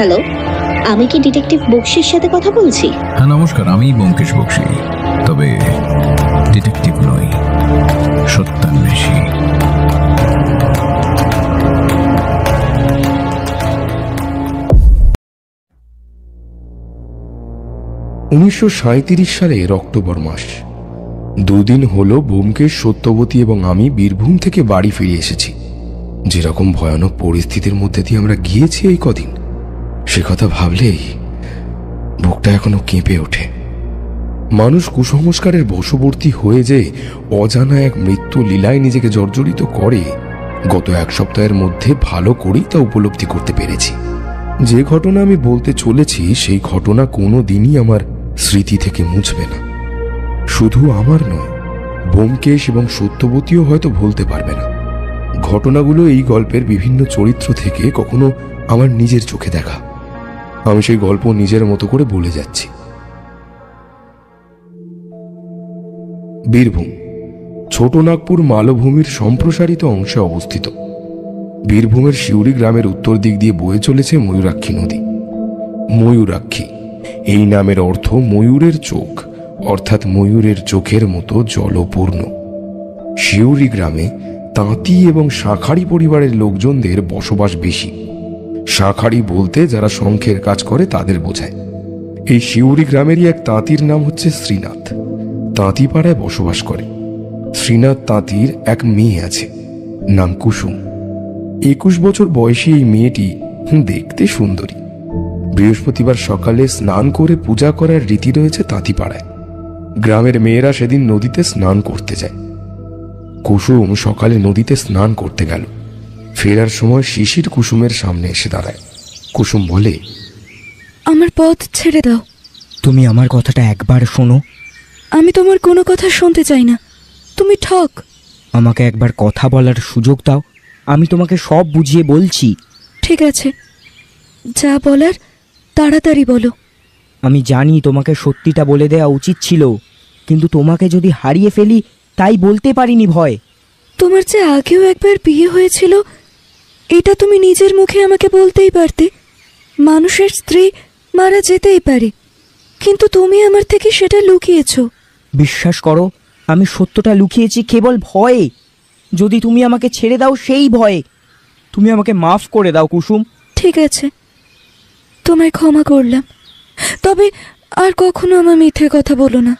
Hello, আমি কি detective বক্সির সাথে কথা বলছি? হ্যাঁ নমস্কার, আমি ব্যোমকেশ বক্সি, তবে ডিটেকটিভ নই, সত্যান্বেষী। সালের অক্টোবর মাস। দুদিন হলো ব্যোমকেশ, সত্যবতী এবং আমি বীরভূম থেকে বাড়ি ফিরে এসেছি। যেরকম ভয়ানক পরিস্থিতির মধ্যে দিয়ে আমরা গিয়েছি এই কদিন, সে কথা ভাবলেই বুকটা এখনো কেঁপে ওঠে। মানুষ কুসংস্কারের বশবর্তী হয়ে যে অজানা এক মৃত্যু লীলায় নিজেকে জর্জরিত করে, গত এক সপ্তাহের মধ্যে ভালো করেই তা উপলব্ধি করতে পেরেছি। যে ঘটনা আমি বলতে চলেছি, সেই ঘটনা কোনো দিনই আমার স্মৃতি থেকে মুছবে না। শুধু আমার নয়, ব্যোমকেশ এবং সত্যবতীও হয়তো ভুলতে পারবে না। ঘটনাগুলো এই গল্পের বিভিন্ন চরিত্র থেকে কখনো আমার নিজের চোখে দেখা। আমি সেই গল্প নিজের মতো করে বলে যাচ্ছি। বীরভূম ছোটনাগপুর মালভূমির সম্প্রসারিত অংশে অবস্থিত। বীরভূমের শিউরি গ্রামের উত্তর দিক দিয়ে বয়ে চলেছে ময়ূরাক্ষী নদী। ময়ূরাক্ষী এই নামের অর্থ ময়ূরের চোখ, অর্থাৎ ময়ূরের চোখের মতো জলপূর্ণ। শিউরি গ্রামে তাঁতি এবং শাঁখারি পরিবারের লোকজনদের বসবাস বেশি। শাঁখারি বলতে যারা শঙ্খের কাজ করে তাদের বোঝায়। এই শিউরি গ্রামেরই এক তাঁতির নাম হচ্ছে শ্রীনাথ। তাঁতি পাড়ায় বসবাস করে। শ্রীনাথ তাঁতির এক মেয়ে আছে, নাম কুসুম। 21 বছর বয়সী এই মেয়েটি দেখতে সুন্দরী। বৃহস্পতিবার সকালে স্নান করে পূজা করার রীতি রয়েছে তাঁতি পাড়ায়। গ্রামের মেয়েরা সেদিন নদীতে স্নান করতে যায়। কুসুম সকালে নদীতে স্নান করতে গেল। ফেরার সময় শিশির কুসুমের সামনে এসে দাঁড়ায়। কুসুম বলে, আমার পথ ছেড়ে দাও। তুমি আমার কথাটা একবার শোনো। আমি তোমার কোনো কথা শুনতে চাই না, তুমি ঠক। আমাকে একবার কথা বলার সুযোগ দাও, আমি তোমাকে সব বুঝিয়ে বলছি। ঠিক আছে, যা বলার তাড়াতাড়ি বলো। আমি জানি তোমাকে সত্যিটা বলে দেওয়া উচিত ছিল, কিন্তু তোমাকে যদি হারিয়ে ফেলি তাই বলতে পারিনি ভয়। তোমার যে আগেও একবার বিয়ে হয়েছিল, এটা তুমি নিজের মুখে আমাকে বলতেই পারতে। মানুষের স্ত্রী মারা যেতেই পারে, কিন্তু তুমি আমার থেকে সেটা লুকিয়েছ। বিশ্বাস করো, আমি সত্যটা লুকিয়েছি কেবল ভয়ে। যদি তুমি আমাকে ছেড়ে দাও সেই ভয়ে। তুমি আমাকে মাফ করে দাও কুসুম। ঠিক আছে, তোমায় ক্ষমা করলাম, তবে আর কখনো আমার মিথ্যে কথা বলো না।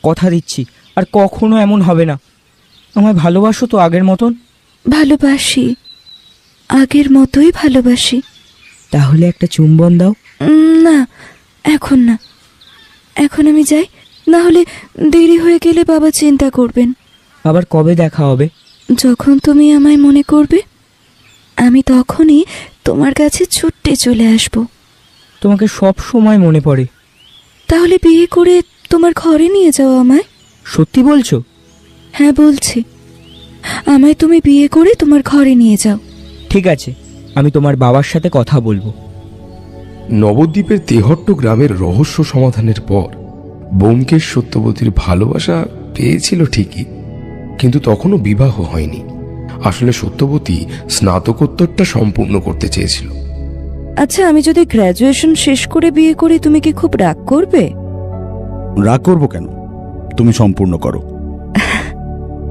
কথা দিচ্ছি আর কখনো এমন হবে না। আমায় ভালোবাসো তো আগের মতন? ভালোবাসি, আগের মতোই ভালোবাসি। তাহলে একটা চুম্বন দাও। না, এখন না। এখন আমি যাই, না হলে দেরি হয়ে গেলে বাবা চিন্তা করবেন। আবার কবে দেখা হবে? যখন তুমি আমায় মনে করবে, আমি তখনই তোমার কাছে ছুটে চলে আসব। তোমাকে সব সময় মনে পড়ে। তাহলে বিয়ে করে তোমার ঘরে নিয়ে যাও আমায়। সত্যি বলছো? হ্যাঁ বলছি, আমায় তুমি বিয়ে করে তোমার ঘরে নিয়ে যাও। ঠিক আছে, আমি তোমার বাবার সাথে কথা বলবো। নবদ্বীপের তেহট্ট গ্রামের রহস্য সমাধানের পর ব্যোমকেশ সত্যবতীর ভালোবাসা পেয়েছিল ঠিকই, কিন্তু তখনও বিবাহ হয়নি। আসলে সত্যবতী স্নাতকোত্তরটা সম্পূর্ণ করতে চেয়েছিল। আচ্ছা, আমি যদি গ্র্যাজুয়েশন শেষ করে বিয়ে করি, তুমি কি খুব রাগ করবে? রাগ করবো কেন? তুমি সম্পূর্ণ করো।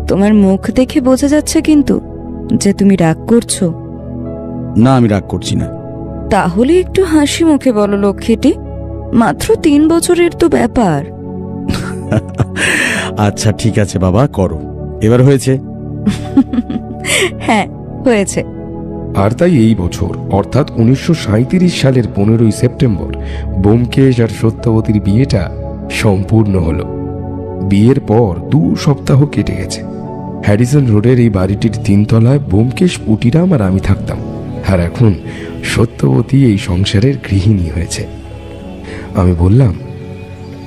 তোমার মুখ দেখে বোঝা যাচ্ছে কিন্তু যে তুমি রাগ করছো। না, আমি রাগ করছি না। তাহলে একটু হাসি মুখে বলো লক্ষ্মীটি, মাত্র 3 বছরের তো ব্যাপার। আচ্ছা ঠিক আছে বাবা, করো। এবার হয়েছে? হ্যাঁ হয়েছে। আর তাই এই বছর অর্থাৎ 1937 সালের 15ই সেপ্টেম্বর ব্যোমকেশ আর সত্যবতীর বিয়েটা সম্পূর্ণ হলো। বিয়ের পর 2 সপ্তাহ কেটে গেছে। হ্যারিসন রোডের এই বাড়িটির 3 তলায় ব্যোমকেশ, পুটিরাম আর আমি থাকতাম। আর এখন সত্যবতী এই সংসারের গৃহিণী হয়েছে। আমি বললাম,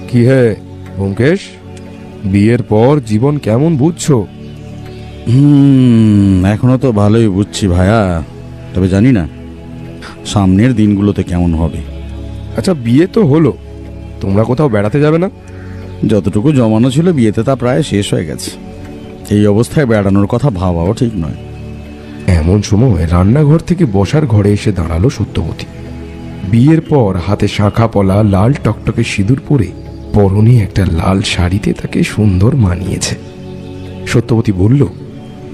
কি হে ব্যোমকেশ, বিয়ের পর জীবন কেমন বুঝছো? এখনো তো ভালোই বুঝছি ভাইয়া, তবে জানি না সামনের দিনগুলোতে কেমন হবে। আচ্ছা, বিয়ে তো হলো, তোমরা কোথাও বেড়াতে যাবে না? যতটুকু জমানো ছিল বিয়েতে তা প্রায় শেষ হয়ে গেছে। এই অবস্থায় বেড়ানোর কথা ভাবাও ঠিক নয়। এমন সময় রান্নাঘর থেকে বসার ঘরে এসে দাঁড়ালো সত্যবতী। বিয়ের পর হাতে শাঁখা পলা, লাল টকটকে সিঁদুর পরে পরনে একটা লাল শাড়িতে তাকে সুন্দর মানিয়েছে। সত্যবতী বলল,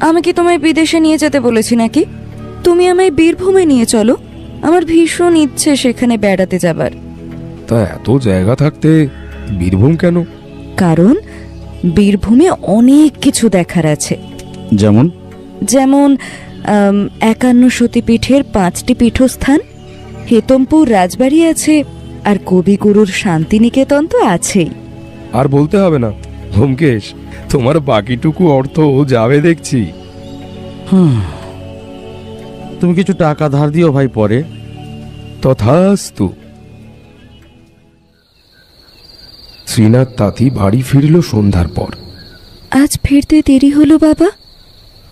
আমি কি তোমায় বিদেশে নিয়ে যেতে বলেছি নাকি? তুমি আমায় বীরভূমে নিয়ে চলো, আমার ভীষণ ইচ্ছে সেখানে বেড়াতে যাবার। তা এত জায়গা থাকতে বীরভূম কেন? কারণ বীরভূমে অনেক কিছু দেখার আছে। যেমন? যেমন 51 সতীপীঠের 5টি পীঠস্থান, হেতমপুর রাজবাড়ি আছে, আর কবিগুরুর শান্তিনিকেতন তো আছেই। আর বলতে হবে না ব্যোমকেশ, তোমার বাকিটুকু অর্থ যাবে দেখছি। তুমি কিছু টাকা ধার দিও ভাই পরে। তথাস্তু। শ্রীনাথ তাঁতি বাড়ি ফিরল সন্ধ্যার পর। আজ ফিরতে দেরি হলো বাবা?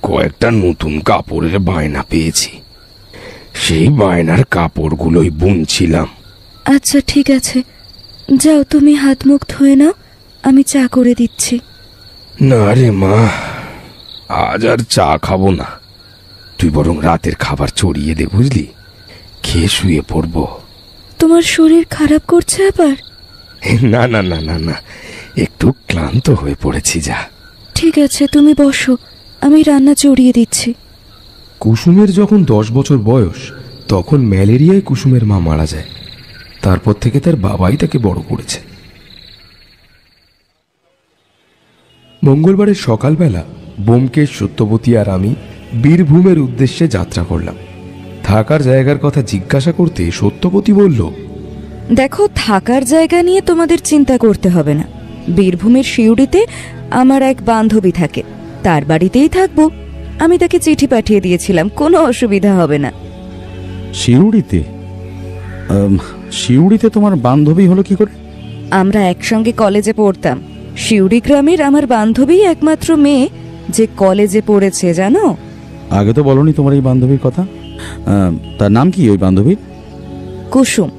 কয়েকটা নতুন কাপড়ের বায়না পেয়েছি, সেই বায়নার কাপড়গুলোই বুনছিলাম। আচ্ছা ঠিক আছে, যাও তুমি হাত মুখ ধুয়ে নাও, আমি চা করে দিচ্ছি। না রে মা, আজ আর চা খাবো না। তুই বরং রাতের খাবার চড়িয়ে দে, বুঝলি? খেয়ে শুয়ে পড়বো। তোমার শরীর খারাপ করছে আবার? না না না না না, একটু ক্লান্ত হয়ে পড়েছি। যা। ঠিক আছে, তুমি বসো, আমি রান্না চড়িয়ে দিচ্ছি। কুসুমের যখন 10 বছর বয়স, তখন ম্যালেরিয়ায় কুসুমের মা মারা যায়। তারপর থেকে তার বাবাই তাকে বড় করেছে। মঙ্গলবারের সকালবেলা ব্যোমকেশ, সত্যবতী আর আমি বীরভূমের উদ্দেশ্যে যাত্রা করলাম। থাকার জায়গার কথা জিজ্ঞাসা করতে সত্যবতী বলল, দেখো, থাকার জায়গা নিয়ে তোমাদের চিন্তা করতে হবে না। বীরভূমের সিউড়িতে আমার এক বান্ধবী থাকে, তার বাড়িতেই থাকবো। আমি তাকে চিঠি পাঠিয়ে দিয়েছিলাম, কোনো অসুবিধা হবে না। শিউড়িতে? শিউড়িতে তোমার বান্ধবী হলো কি করে? আমরা একসঙ্গে কলেজে পড়তাম। সিউড়ি গ্রামের আমার বান্ধবী একমাত্র মেয়ে যে কলেজে পড়েছে, জানো? আগে তো বলনি তোমার এই বান্ধবীর কথা। তার নাম কি ওই বান্ধবীর? কুসুম।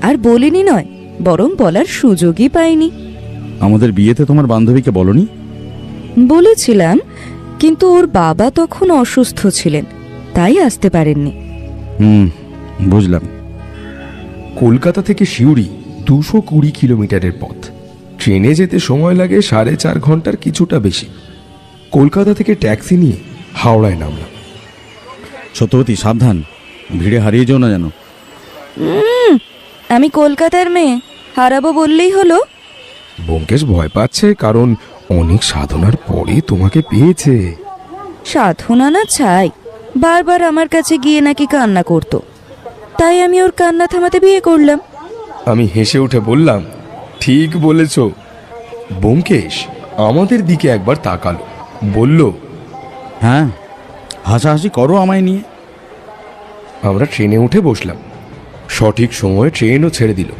আর বলিনি নয়, বরং বলার সুযোগই পাইনি। আমাদের বিয়েতে তোমার বান্ধবীকে বলনি? বলেছিলাম, কিন্তু ওর বাবা তখন অসুস্থ ছিলেন, তাই আসতে পারেননি। বুঝলাম। কলকাতা থেকে সিউড়ি 220 কিলোমিটারের পথ। ট্রেনে যেতে সময় লাগে 4.5 ঘন্টার কিছুটা বেশি। কলকাতা থেকে ট্যাক্সি নিয়ে হাওড়ায় নামলাম। সত্যবতী, সাবধান, ভিড়ে হারিয়ে যেও না যেন। আমি কলকাতার মেয়ে, হারাবো বললেই হলো? ব্যোমকেশ ভয় পাচ্ছে, কারণ অনেক সাধনার পরে তোমাকে পেয়েছে। সাধনা না চাই, বারবার আমার কাছে গিয়ে নাকি কান্না করত, তাই আমি ওর কান্না থামাতে বিয়ে করলাম। আমি হেসে উঠে বললাম, ঠিক বলেছ। ব্যোমকেশ আমাদের দিকে একবার তাকালো, বলল, হ্যাঁ, হাসাহাসি করো আমায় নিয়ে। আমরা ট্রেনে উঠে বসলাম। সঠিক সময়ে ট্রেনও ছেড়ে দিল।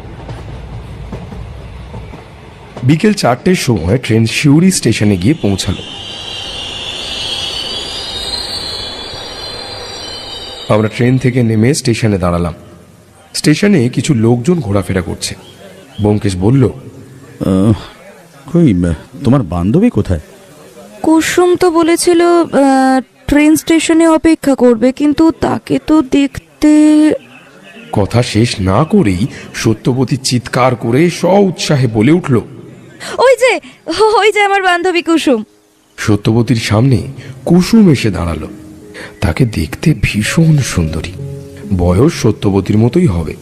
বিকেল 4টের সময় ট্রেন সিউড়ি স্টেশনে গিয়ে পৌঁছালো। আমরা ট্রেন থেকে নেমে স্টেশনে দাঁড়ালাম। স্টেশনে কিছু লোকজন ঘোরাফেরা করছে। ব্যোমকেশ বলল, কই তোমার বান্ধবী কোথায়? কুসুম তো বলেছিল ট্রেন স্টেশনে অপেক্ষা করবে, কিন্তু তাকে তো দেখতে। কথা শেষ না করেই সত্যবতী চিৎকার করে উৎসাহে বলে উঠল, ওই যে আমার বান্ধবী কুসুম। সত্যবতীর সামনে কুসুম এসে দাঁড়ালো। তাকে দেখতে ভীষণ সুন্দরী, বয়স সত্যবতীর মতোই হবে।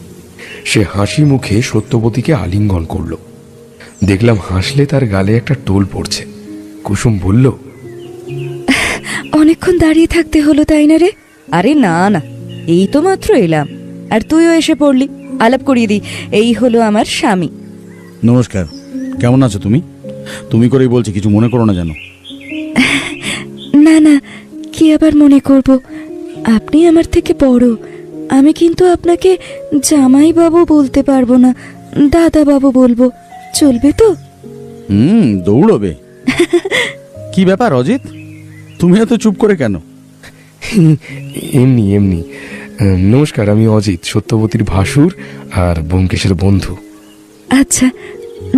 সে হাসি মুখে সত্যবতীকে আলিঙ্গন করল। দেখলাম হাসলে তার গালে একটা টোল পড়ছে। কুসুম বলল, অনেকক্ষণ দাঁড়িয়ে থাকতে হলো তাই না রে? আরে না না, এই তো মাত্র এলাম, আর তুইও এসে পড়লি। আলাপ করিয়ে দিই, এই হলো আমার স্বামী। নমস্কার, কেমন আছো তুমি? তুমি করেই বলছি, কিছু মনে করো না যেন। না না, কি আবার মনে করব, আপনি আমার থেকে বড়। আমি কিন্তু আপনাকে জামাই বাবু বলতে পারবো না, দাদা বাবু বলবো, চলবে তো? দৌড়বে। কি ব্যাপার অজিত, তুমি এত চুপ করে কেন? এমনি এমনি। নমস্কার, আমি অজিত, সত্যবতীর ভাসুর আর ব্যোমকেশের বন্ধু। আচ্ছা,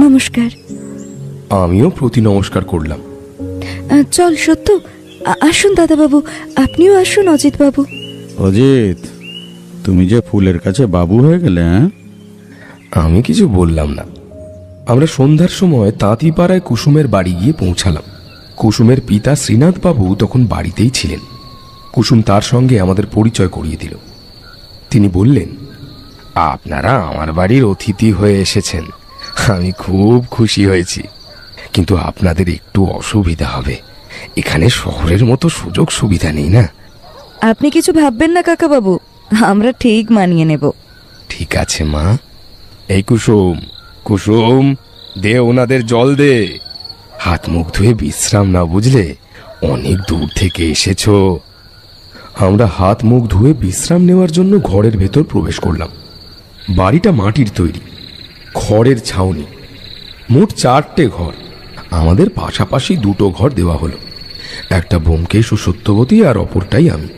নমস্কার। আমিও প্রতি নমস্কার করলাম। চল সত্য, আসুন দাদা বাবু, আপনিও আসুন অজিত বাবু। অজিত, তুমি যে ফুলের কাছে বাবু হয়ে গেলে, হ্যাঁ? আমি কিছু বললাম না। আমরা সন্ধ্যার সময় তাঁতিপাড়ায় কুসুমের বাড়ি গিয়ে পৌঁছালাম। কুসুমের পিতা শ্রীনাথবাবু তখন বাড়িতেই ছিলেন। কুসুম তার সঙ্গে আমাদের পরিচয় করিয়ে দিল। তিনি বললেন, আপনারা আমার বাড়ির অতিথি হয়ে এসেছেন, আমি খুব খুশি হয়েছি। কিন্তু আপনাদের একটু অসুবিধা হবে, এখানে শহরের মতো সুযোগ সুবিধা নেই না। আপনি কিছু ভাববেন না কাকাবাবু, আমরা ঠিক মানিয়ে নেব। ঠিক আছে মা। এই কুসুম, কুসুম, দে ওনাদের জল দে। হাত মুখ ধুয়ে বিশ্রাম না, বুঝলে? অনেক দূর থেকে এসেছো। আমরা হাত মুখ ধুয়ে বিশ্রাম নেওয়ার জন্য ঘরের ভেতর প্রবেশ করলাম। বাড়িটা মাটির তৈরি, খড়ের ছাউনি। মোট 4টে ঘর। আমাদের পাশাপাশি 2টো ঘর দেওয়া হলো। একটা ব্যোমকেশ ও সত্যবতী, আর অপরটাই আমি।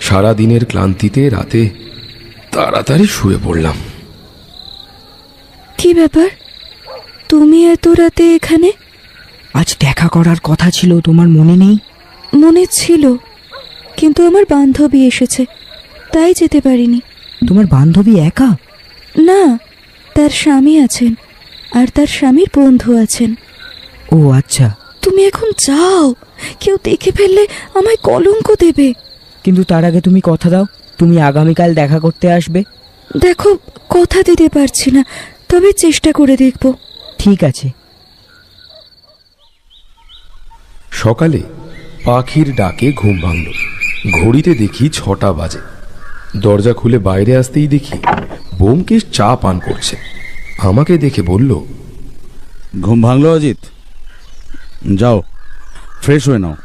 সারা দিনের ক্লান্তিতে রাতে তাড়াতাড়ি শুয়ে পড়লাম। কি ব্যাপার, তুমি এত রাতে এখানে? আজ দেখা করার কথা ছিল, তোমার মনে নেই? মনে ছিল, কিন্তু আমার বান্ধবী এসেছে, তাই যেতে পারিনি। তোমার বান্ধবী একা? না, তার স্বামী আছেন, আর তার স্বামীর বন্ধু আছেন। ও আচ্ছা। তুমি এখন যাও, কেউ দেখে ফেললে আমায় কলঙ্ক দেবে। কিন্তু তার আগে তুমি কথা দাও, তুমি আগামীকাল দেখা করতে আসবে। দেখো, কথা দিতে পারছি না, তবে চেষ্টা করে দেখব। ঠিক আছে। সকালে পাখির ডাকে ঘুম ভাঙল। ঘড়িতে দেখি 6টা বাজে। দরজা খুলে বাইরে আসতেই দেখি ব্যোমকেশ চা পান করছে। আমাকে দেখে বলল, ঘুম ভাঙলো অজিত? যাও, ফ্রেশ হয়ে নাও।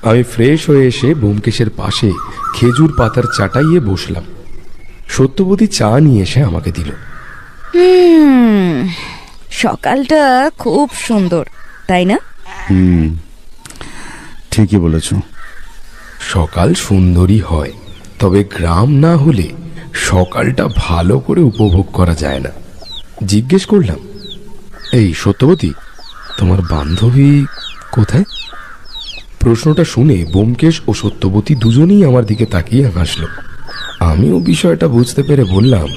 আমি ফ্রেশ হয়ে এসে ব্যোমকেশের পাশে খেজুর পাতার চাটাইয়ে বসলাম। সত্যবতী চা নিয়ে এসে আমাকে দিল। সকালটা খুব সুন্দর, তাই না? ঠিকই বলেছ। সকাল সুন্দরী হয়, তবে গ্রাম না হলে সকালটা ভালো করে উপভোগ করা যায় না। জিজ্ঞেস করলাম, এই সত্যবতী, তোমার বান্ধবী কোথায়? প্রশ্নটা শুনে ব্যোমকেশ ও সত্যবতী দুজনেই আমার দিকে তাকিয়ে হাসল। আমিও বিষয়টা বুঝতে পেরে বললাম,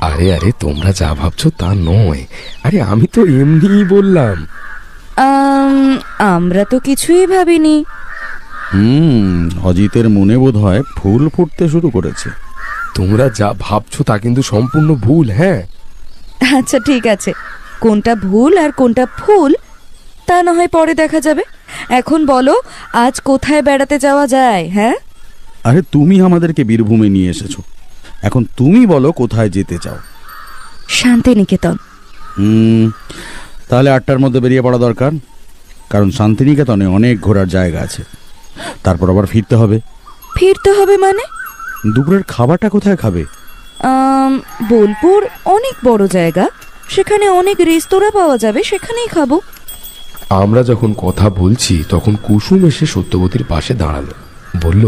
আরে আরে, তোমরা যা ভাবছো তা নয়। আরে আমি তো এমনিই বললাম। আমরা তো কিছুই ভাবিনি। অজিতের মনে বোধ হয় ফুল ফুটতে শুরু করেছে। তোমরা যা ভাবছো তা কিন্তু সম্পূর্ণ ভুল। হ্যাঁ, আচ্ছা ঠিক আছে, কোনটা ভুল আর কোনটা ফুল তা না হয় পরে দেখা যাবে। এখন বলো, আজ কোথায় বেড়াতে যাওয়া যায়? হ্যাঁ, আরে তুমি আমাদেরকে বীরভূমে নিয়ে এসেছো, এখন তুমি বলো কোথায় যেতে চাও। শান্তিনিকেতন। তাহলে 8টার মধ্যে বেরিয়ে পড়া দরকার, কারণ শান্তিনিকেতনে অনেক ঘোরার জায়গা আছে। তারপর আবার ফিরতে হবে। ফিরতে হবে মানে? দুপুরের খাবারটা কোথায় খাবে? বোলপুর অনেক বড় জায়গা, সেখানে অনেক রেস্তোরাঁ পাওয়া যাবে, সেখানেই খাবো। আমরা যখন কথা বলছি তখন কুসুম এসে সত্যবতীর পাশে দাঁড়ালো। বলল,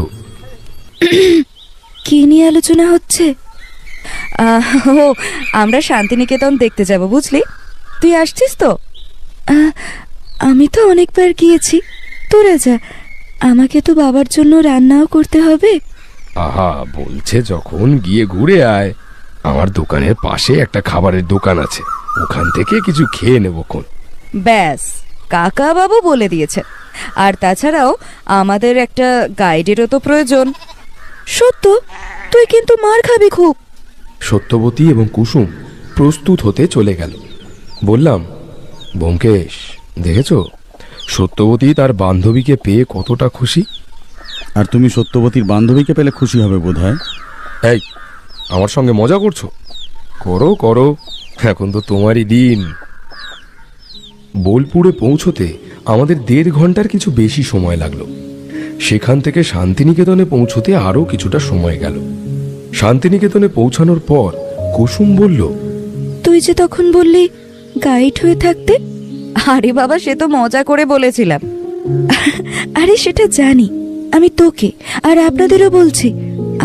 কি নিয়ে আলোচনা হচ্ছে? ও, আমরা শান্তিনিকেতন দেখতে যাব, বুঝলি? তুই আসছিস তো? আমি তো অনেকবার গিয়েছি, তোরা যা, আমাকে তো বাবার জন্য রান্নাও করতে হবে। আহা, বলছে যখন গিয়ে ঘুরে আয়। আমার দোকানের পাশে একটা খাবারের দোকান আছে, ওখান থেকে কিছু খেয়ে নেবক্ষণ। ব্যাস, কাকা বাবু বলে দিয়েছে। আর তাছাড়াও আমাদের একটা গাইডেরও তো প্রয়োজন। সত্য, তুই কিন্তু মার খাবি খুব। সত্যবতী এবং কুসুম প্রস্তুত হতে চলে গেল। বললাম, ব্যোমকেশ, দেখেছ সত্যবতী তার বান্ধবীকে পেয়ে কতটা খুশি? আর তুমি সত্যবতীর বান্ধবীকে পেলে খুশি হবে বোধ হয়। এই, আমার সঙ্গে মজা করছো? করো করো, এখন তো তোমারই দিন। বোলপুরে পৌঁছতে আমাদের 1.5 ঘন্টার কিছু বেশি সময় লাগলো। সেখান থেকে শান্তিনিকেতনে পৌঁছতে আরও কিছুটা সময় গেল। শান্তিনিকেতনে পৌঁছানোর পর কুসুম বলল, তুই যে তখন বললি গাইড হয়ে থাকতে। আরে বাবা, সে তো মজা করে বলেছিলাম। আরে সেটা জানি, আমি তোকে আর আপনাদেরও বলছি,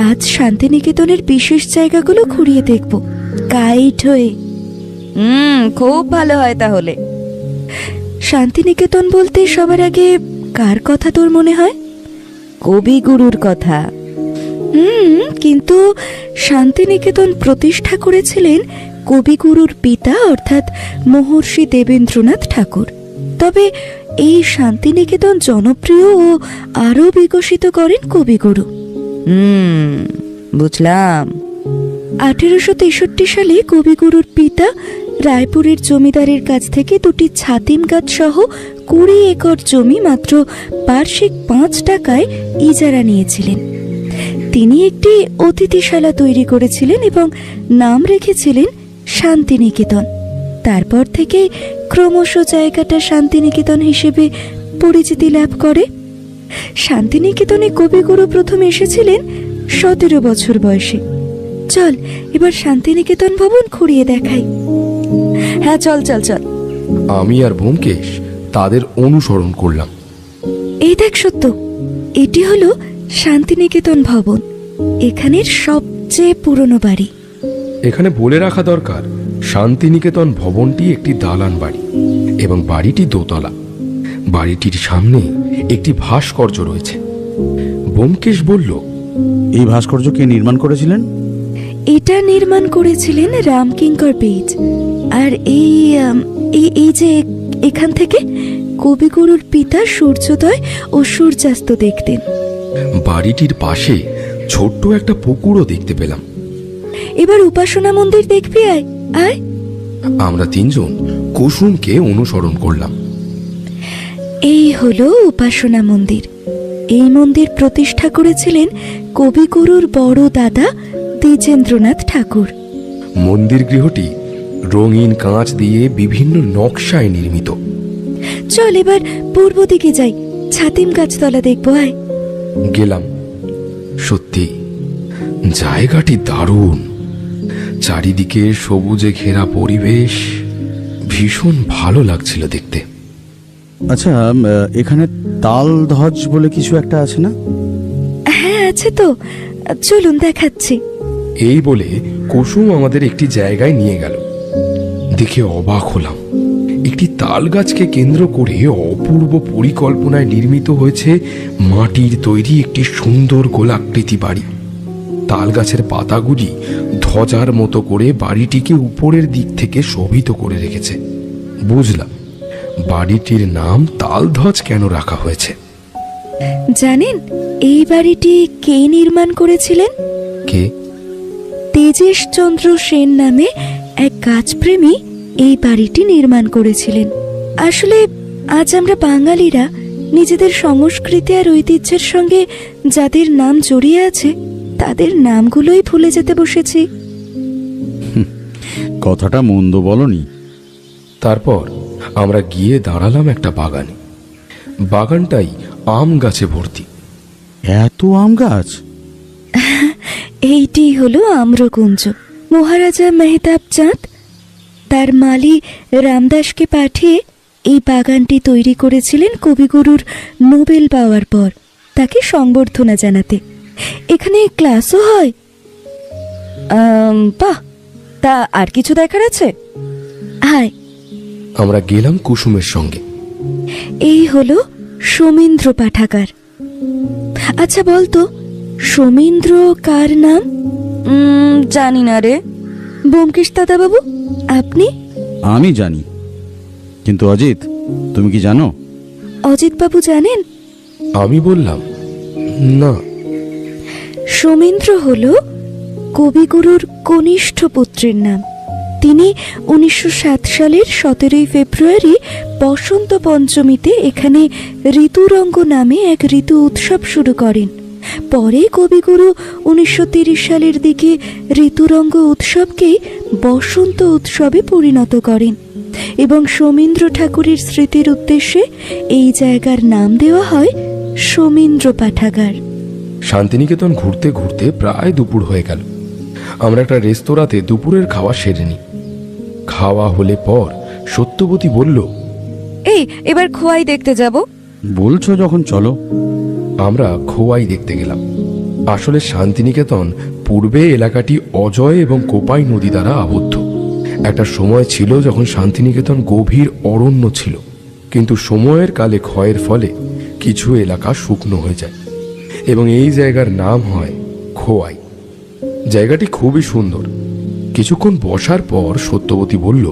আজ শান্তিনিকেতনের বিশেষ জায়গাগুলো ঘুরিয়ে দেখব গাইড হয়ে। খুব ভালো হয় তাহলে। শান্তিনিকেতন বলতে সবার আগে কার কথা তোর মনে হয়? কবিগুরুর কথা। কিন্তু শান্তিনিকেতন প্রতিষ্ঠা করেছিলেন কবিগুরুর পিতা অর্থাৎ মহর্ষি দেবেন্দ্রনাথ ঠাকুর। তবে এই শান্তিনিকেতন জনপ্রিয় ও আরো বিকশিত করেন কবিগুরু। বুঝলাম। 1863 সালে কবিগুরুর পিতা রায়পুরের জমিদারের কাছ থেকে দুটি ছাতিম গাছ সহ 20 একর জমি মাত্র বার্ষিক 5 টাকায় ইজারা নিয়েছিলেন। তিনি একটি অতিথিশালা তৈরি করেছিলেন এবং নাম রেখেছিলেন শান্তিনিকেতন। তারপর থেকে ক্রমশ জায়গাটা শান্তিনিকেতন হিসেবে পরিচিতি লাভ করে। শান্তিনিকেতনে কবিগুরু প্রথম এসেছিলেন 17 বছর বয়সে। চল এবার শান্তিনিকেতন ভবন ঘুরিয়ে দেখাই। হ্যাঁ চল চল চল। আমি আর ব্যোমকেশ তাদের অনুসরণ করলাম। এই দেখ সত্য, এটি হলো শান্তিনিকেতন ভবন, এখানের সবচেয়ে পুরনো বাড়ি। এখানে বলে রাখা দরকার, শান্তিনিকেতন ভবনটি একটি দালান বাড়ি এবং বাড়িটি দোতলা। বাড়িটির সামনে একটি ভাস্কর্য রয়েছে। ব্যোমকেশ বলল, এই ভাস্কর্য কে নির্মাণ করেছিলেন? এটা নির্মাণ করেছিলেন রামকিঙ্কর বেইজ। আর এই যে এখান থেকে কবিগুরুর পিতা সূর্যোদয় ও সূর্যাস্ত দেখতেন। বাড়িটির পাশে ছোট্ট একটা পুকুরও দেখতে পেলাম। এবার উপাসনা মন্দির দেখবি, আয় আয়। আমরা তিনজন কুসুমকে অনুসরণ করলাম। এই হলো উপাসনা মন্দির। এই মন্দির প্রতিষ্ঠা করেছিলেন কবিগুরুর বড় দাদা দ্বিজেন্দ্রনাথ ঠাকুর। মন্দির গৃহটি রঙিন কাঁচ দিয়ে বিভিন্ন নকশায় নির্মিত। চল এবার পূর্ব দিকে যাই, ছাতিম গাছতলা দেখবো, আয়। গেলাম। সত্যি জায়গাটি দারুণ। চারিদিকে সবুজে ঘেরা পরিবেশ, ভীষণ ভালো লাগছিল দেখতে। আচ্ছা, এখানে তালধ্বজ বলে কিছু একটা আছে না? হ্যাঁ আছে তো, চলুন দেখাচ্ছি। এই বলে কুসুম আমাদের একটি জায়গায় নিয়ে গেল। দেখে অবাক হলাম। একটি তাল গাছকে কেন্দ্র করে অপূর্ব পরিকল্পনায় নির্মিত হয়েছে মাটির তৈরি একটি সুন্দর গোলাকৃতি বাড়ি। তাল গাছের পাতাগুলি ধ্বজার মতো করে বাড়িটিকে উপরের দিক থেকে শোভিত করে রেখেছে। বুঝলাম বাড়িটির নাম তালধ্বজ কেন রাখা হয়েছে। জানেন এই বাড়িটি কে নির্মাণ করেছিলেন? কে? তেজেশ চন্দ্র সেন নামে এক গাছপ্রেমী এই বাড়িটি নির্মাণ করেছিলেন। আসলে আজ আমরা বাঙালিরা নিজেদের সংস্কৃতি আর ঐতিহ্যের সঙ্গে যাদের নাম জড়িয়ে আছে তাদের নামগুলোই ভুলে যেতে বসেছি। কথাটা মন্দ বলনি। তারপর আমরা গিয়ে দাঁড়ালাম একটা বাগানে। বাগানটাই আম গাছে ভর্তি। এত আম গাছ? এইটি হলো আম্রকুঞ্জ। মহারাজা মেহতাব চাঁদ তার মালি রামদাসকে পাঠিয়ে এই বাগানটি তৈরি করেছিলেন কবিগুরুর নোবেল পাওয়ার পর তাকে সংবর্ধনা জানাতে। এখানে ক্লাসও হয়। বাহ, তা আর কিছু দেখার আছে? হায়। আমরা গেলাম কুসুমের সঙ্গে। এই হলো সমীন্দ্র পাঠাগার। আচ্ছা বলতো সমীন্দ্র কার নাম? জানি না রে। ব্যোমকেশ দাদা বাবু, আপনি? আমি জানি, কিন্তু অজিত তুমি কি জানো? অজিত বাবু জানেন? আমি বললাম, না। সমীন্দ্র হল কবিগুরুর কনিষ্ঠ পুত্রের নাম। তিনি 1907 সালের 17 ফেব্রুয়ারি বসন্ত পঞ্চমীতে এখানে ঋতুরঙ্গ নামে এক ঋতু উৎসব শুরু করেন। পরে কবিগুরু 1930 সালের দিকে ঋতুরঙ্গ উৎসবকেই বসন্ত উৎসবে পরিণত করেন এবং সমীন্দ্র ঠাকুরের স্মৃতির উদ্দেশ্যে এই জায়গার নাম দেওয়া হয় সমীন্দ্র পাঠাগার। শান্তিনিকেতন ঘুরতে ঘুরতে প্রায় দুপুর হয়ে গেল। আমরা একটা রেস্তোরাঁতে দুপুরের খাওয়া সেরে নিই। খাওয়া হলে পর সত্যবতী বলল, এই এবার খোয়াই দেখতে যাব। বলছো যখন চলো। আমরা খোয়াই দেখতে গেলাম। আসলে শান্তিনিকেতন পূর্বে এলাকাটি অজয় এবং কোপাই নদী দ্বারা আবদ্ধ। একটা সময় ছিল যখন শান্তিনিকেতন গভীর অরণ্য ছিল, কিন্তু সময়ের কালে ক্ষয়ের ফলে কিছু এলাকা শুকনো হয়ে যায় এবং এই জায়গার নাম হয় খোয়াই। জায়গাটি খুবই সুন্দর। কিছুক্ষণ বসার পর সত্যবতী বলল,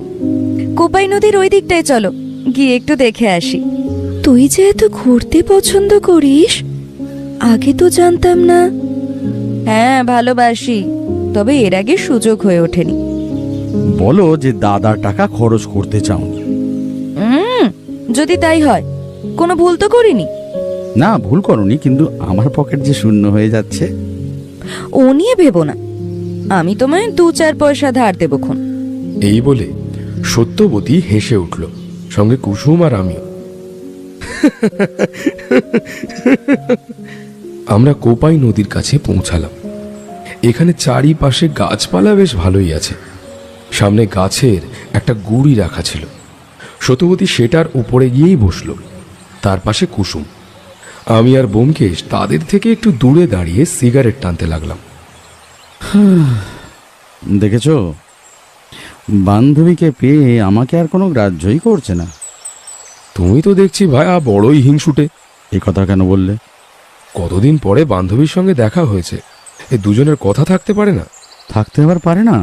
কোপাই নদীর ওই দিকটায় চলো, গিয়ে একটু দেখে আসি। তুই যে এত ঘুরতে পছন্দ করিস, আগে তো জানতাম না। হ্যাঁ, ভালোবাসি, তবে এর আগে সুযোগ হয়ে ওঠেনি। বলো যে দাদার টাকা খরচ করতে চাওনি। যদি তাই হয়, কোনো ভুল তো করিনি। না, ভুল করনি, কিন্তু আমার পকেট যে শূন্য হয়ে যাচ্ছে। ও নিয়ে ভেবো না, আমি তোমায় 2-4 পয়সা ধার দেবক্ষণ। এই বলে সত্যবতী হেসে উঠল, সঙ্গে কুসুম আর আমিও। আমরা কোপাই নদীর কাছে পৌঁছালাম। এখানে চারিপাশে গাছপালা বেশ ভালোই আছে। সামনে গাছের একটা গুড়ি রাখা ছিল। সত্যবতী সেটার উপরে গিয়েই বসলো, তার পাশে কুসুম। আমি আর ব্যোমকেশ তাদের থেকে একটু দূরে দাঁড়িয়ে সিগারেট টানতে লাগলাম। দেখেছো, বান্ধবীকে পেয়ে আমাকে আর কোনো গ্রাহ্যই করছে না। তুমি তো দেখছি ভাইয়া বড়ই হিংসুটে। এই কথা কেন বললে? কতদিন পরে বান্ধবীর সঙ্গে দেখা হয়েছে, এ দুজনের কথা থাকতে পারে না? থাকতে আবার পারে না,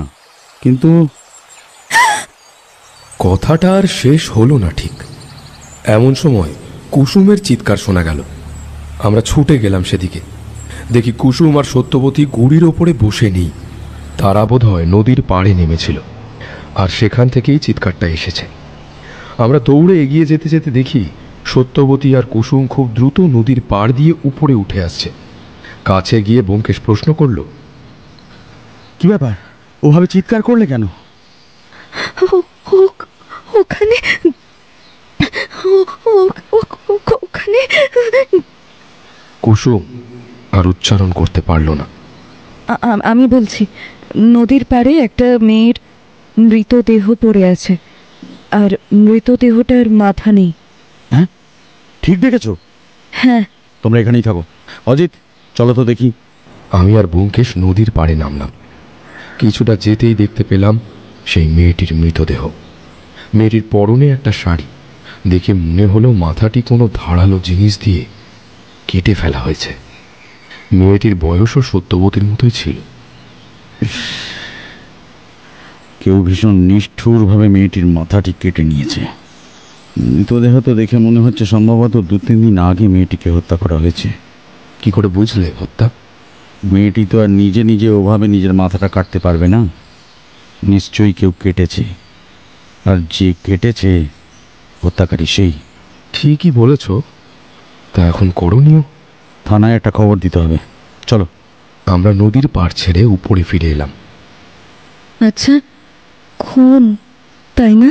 কিন্তু কথাটা আর শেষ হলো না ঠিক। এমন সময় কুসুমের চিৎকার শোনা গেল। আমরা ছুটে গেলাম সেদিকে। দেখি কুসুম আর সত্যবতী গুড়ির ওপরে বসে নেই, তারা বোধহয় নদীর পাড়ে নেমেছিল, আর সেখান থেকেই চিৎকারটা এসেছে। আমরা দৌড়ে এগিয়ে যেতে যেতে দেখি সত্যবতী আর কুসুম খুব দ্রুত নদীর পাড় দিয়ে উপরে উঠে আসছে। কাছে গিয়ে ব্যোমকেশ প্রশ্ন করল, কি ব্যাপার, ওভাবে চিৎকার করলে কেন? ওখানে ওখানে কুসুম আর উচ্চারণ করতে পারল না। আমি বলছি, নদীর পাড়ে একটা মেয়ের মৃতদেহ পড়ে আছে, আর মৃতদেহটার মাথা নেই। হ্যাঁ, ঠিক দেখেছো? হ্যাঁ। তোমরা এখানেই থাকো। অজিত, চলো তো দেখি। আমি আর ব্যোমকেশ নদীর পাড়ে নামলাম। কিছুটা যেতেই দেখতে পেলাম সেই মেয়েটির মৃতদেহ। মেয়েটির পরনে একটা শাড়ি, দেখে মনে হলো মাথাটি কোনো ধারালো জিনিস দিয়ে কেটে ফেলা হয়েছে। মেয়েটির বয়সও সত্যবতীর মতোই ছিল। কেউ ভীষণ নিষ্ঠুরভাবে মেয়েটির মাথাটি কেটে নিয়েছে। মৃতদেহ তো দেখে মনে হচ্ছে সম্ভবত 2-3 দিন আগে মেয়েটিকে হত্যা করা হয়েছে। কি করে বুঝলে হত্যা? মেয়েটি তো আর নিজে নিজে ওভাবে নিজের মাথাটা কাটতে পারবে না। নিশ্চয়ই কেউ কেটেছে, আর যে কেটেছে হত্যাকারী সেই। ঠিকই বলেছ। তা এখন করণীয়? থানায় একটা খবর দিতে হবে। চলো। আমরা নদীর পাড় ছেড়ে উপরে ফিরে এলাম। আচ্ছা, খুন, তাই না?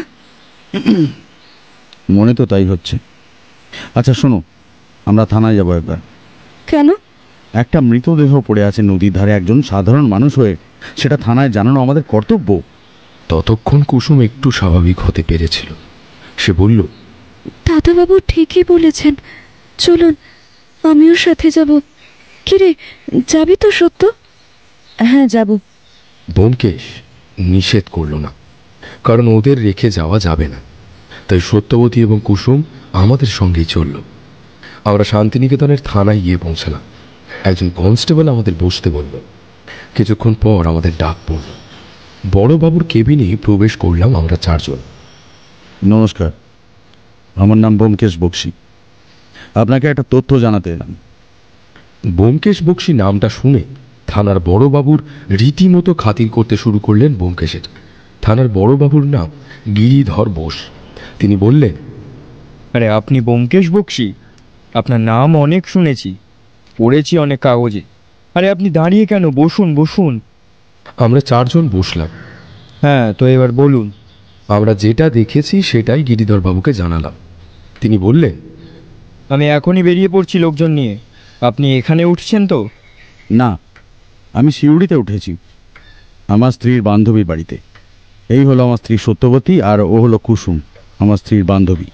মনে তো তাই হচ্ছে। আচ্ছা শোনো, আমরা থানায় যাবো একবার। কেন? একটা মৃতদেহ পড়ে আছে নদীর ধারে, একজন সাধারণ মানুষ হয়ে সেটা থানায় জানানো আমাদের কর্তব্য। ততক্ষণ কুসুম একটু স্বাভাবিক হতে পেরেছিল। সে বলল, দাদাবাবু ঠিকই বলেছেন, চলুন আমিও সাথে যাব। কিরে, যাবি তো সত্য? হ্যাঁ, যাব। ব্যোমকেশ নিষেধ করল না, কারণ ওদের রেখে যাওয়া যাবে না। তাই সত্যবতী এবং কুসুম আমাদের সঙ্গেই চলল। আমরা শান্তিনিকেতনের থানায় গিয়ে পৌঁছালাম। একজন কনস্টেবল আমাদের বসতে বলল। কিছুক্ষণ পর আমাদের ডাক পড়ল। বড়বাবুর কেবিনে প্রবেশ করলাম আমরা 4 জন। নমস্কার, আমার নাম ব্যোমকেশ বক্সী। আপনাকে একটা তথ্য জানাতে এলাম। ব্যোমকেশ বক্সী নামটা শুনে থানার বড়বাবুর রীতিমতো খাতির করতে শুরু করলেন ব্যোমকেশের। থানার বড়বাবুর নাম গিরিধর বোস। তিনি বললেন, আরে আপনি ব্যোমকেশ বক্সী? আপনার নাম অনেক শুনেছি, পড়েছি অনেক কাগজে। আরে আপনি দাঁড়িয়ে কেন? বসুন বসুন। আমরা 4 জন বসলাম। হ্যাঁ, তো এবার বলুন। আমরা যেটা দেখেছি সেটাই গিরিধরবাবুকে জানালাম। তিনি বললেন, আমি এখনই বেরিয়ে পড়ছি লোকজন নিয়ে। আপনি এখানে উঠছেন তো? না, আমি সিউড়িতে উঠেছি, আমার স্ত্রীর বান্ধবীর বাড়িতে। এই হলো আমার স্ত্রী সত্যবতী, আর ও হলো কুসুম, আমার স্ত্রীর বান্ধবী।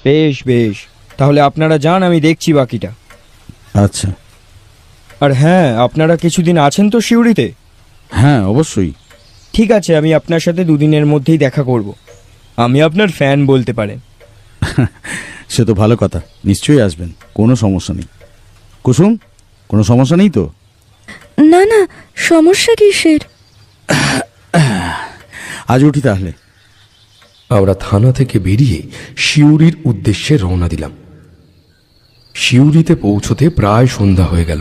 বেশ বেশ, তাহলে আপনারা যান, আমি দেখছি বাকিটা। আচ্ছা। আর হ্যাঁ, আপনারা কিছুদিন আছেন তো সিউড়িতে? হ্যাঁ, অবশ্যই। ঠিক আছে, আমি আপনার সাথে 2 দিনের মধ্যেই দেখা করব। আমি আপনার ফ্যান বলতে পারেন। সে তো ভালো কথা, নিশ্চয়ই আসবেন, কোনো সমস্যা নেই। কুসুম, কোনো সমস্যা নেই তো? না না, সমস্যা কিসের? আজ উঠি তাহলে। আমরা থানা থেকে বেরিয়ে সিউড়ির উদ্দেশ্যে রওনা দিলাম। সিউড়িতে পৌঁছতে প্রায় সন্ধ্যা হয়ে গেল।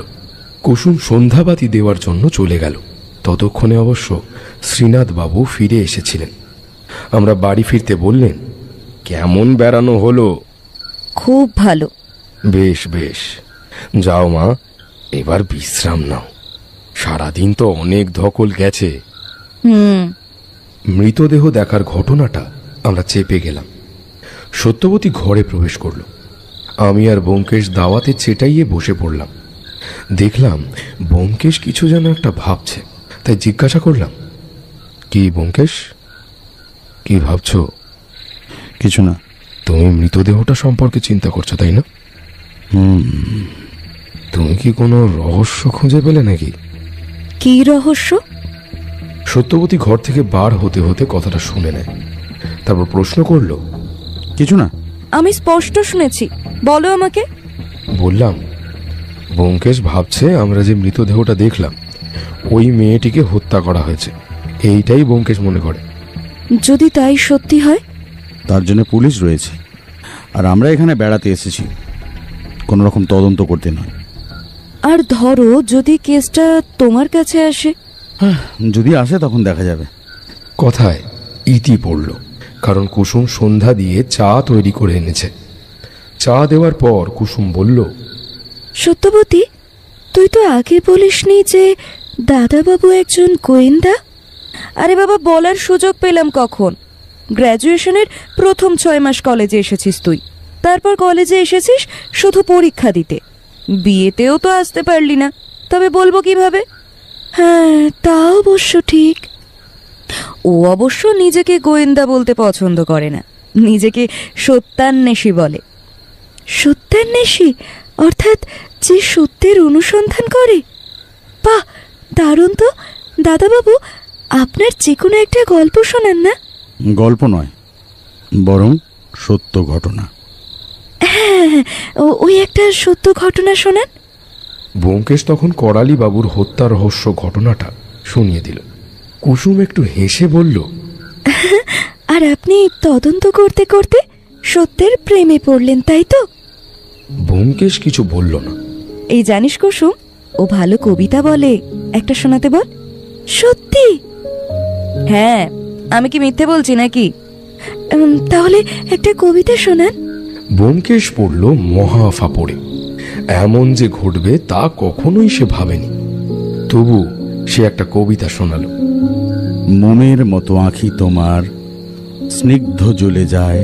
কুসুম সন্ধ্যাবাতি দেওয়ার জন্য চলে গেল। ততক্ষণে অবশ্য শ্রীনাথ বাবু ফিরে এসেছিলেন। আমরা বাড়ি ফিরতে বললেন, কেমন বেড়ানো হলো? খুব ভালো। বেশ বেশ, যাও মা, এবার বিশ্রাম নাও। সারাদিন তো অনেক ধকল গেছে। মৃতদেহ দেখার ঘটনাটা আমরা চেপে গেলাম। সত্যবতী ঘরে প্রবেশ করল। আমি আর ব্যোমকেশ দাওয়াতে চেটাইয়ে বসে পড়লাম। দেখলাম ব্যোমকেশ কিছু যেন একটা ভাবছে, তাই জিজ্ঞাসা করলাম, কি ব্যোমকেশ, কি ভাবছো? কিছু না। তুমি মৃতদেহটা সম্পর্কে চিন্তা করছো, তাই না? তুমি কি কোনো রহস্য খুঁজে পেলে নাকি? কি রহস্য? সত্যবতী ঘর থেকে বার হতে হতে কথাটা শুনে নেয়। তারপর প্রশ্ন করলো, কিছু না। আমি স্পষ্ট শুনেছি, বলো আমাকে। বললাম, ব্যোমকেশ ভাবছে আমরা যে মৃতদেহটা দেখলাম ওই মেয়েটিকে হত্যা করা হয়েছে, এইটাই ব্যোমকেশ মনে করে। যদি তাই সত্যি হয়? তার জন্য পুলিশ রয়েছে, আর আমরা এখানে বেড়াতে এসেছি, কোনো রকম তদন্ত করতে নয়। আর ধরো যদি কেসটা তোমার কাছে আসে? যদি আসে তখন দেখা যাবে। কথায় ইতি পড়ল, কারণ কুসুম সন্ধ্যা দিয়ে চা তৈরি করে এনেছে। চা দেওয়ার পর কুসুম বলল, সত্যবতী, তুই তো আগে বলিসনি যে দাদাবাবু একজন গোয়েন্দা? আরে বাবা, বলার সুযোগ পেলাম কখন? গ্র্যাজুয়েশনের প্রথম 6 মাস কলেজে এসেছিস তুই, তারপর কলেজে এসেছিস শুধু পরীক্ষা দিতে। বিয়েতেও তো আসতে পারলি না, তবে বলবো কিভাবে? হ্যাঁ, তা অবশ্য ঠিক। ও অবশ্য নিজেকে গোয়েন্দা বলতে পছন্দ করে না, নিজেকে সত্যান্বেষী বলে। সত্যান্বেষী অর্থাৎ যে সত্যের অনুসন্ধান করে? বাহ, দারুণ তো। দাদাবাবু, আপনার যে কোনো একটা গল্প শোনান না। গল্প নয়, বরং সত্য ঘটনা। হ্যাঁ, ওই একটা সত্য ঘটনা শোনান। ব্যোমকেশ তখন করালি বাবুর হত্যা রহস্য ঘটনাটা শুনিয়ে দিল। কুসুম একটু হেসে বলল, আর আপনি তদন্ত করতে করতে সত্যের প্রেমে পড়লেন, তাই তো? ব্যোমকেশ কিছু বলল না। এই জানিস কুসুম, ও ভালো কবিতা বলে, একটা শোনাতে বল। সত্যি? হ্যাঁ, আমি কি মিথ্যে বলছি নাকি? তাহলে একটা কবিতা শোনান। ব্যোমকেশ পড়ল মহা ফাপড়ে। এমন যে ঘটবে তা কখনোই সে ভাবেনি। তবু সে একটা কবিতা শোনালো। মোমের মতো আঁখি তোমার স্নিগ্ধ জ্বলে যায়,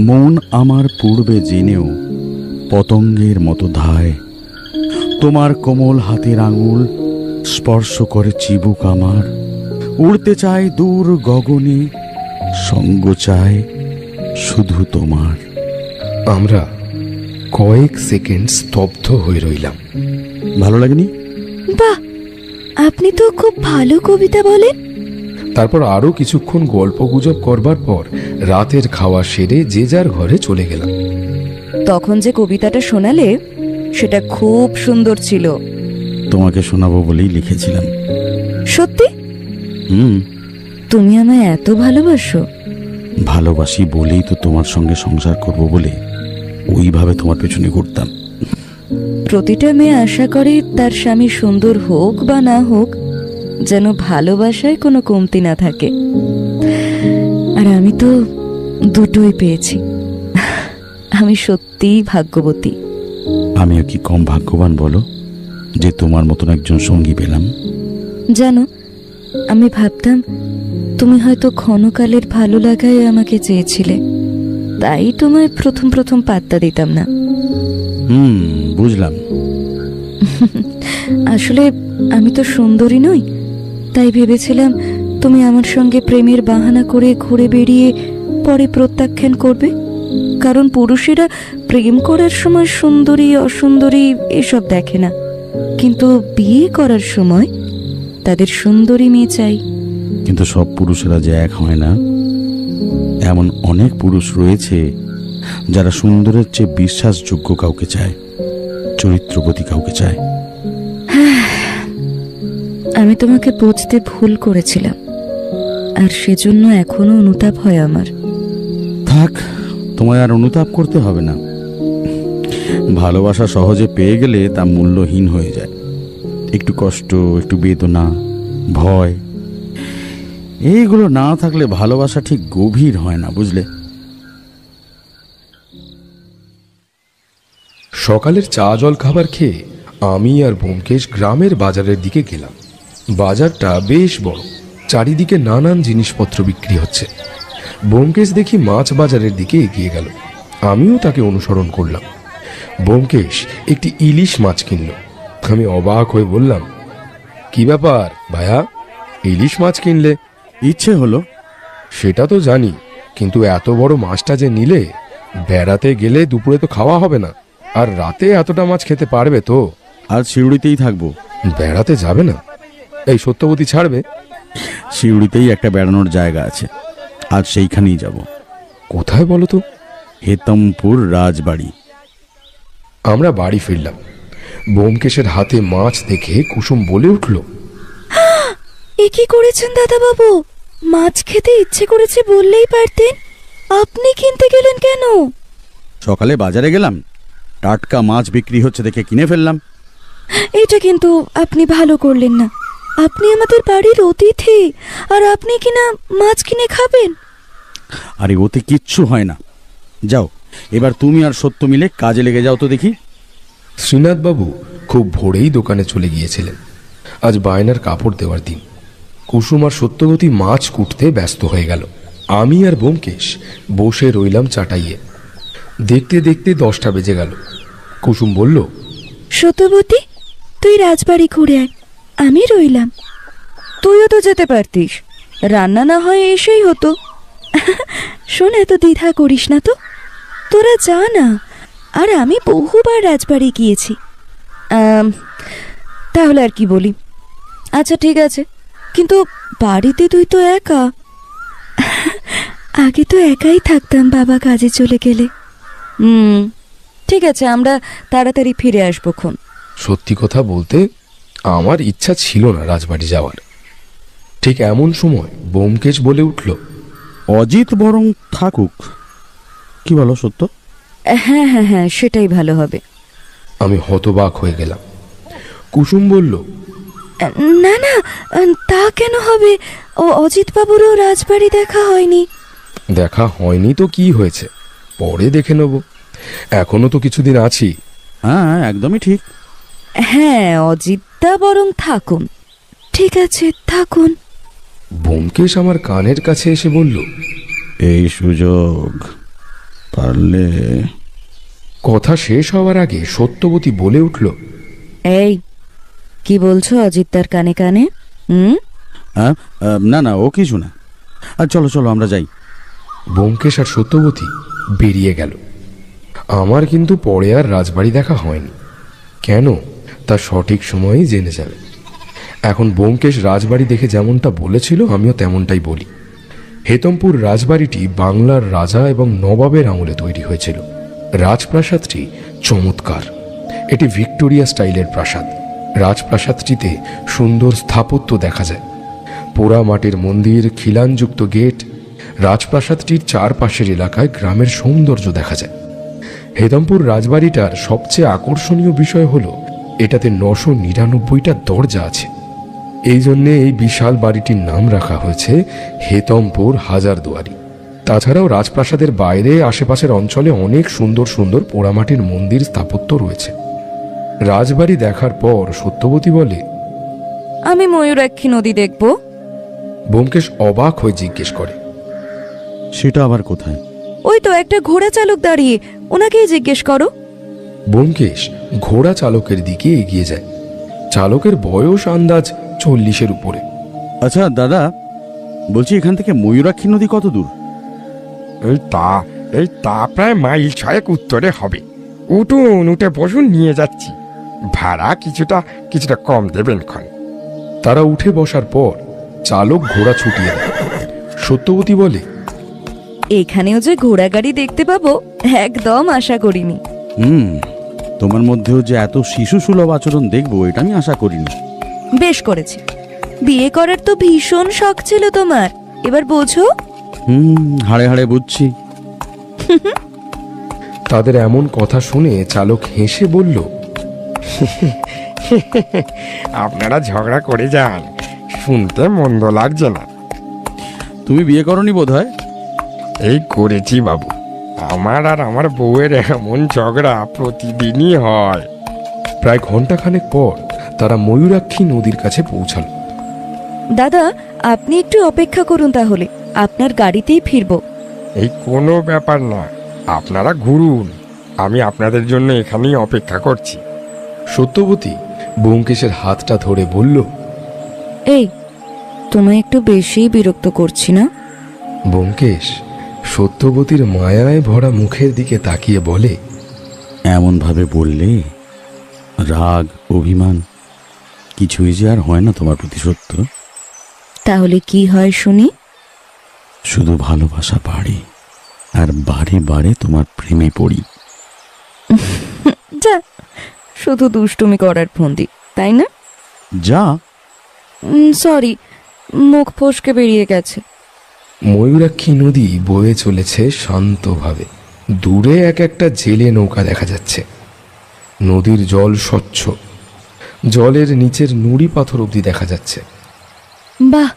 মন আমার পূর্বে জেনেও পতঙ্গের মতো ধায়। তোমার কোমল হাতের আঙুল স্পর্শ করে চিবুক আমার, উড়তে চায় দূর গগনে, সঙ্গ চায় শুধু তোমার। আমরা কয়েক সেকেন্ড স্তব্ধ হয়ে রইলাম। ভালো লাগেনি? বাহ, আপনি তো খুব ভালো কবিতা বলেন। তারপর আরো কিছুক্ষণ গল্প গুজব করবার পর রাতের খাওয়া সেরে যে যার ঘরে চলে গেলাম। তখন যে কবিতাটা শোনালে সেটা খুব সুন্দর ছিল। তোমাকে শোনাবো বলেই লিখেছিলাম। সত্যি? তুমি আমায় এত ভালোবাসো? ভালোবাসি বলেই তো তোমার সঙ্গে সংসার করব বলে ওইভাবে তোমার পেছনে ঘুরতাম। প্রতিটা মেয়ে আশা করে তার স্বামী সুন্দর হোক বা না হোক, যেন ভালোবাসায় কোনো কমতি না থাকে। আর আমি তো দুটোই পেয়েছি। আমি সত্যিই ভাগ্যবতী। আমিও কি কম ভাগ্যবান বলো যে তোমার মতন একজন সঙ্গী পেলাম? জানো, আমি ভাবতাম তুমি হয়তো ক্ষণকালের ভালো লাগায় আমাকে চেয়েছিলে, তাই তোমায় প্রথম প্রথম পাত্তা দিতাম না। বুঝলাম। আসলে আমি তো সুন্দরী নই, তাই ভেবেছিলাম তুমি আমার সঙ্গে প্রেমের বাহানা করে ঘুরে বেরিয়ে পরে প্রত্যাখ্যান করবে। কারণ পুরুষেরা প্রেম করার সময় সুন্দরী অসুন্দরী এসব দেখে না, কিন্তু বিয়ে করার সময় তাদের সুন্দরী মেয়ে চাই। কিন্তু সব পুরুষেরা যে এক হয় না। এমন অনেক পুরুষ রয়েছে যারা সুন্দরের চেয়ে বিশ্বাসযোগ্য কাউকে চায়, চরিত্রবতী কাউকে চায়। আমি তোমাকে বুঝতে ভুল করেছিলাম, আর সেজন্য এখনো অনুতাপ হয় আমার। থাক, তোমায় আর অনুতাপ করতে হবে না। ভালোবাসা সহজে পেয়ে গেলে তা মূল্যহীন হয়ে যায়। একটু কষ্ট, একটু বেদনা, ভয়, এইগুলো না থাকলে ভালোবাসা ঠিক গভীর হয় না, বুঝলে? সকালের চা জল খাবার খেয়ে আমি আর ব্যোমকেশ গ্রামের বাজারের দিকে গেলাম। বাজারটা বেশ বড়, চারিদিকে নানান জিনিসপত্র বিক্রি হচ্ছে। ব্যোমকেশ দেখি মাছ বাজারের দিকে এগিয়ে গেল, আমিও তাকে অনুসরণ করলাম। ব্যোমকেশ একটি ইলিশ মাছ কিনল। আমি অবাক হয়ে বললাম, কি ব্যাপার ভাইয়া, ইলিশ মাছ কিনলে? ইচ্ছে হলো। সেটা তো জানি, কিন্তু এত বড় মাছটা যে নিলে, বেড়াতে গেলে দুপুরে তো খাওয়া হবে না, আর রাতে এতটা মাছ খেতে পারবে তো? আজ শিউড়িতেই থাকবো। বেড়াতে যাবে না? এই সত্যবতী ছাড়বে? শিউড়িতেই একটা বেড়ানোর জায়গা আছে, আজ সেইখানেই যাব। কোথায় বলো তো? হেতমপুর রাজবাড়ি। আমরা বাড়ি ফিরলাম। ব্যোমকেশের হাতে মাছ দেখে কুসুম বলে উঠল, এ কি করেছেন দাদাবাবু? মাছ খেতে ইচ্ছে করেছে বললেই পারতেন, আপনি কিনতে গেলেন কেন? সকালে বাজারে গেলাম, টাটকা মাছ বিক্রি হচ্ছে দেখে কিনে ফেললাম। এটা কিন্তু আপনি ভালো করলেন না। আপনি আমাদের বাড়ির অতিথি, আর আপনি কিনা মাছ কিনে খাবেন? আরে ওতে কিচ্ছু হয় না। যাও, এবার তুমি আর সত্য মিলে কাজে লেগে যাও তো দেখি। শ্রীনাথবাবু খুব ভোরেই দোকানে চলে গিয়েছিলেন। আজ বায়নার কাপড় দেওয়ার দিন। কুসুম আর সত্যবতী মাছ কুটতে ব্যস্ত হয়ে গেল। আমি আর ব্যোমকেশ বসে রইলাম চাটাইয়ে। দেখতে দেখতে 10টা বেজে গেল। কুসুম বলল, সত্যবতী, তুই রাজবাড়ি ঘুরে আয়, আমি রইলাম। তুইও তো যেতে পারতিস, রান্না না হয় এসেই হতো। শোন, এত দ্বিধা করিস না তো, তোরা যা না। আর আমি বহুবার রাজবাড়ি গিয়েছি। তাহলে আর কি বলি? আচ্ছা ঠিক আছে, কিন্তু বাড়িতে তুই তো একা। আগে তো একাই থাকতাম বাবা কাজে চলে গেলে। ঠিক আছে, আমরা তাড়াতাড়ি ফিরে আসবো খন। সত্যি কথা বলতে আমার ইচ্ছা ছিল না রাজবাড়ি যাওয়ার। ঠিক এমন সময় ব্যোমকেশ বলে উঠল, অজিত বরং থাকুক। কি বলো সত্য? হ্যাঁ হ্যাঁ হ্যাঁ, সেটাই ভালো হবে। আমি হতবাক হয়ে গেলাম। কুসুম বলল, না না, তা কেন হবে? ও অজিত বাবুরও রাজবাড়ি দেখা হয়নি। দেখা হয়নি তো কি হয়েছে, পরে দেখে নেব, এখনো তো কিছুদিন আছি। হ্যাঁ, একদমই ঠিক। হ্যাঁ, অজিতদা বরং থাকুন। ঠিক আছে, থাকুন। ব্যোমকেশ আমার কানের কাছে এসে বলল, এই সুযোগ পারলে। কথা শেষ হওয়ার আগে সত্যবতী বলে উঠল, এই কি বলছো অজিতদার কানে কানে? হ্যাঁ, না না, ও কিছু না। আর চলো চলো, আমরা যাই। ব্যোমকেশ আর সত্যবতী বেরিয়ে গেল। আমার কিন্তু পরে আর রাজবাড়ি দেখা হয়নি। কেন, তা সঠিক সময়েই জেনে যাবে। এখন ব্যোমকেশ রাজবাড়ি দেখে যেমনটা বলেছিল, আমিও তেমনটাই বলি। হেতমপুর রাজবাড়িটি বাংলার রাজা এবং নবাবের আমলে তৈরি হয়েছিল। রাজপ্রাসাদটি চমৎকার। এটি ভিক্টোরিয়া স্টাইলের প্রাসাদ। রাজপ্রাসাদটিতে সুন্দর স্থাপত্য দেখা যায়। পোড়া মাটির মন্দির, খিলানযুক্ত গেট। রাজপ্রাসাদটির চারপাশের এলাকায় গ্রামের সৌন্দর্য দেখা যায়। হেতমপুর রাজবাড়িটার সবচেয়ে আকর্ষণীয় বিষয় হলো এটাতে 999টা দরজা আছে। এই জন্যে এই বিশাল বাড়িটির নাম রাখা হয়েছে হেতমপুর হাজারদুয়ারি। তাছাড়াও রাজপ্রাসাদের বাইরে আশেপাশের অঞ্চলে অনেক সুন্দর সুন্দর পোড়ামাটির মন্দির স্থাপত্য রয়েছে। রাজবাড়ি দেখার পর সত্যবতী বলে, আমি ময়ূরাক্ষী নদী দেখব। ব্যোমকেশ অবাক হয়ে জিজ্ঞেস করে, সেটা আবার কোথায়? ওই তো একটা ঘোড়া চালক দাঁড়িয়ে, ওনাকেই জিজ্ঞেস করো। ব্যোমকেশ ঘোড়া চালকের দিকে এগিয়ে যায়। চালকের বয়স আন্দাজ 40-এর উপরে। আচ্ছা দাদা, বলছি এখান থেকে ময়ূরাক্ষী নদী কত দূর? এই তা প্রায় মাইল 6 উত্তরে হবে। উঠুন, উঠে বসুন, নিয়ে যাচ্ছি। ভাড়া কিছুটা কম দেবেন খন। তারা উঠে বসার পর চালক ঘোড়া ছুটিয়ে দেয়। সত্যবতী বলে, এখানেও যে ঘোড়া গাড়ি দেখতে পাবো একদম আশা করিনি। তোমার মধ্যেও যে এত শিশু সুলভ আচরণ দেখবো, এটা আমি আশা করিনি। বেশ করেছি, বিয়ে করার তো ভীষণ শখ ছিল তোমার, এবার বোঝো। হাড়ে হাড়ে বুঝছি। তাদের এমন কথা শুনে চালক হেসে বলল, আপনারা ঝগড়া করে যান, শুনতে মন্দ লাগছে না। তুমি বিয়ে করনি বোধ হয়? এই করেছি বাবু, আমার আর আমার বউয়ের এমন ঝগড়া প্রতিদিনই হয়। প্রায় ঘন্টাখানেক পর তারা ময়ূরাক্ষী নদীর কাছে পৌঁছালো। দাদা, আপনি একটু অপেক্ষা করুন, তাহলে আপনার গাড়িতেই ফিরবো। এই কোনো ব্যাপার না, আপনারা ঘুরুন, আমি আপনাদের জন্য এখানেই অপেক্ষা করছি। সত্যবতী ব্যোমকেশের হাতটা ধরে বলল, এই, তোমায় একটু বেশি বিরক্ত করছি না? ব্যোমকেশ সত্যবতীর মায়ায় ভরা মুখের দিকে তাকিয়ে বলে, এমনভাবে বললে রাগ অভিমান কিছুই যে আর হয় না তোমার প্রতি সত্য। তাহলে কি হয় শুনি? শুধু ভালোবাসা বাড়ে, আর বারে বারে তোমার প্রেমে পড়ি। যা, শুধু দুষ্টুমি করার ফন্দি, তাই না? যা। সরি, মুখ ফসকে বেরিয়ে গেছে। ময়ূরাক্ষী নদী বয়ে চলেছে শান্তভাবে। দূরে এক একটা জেলে নৌকা দেখা যাচ্ছে। নদীর জল স্বচ্ছ, জলের নিচের নুড়ি পাথর অবধি দেখা যাচ্ছে। বাহ,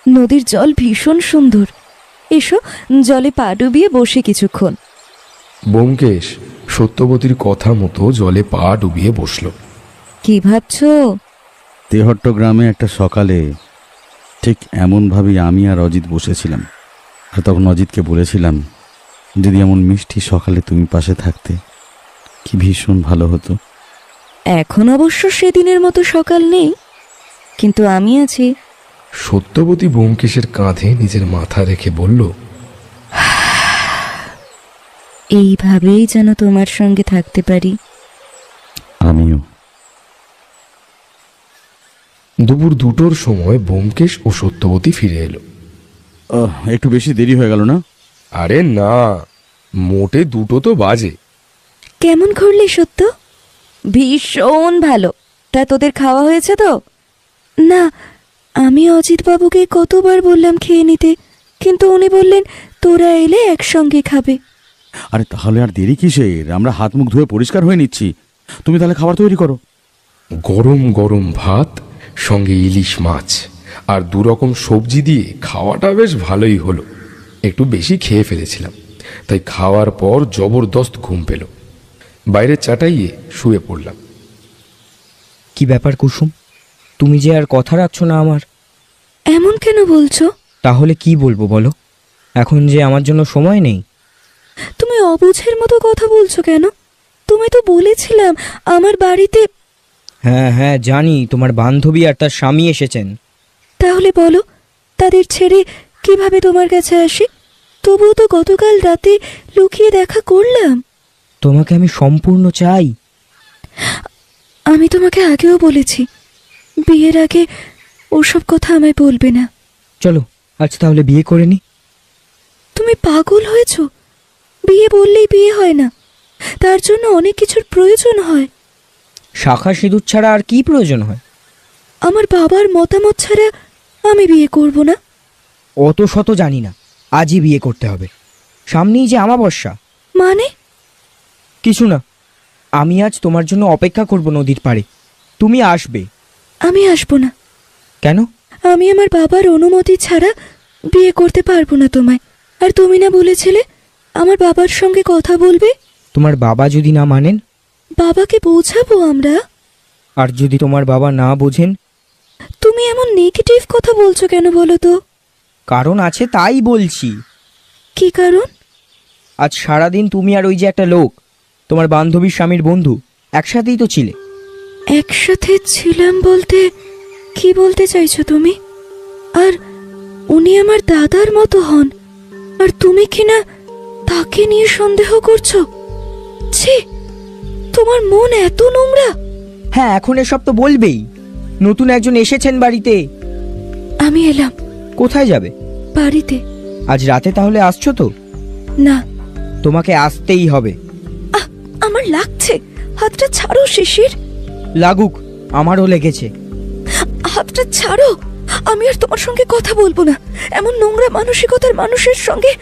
নদীর জল ভীষণ সুন্দর। এসো, জলে পা ডুবিয়ে বসে কিছুক্ষণ। ব্যোমকেশ সত্যবতীর কথা মতো জলে পা ডুবিয়ে বসল। কি ভাবছো? তেহট্ট গ্রামে একটা সকালে ঠিক এমনভাবেই আমি আর অজিত বসেছিলাম, আর তখন অজিতকে বলেছিলাম, যদি এমন মিষ্টি সকালে তুমি পাশে থাকতে কি ভীষণ ভালো হতো। এখন অবশ্য সেদিনের মতো সকাল নেই, কিন্তু আমি আছি। সত্যবতী ব্যোমকেশের কাঁধে নিজের মাথা রেখে বলল, এইভাবেই যেন তোমার সঙ্গে থাকতে পারি। আমিও। দুপুর 2টোর সময় ব্যোমকেশ ও সত্যবতী ফিরে এলো। একটু বেশি দেরি হয়ে গেল না? আরে না, মোটে 2টো তো বাজে। কেমন ঘুরলি সত্য? ভীষণ ভালো। তা তোদের খাওয়া হয়েছে তো? না, আমি অজিত বাবুকে কতবার বললাম খেয়ে নিতে, কিন্তু উনি বললেন তোরা এলে একসঙ্গে খাবে। আরে তাহলে আর দেরি কিসের? আমরা হাত মুখ ধুয়ে পরিষ্কার হয়ে নিচ্ছি, তুমি তাহলে খাবার তৈরি করো। গরম গরম ভাত, সঙ্গে ইলিশ মাছ আর 2 রকম সবজি দিয়ে খাওয়াটা বেশ ভালোই হলো। একটু বেশি খেয়ে ফেলেছিলাম, তাই খাওয়ার পর জবরদস্ত ঘুম পেল। বাইরে চাটাইয়ে শুয়ে পড়লাম। কি ব্যাপার কুসুম, তুমি যে আর কথা রাখছো না আমার? এমন কেন বলছো? তাহলে কি বলবো বলো? এখন যে আমার জন্য সময় নেই। তুমি অবুঝের মতো কথা বলছো কেন? তোমায় তো বলেছিলাম আমার বাড়িতে। হ্যাঁ হ্যাঁ জানি, তোমার বান্ধবী আর তার স্বামী এসেছেন। তাহলে বলো, তাদের ছেড়ে কিভাবে তোমার কাছে আসি? তবুও তো গতকাল রাতে লুকিয়ে দেখা করলাম। তোমাকে আমি সম্পূর্ণ চাই। আমি তোমাকে আগেও বলেছি, বিয়ের আগে ওসব কথা আমায় বলবে না। চলো আজ তাহলে বিয়ে করে নি। তুমি পাগল হয়েছো? বিয়ে বললেই বিয়ে হয় না, তার জন্য অনেক কিছুর প্রয়োজন হয়। শাখা সিঁদুর ছাড়া আর কি প্রয়োজন হয়? আমার বাবার মতামত ছাড়া আমি বিয়ে করব না। অত শত জানি না, আজই বিয়ে করতে হবে। সামনেই যে আমাবস্যা। মানে? কিছু না, আমি আজ তোমার জন্য অপেক্ষা করব নদীর পাড়ে, তুমি আসবে। আমি আসবো না। কেন? আমি আমার বাবার অনুমতি ছাড়া বিয়ে করতে পারবো না তোমায়। আর তুমি না বলেছিলে আমার বাবার সঙ্গে কথা বলবে? তোমার বাবা যদি না মানেন? বাবাকে বোঝাবো আমরা। আর যদি তোমার বাবা না বোঝেন? তুমি এমন নেগেটিভ কথা বলছো কেন বলো তো? কারণ আছে তাই বলছি। কি কারণ? আজ সারাদিন তুমি আর ওই যে একটা লোক, তোমার বান্ধবীর স্বামীর বন্ধু, একসাথেই তো ছিলে। একসাথে ছিলাম বলতে কি বলতে চাইছো তুমি? আর উনি আমার দাদার মতো হন, আর তুমি কিনা তাকে নিয়ে সন্দেহ করছো? ছি, তোমার মন এত নোংরা। হ্যাঁ, এখন এসব তো বলবেই। নতুন একজন এসেছেন বাড়িতে। আমি এলাম। কোথায় যাবে? বাড়িতে। আজ রাতে তাহলে আসছো তো? না। তোমাকে আসতেই হবে। আমার লাগছে, হাতটা ছাড়ো শিশির। লাগুক, আমারও লেগেছে। হাতটা ছাড়ো, আমি আর তোমার সঙ্গে কথা বলবো না। এমন নোংরা মানসিকতার মানুষের সঙ্গে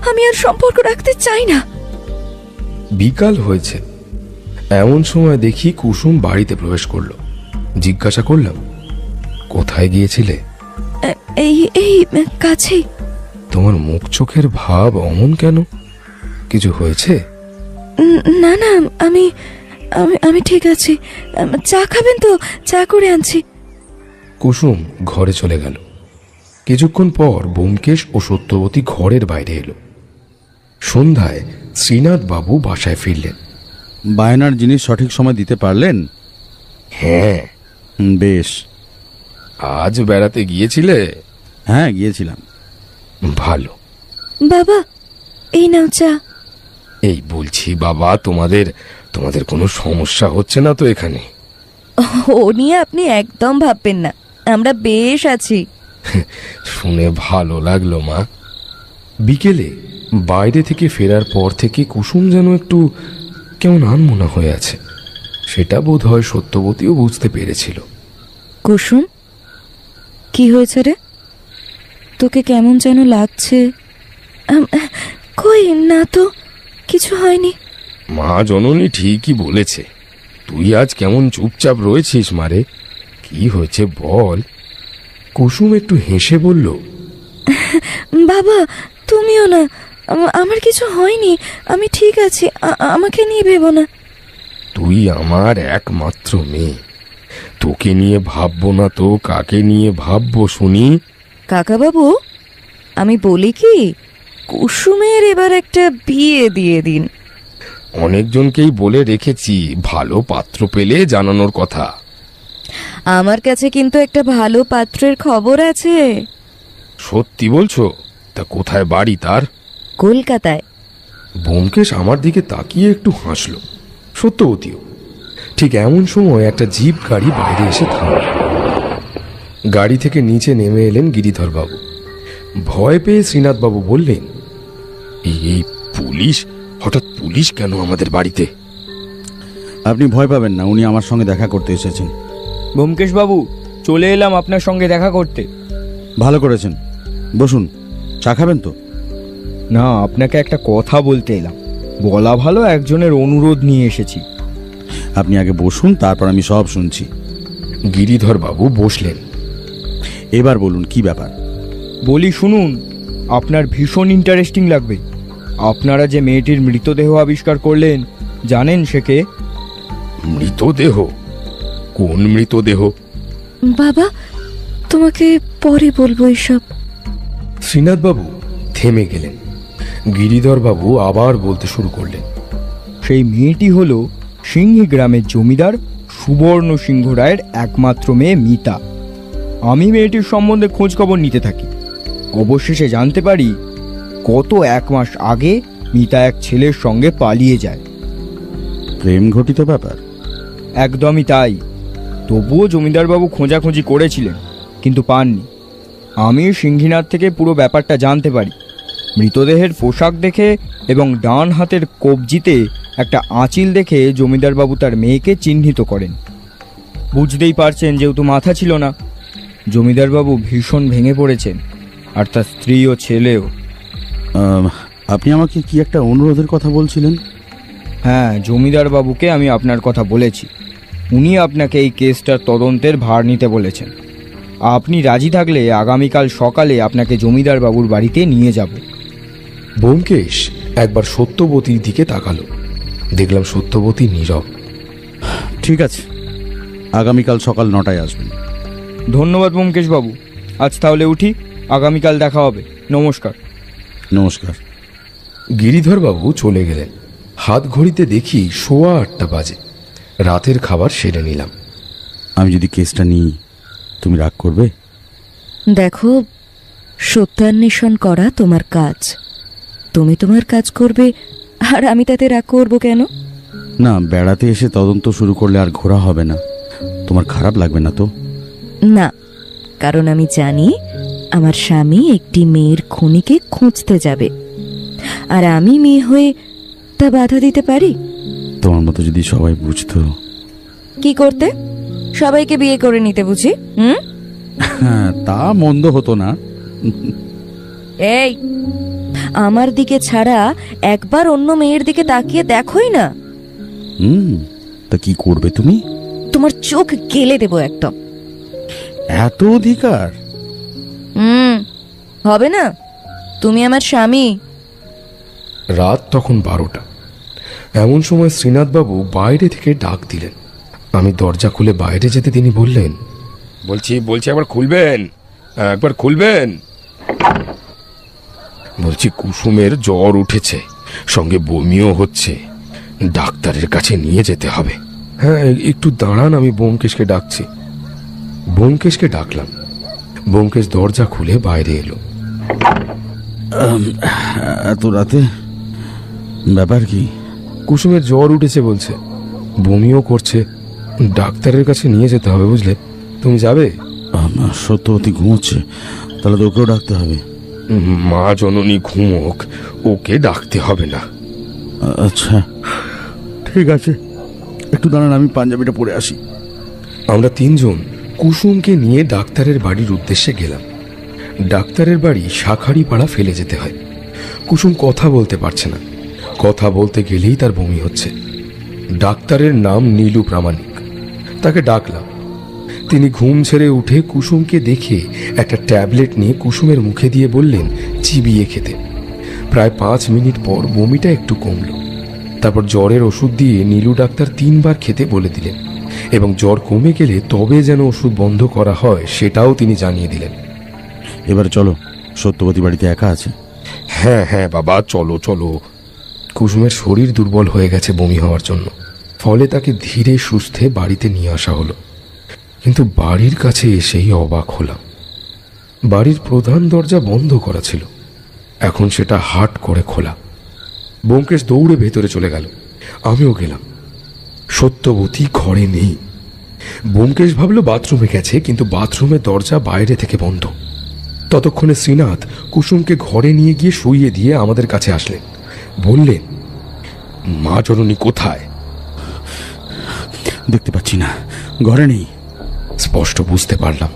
আমি আর সম্পর্ক রাখতে চাই না। বিকাল হয়েছে, এমন সময় দেখি কুসুম বাড়িতে প্রবেশ করলো। জিজ্ঞাসা করলাম, কোথায় গিয়েছিলে? এই এই কাছেই। তোমার মুখ চোখের ভাব অমন কেন? কিছু হয়েছে? না না, আমি আমি আমি ঠিক আছি। চা খাবেন তো? চা করে আনছি। কুসুম ঘরে চলে গেল। কিছুক্ষণ পর ব্যোমকেশ ও সত্যবতী ঘরের বাইরে এলো। সন্ধ্যায় শ্রীনাথ বাবু বাসায় ফিরলেন। বায়নার জিনিস সঠিক সময় দিতে পারলেন? হ্যাঁ। বেশ। আজ বেড়াতে গিয়েছিলে? হ্যাঁ, গিয়েছিলাম। ভালো। বাবা, এই নাও চা। এই বলছি বাবা, তোমাদের তোমাদের কোনো সমস্যা হচ্ছে না তো এখানে? ও নিয়ে আপনি একদম ভাববেন না, আমরা বেশ আছি। শুনে ভালো লাগলো মা। বিকেলে বাইরে থেকে ফেরার পর থেকে কুসুম যেন একটু কেমন আনমনা হয়ে আছে। সেটা বোধ হয় সত্যবতীও বুঝতে পেরেছিল। কুসুম, কি হয়েছে রে? তোকে কেমন যেন লাগছে। কই না তো, কিছু হয়নি। মা জননী ঠিকই বলেছে। তুই আজ কেমন চুপচাপ রয়েছিস মারে, কি হয়েছে বল? কুসুম একটু হেসে বলল, বাবা তুমিও না, আমার কিছু হয়নি, আমি ঠিক আছি, আমাকে নিয়ে ভেবো না। তুই আমার একমাত্র মেয়ে, তোকে নিয়ে ভাববো না তো কাকে নিয়ে ভাববো শুনি? কাকা বাবু, আমি বলি কি, কুসুমের এবার একটা বিয়ে দিয়ে দিন। অনেকজনকেই বলে রেখেছি, ভালো পাত্র পেলে জানানোর কথা। আমার কাছে কিন্তু একটা ভালো পাত্রের খবর আছে। সত্যি বলছো? তা কোথায় বাড়ি তার? কলকাতায়। ব্যোমকেশ আমার দিকে তাকিয়ে একটু হাসল, সত্যবতীও। ঠিক এমন সময় একটা জিপ গাড়ি বাইরে এসে থামল। গাড়ি থেকে নিচে নেমে এলেন গিরিধরবাবু। ভয় পেয়ে শ্রীনাথবাবু বললেন, এই পুলিশ, হঠাৎ পুলিশ কেন আমাদের বাড়িতে? আপনি ভয় পাবেন না, উনি আমার সঙ্গে দেখা করতে এসেছেন। ব্যোমকেশ বাবু, চলে এলাম আপনার সঙ্গে দেখা করতে। ভালো করেছেন, বসুন। চা খাবেন তো? না, আপনাকে একটা কথা বলতে এলাম। বলা ভালো, একজনের অনুরোধ নিয়ে এসেছি। আপনি আগে বসুন, তারপর আমি সব শুনছি। গিরিধরবাবু বসলেন। এবার বলুন, কি ব্যাপার? বলি শুনুন, আপনার ভীষণ ইন্টারেস্টিং লাগবে। আপনারা যে মেয়েটির মৃতদেহ আবিষ্কার করলেন, জানেন সে কে? মৃতদেহ? কোন মৃতদেহ? বাবা, তোমাকে পরে বলবো এসব। শ্রীনাথবাবু থেমে গেলেন। গিরিধরবাবু আবার বলতে শুরু করলেন, সেই মেয়েটি হলো সিংহী গ্রামের জমিদার সুবর্ণ সিংহ রায়ের একমাত্র মেয়ে মিতা। আমি মেয়েটির সম্বন্ধে খোঁজ খবর নিতে থাকি। অবশেষে জানতে পারি, গত 1 মাস আগে মিতা এক ছেলের সঙ্গে পালিয়ে যায়। প্রেম ঘটিত ব্যাপার? একদমই তাই। তবুও জমিদারবাবু খোঁজাখুঁজি করেছিলেন, কিন্তু পাননি। আমি সিংহীনাথ থেকে পুরো ব্যাপারটা জানতে পারি। মৃতদেহের পোশাক দেখে এবং ডান হাতের কবজিতে একটা আঁচিল দেখে জমিদারবাবু তার মেয়েকে চিহ্নিত করেন। বুঝতেই পারছেন, যেহেতু মাথা ছিল না, জমিদারবাবু ভীষণ ভেঙে পড়েছেন, আর তার স্ত্রী ও ছেলেও। আপনি আমাকে কি একটা অনুরোধের কথা বলছিলেন? হ্যাঁ, জমিদারবাবুকে আমি আপনার কথা বলেছি। উনি আপনাকে এই কেসটার তদন্তের ভার নিতে বলেছেন। আপনি রাজি থাকলে আগামীকাল সকালে আপনাকে জমিদারবাবুর বাড়িতে নিয়ে যাব। ব্যোমকেশ একবার সত্যবতীর দিকে তাকালো। দেখলাম সত্যবতী নীরব। ঠিক আছে, আগামীকাল সকাল 9টায় আসবেন। ধন্যবাদ ব্যোমকেশবাবু। আজ তাহলে উঠি, আগামীকাল দেখা হবে। নমস্কার। নমস্কার। গিরিধরবাবু চলে গেলেন। হাত ঘড়িতে দেখি 8:15 বাজে। রাতের খাবার সেরে নিলাম। আমি যদি কেসটা নিই, তুমি রাগ করবে? দেখো, সত্যান্বেষণ করা তোমার কাজ। তুমি তোমার কাজ করবে, আর আমি তাতে রাগ করবো কেন? না, বেড়াতে এসে তদন্ত শুরু করলে আর ঘোরা হবে না। তোমার খারাপ লাগবে না তো? না, কারণ আমি জানি আমার স্বামী একটি মেয়ের খুনিকে খুঁজতে যাবে, আর আমি মেয়ে হয়ে তা বাধা দিতে পারি? তোমার মতো যদি সবাই বুঝতো। কি করতে? সবাইকে বিয়ে করে নিতে বুঝি? হ্যাঁ, তা মন্দ হতো না। এই, আমার দিকে ছাড়া একবার অন্য মেয়ের দিকে তাকিয়ে দেখোই না। তা কি করবে তুমি? তোমার চোখ গেলে দেবো একদম। এত অধিকার? হবে না? তুমি আমার স্বামী। রাত তখন 12টা। এমন সময় শ্রীনাথবাবু বাইরে থেকে ডাক দিলেন। আমি দরজা খুলে বাইরে যেতে তিনি বললেন, বলছি একবার খুলবেন, একবার খুলবেন। বলছি কুসুমের জ্বর উঠেছে, সঙ্গে বমিও হচ্ছে, ডাক্তারের কাছে নিয়ে যেতে হবে। হ্যাঁ, একটু দাঁড়ান, আমি ব্যোমকেশকে ডাকছি। ব্যোমকেশকে ডাকলাম। ব্যোমকেশ দরজা খুলে বাইরে এলো। এত রাতে ব্যাপার কি? কুসুমের জ্বর উঠেছে বলছে, বমিও করছে, ডাক্তারের কাছে নিয়ে যেতে হবে, বুঝলে? তুমি যাবে? সত্যবতী ঘুমোচ্ছে, তাহলে তো ওকেও ডাকতে হবে। মা জননী ঘুমোক, ওকে ডাকতে হবে না। আচ্ছা ঠিক আছে, একটু দাঁড়ান, আমি পাঞ্জাবিটা পরে আসি। আমরা তিনজন কুসুমকে নিয়ে ডাক্তারের বাড়ির উদ্দেশ্যে গেলাম। ডাক্তারের বাড়ি শাখারিপাড়া ফেলে যেতে হয়। কুসুম কথা বলতে পারছে না, কথা বলতে গেলেই তার বমি হচ্ছে। ডাক্তারের নাম নীলু প্রামাণিক। তাকে ডাকলাম। তিনি ঘুম ছেড়ে উঠে কুসুমকে দেখে একটা ট্যাবলেট নিয়ে কুসুমের মুখে দিয়ে বললেন চিবিয়ে খেতে। প্রায় 5 মিনিট পর বমিটা একটু কমল। তারপর জ্বরের ওষুধ দিয়ে নীলু ডাক্তার 3 বার খেতে বলে দিলেন এবং জ্বর কমে গেলে তবে যেন ওষুধ বন্ধ করা হয় সেটাও তিনি জানিয়ে দিলেন। এবার চলো, সত্যবতী বাড়িতে একা আছে। হ্যাঁ হ্যাঁ বাবা, চলো চলো। কুসুমের শরীর দুর্বল হয়ে গেছে বমি হওয়ার জন্য, ফলে তাকে ধীরে সুস্থে বাড়িতে নিয়ে আসা হলো। কিন্তু বাড়ির কাছে এসেই অবাক হলাম। বাড়ির প্রধান দরজা বন্ধ করা ছিল, এখন সেটা হাট করে খোলা। ব্যোমকেশ দৌড়ে ভেতরে চলে গেল, আমিও গেলাম। সত্যবতী ঘরে নেই। ব্যোমকেশ ভাবল বাথরুমে গেছে, কিন্তু বাথরুমের দরজা বাইরে থেকে বন্ধ। ততক্ষণে শ্রীনাথ কুসুমকে ঘরে নিয়ে গিয়ে শুইয়ে দিয়ে আমাদের কাছে আসলেন। বললেন, মা জননী কোথায়? দেখতে পাচ্ছি না, ঘরে নেই। স্পষ্ট বুঝতে পারলাম।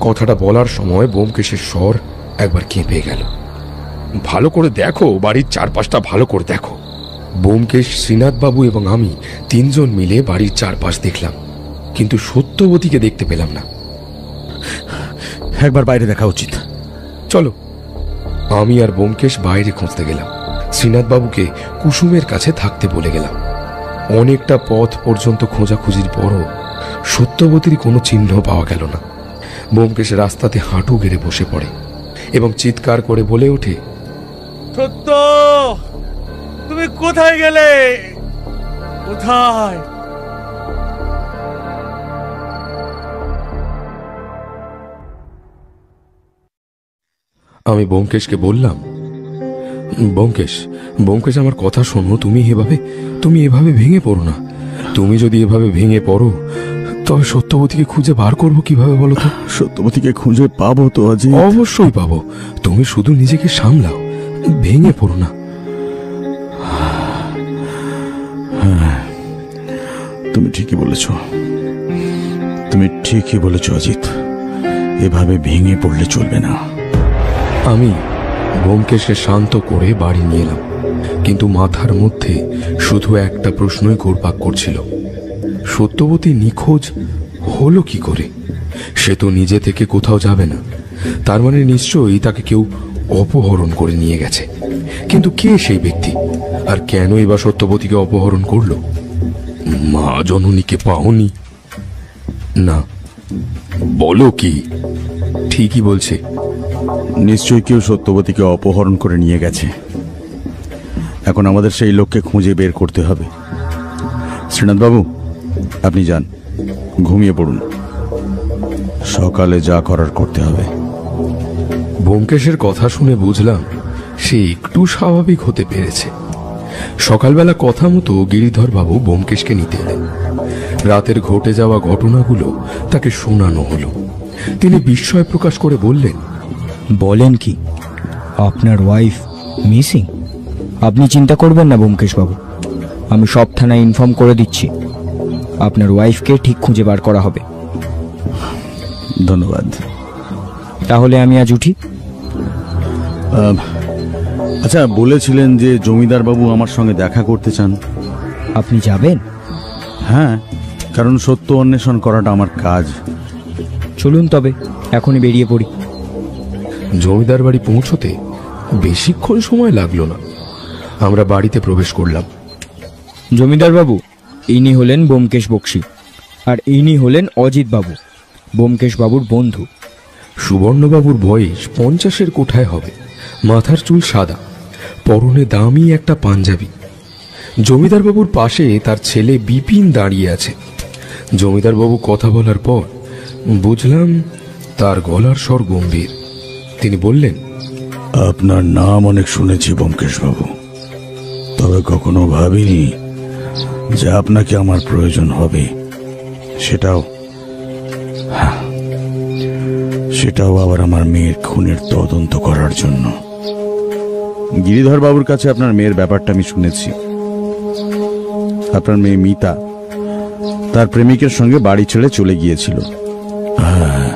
কথাটা বলার সময় ব্যোমকেশের স্বর একবার কেঁপে গেল। ভালো করে দেখো, বাড়ির চারপাশটা ভালো করে দেখো। ব্যোমকেশ, শ্রীনাথবাবু এবং আমি 3 জন মিলে বাড়ির চারপাশ দেখলাম, কিন্তু সত্যবতীকে দেখতে পেলাম না। একবার বাইরে দেখা উচিত। চলো। আমি আর ব্যোমকেশ বাইরে খুঁজতে গেলাম। শ্রীনাথবাবুকে কুসুমের কাছে থাকতে বলে গেলাম। অনেকটা পথ পর্যন্ত খোঁজাখুঁজির পরও সত্যবতীর কোনো চিহ্ন পাওয়া গেল না। ব্যোমকেশ রাস্তাতে হাঁটু গেড়ে বসে পড়ে এবং চিৎকার করে বলে ওঠে, সত্য, তুমি কোথায় গেলে? কোথায়? আমি ব্যোমকেশকে বললাম, ব্যোমকেশ, ব্যোমকেশ আমার কথা শোনো, তুমি এভাবে ভেঙে পড়ো না। তুমি যদি এভাবে ভেঙে পড়ো তবে সত্যবতীকে খুঁজে বার করবো কিভাবে বলো তো? সত্যবতীকে খুঁজে পাবো তো আজি? অবশ্যই পাবো, তুমি শুধু নিজেকে সামলাও, ভেঙে পড়ো না। তুমি ঠিকই বলেছ অজিত, এভাবে ভেঙে পড়লে চলবে না। আমি ব্যোমকেশকে শান্ত করে বাড়ি নিয়ে এলাম, কিন্তু মাথার মধ্যে শুধু একটা প্রশ্নই ঘুরপাক করছিল, সত্যবতী নিখোঁজ হলো কি করে? সে তো নিজে থেকে কোথাও যাবে না, তার মানে নিশ্চয়ই তাকে কেউ অপহরণ করে নিয়ে গেছে। কিন্তু কে সেই ব্যক্তি, আর কেনই বা সত্যবতীকে অপহরণ করলো? মা জননীকে পাওনি? না, বলো কি? ঠিকই বলছে, নিশ্চয়ই কেউ সত্যবতীকে অপহরণ করে নিয়ে গেছে। এখন আমাদের সেই লোককে খুঁজে বের করতে হবে। শ্রীনাথবাবু, আপনি যান, ঘুমিয়ে পড়ুন, সকালে যা করার করতে হবে। ব্যোমকেশের কথা শুনে বুঝলাম সে একটু স্বাভাবিক হতে পেরেছে। সকালবেলা কথা মতো গিরিধরবাবু ব্যোমকেশকে নিতে এলেন। রাতের ঘটে যাওয়া ঘটনাগুলো তাকে শোনানো হলো। তিনি বিস্ময় প্রকাশ করে বললেন, বলেন কি, আপনার ওয়াইফ মিসিং? আপনি চিন্তা করবেন না ব্যোমকেশবাবু, আমি সব থানায় ইনফর্ম করে দিচ্ছি। আপনার ওয়াইফকে ঠিক খুঁজে বার করা হবে। ধন্যবাদ। তাহলে আমি আজ উঠি। আচ্ছা, বলেছিলেন যে জমিদার বাবু আমার সঙ্গে দেখা করতে চান। আপনি যাবেন? হ্যাঁ, কারণ সত্য অন্বেষণ করাটা আমার কাজ। চলুন তবে এখনই বেরিয়ে পড়ি। জমিদার বাড়ি পৌঁছতে বেশিক্ষণ সময় লাগলো না। আমরা বাড়িতে প্রবেশ করলাম। জমিদার বাবু, ইনি হলেন ব্যোমকেশ বক্সী, আর ইনি হলেন অজিত বাবু, ব্যোমকেশ বাবুর বন্ধু। সুবর্ণবাবুর বয়স 50-এর কোঠায় হবে। মাথার চুল সাদা, পরনে দামি একটা পাঞ্জাবি। জমিদারবাবুর পাশে তার ছেলে বিপিন দাঁড়িয়ে আছে। জমিদারবাবু কথা বলার পর বুঝলাম তার গলার স্বর গম্ভীর। তিনি বললেন, আপনার নাম অনেক শুনেছি ব্যোমকেশ বাবু, তবে কখনো ভাবিনি যে আপনাকে আমার প্রয়োজন হবে, সেটাও আবার আমার মেয়ের খুনের তদন্ত করার জন্য। গিরিধর বাবুর কাছে আপনার মেয়ের ব্যাপারটা আমি শুনেছি। আপনার মেয়ে মিতা তার প্রেমিকের সঙ্গে বাড়ি ছেড়ে চলে গিয়েছিল। হ্যাঁ,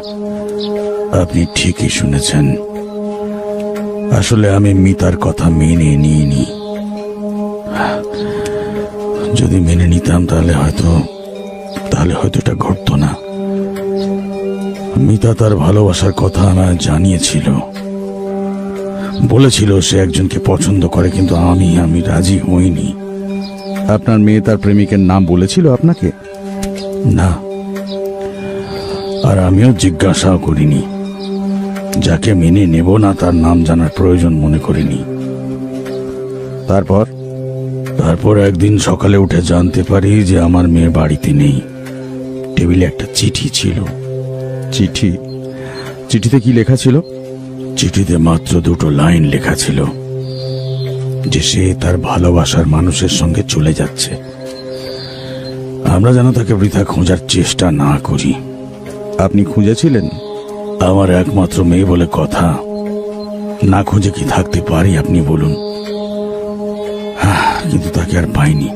আপনি ঠিকই শুনেছেন। আসলে আমি মিতার কথা মেনে নিইনি। যদি মেনে নিতাম তাহলে হয়তো এটা ঘটতো না। মিতা তার ভালোবাসার কথা আমায় জানিয়েছিল, বলেছিল সে একজনকে পছন্দ করে, কিন্তু আমি রাজি হইনি। আপনার মেয়ে তার প্রেমিকের নাম বলেছিল আপনাকে? না, আর আমিও জিজ্ঞাসাও করিনি। যাকে মেনে নেব না তার নাম জানার প্রয়োজন মনে করিনি। তারপর একদিন সকালে উঠে জানতে পারি যে আমার মেয়ে বাড়িতে নেই। টেবিলে একটা চিঠি ছিল। চিঠিতে কি লেখা ছিল? চিঠিতে মাত্র 2টো লাইন লেখা ছিল যে সে তার ভালোবাসার মানুষের সঙ্গে চলে যাচ্ছে। আমরা যেন তাকে বৃথা খোঁজার চেষ্টা না করি। আপনি খুঁজেছিলেন? আমার একমাত্র মেয়ে বলে কথা, না খুঁজে কি থাকতে পারি আপনি বলুন? কিন্তু তাকে আর পাইনি।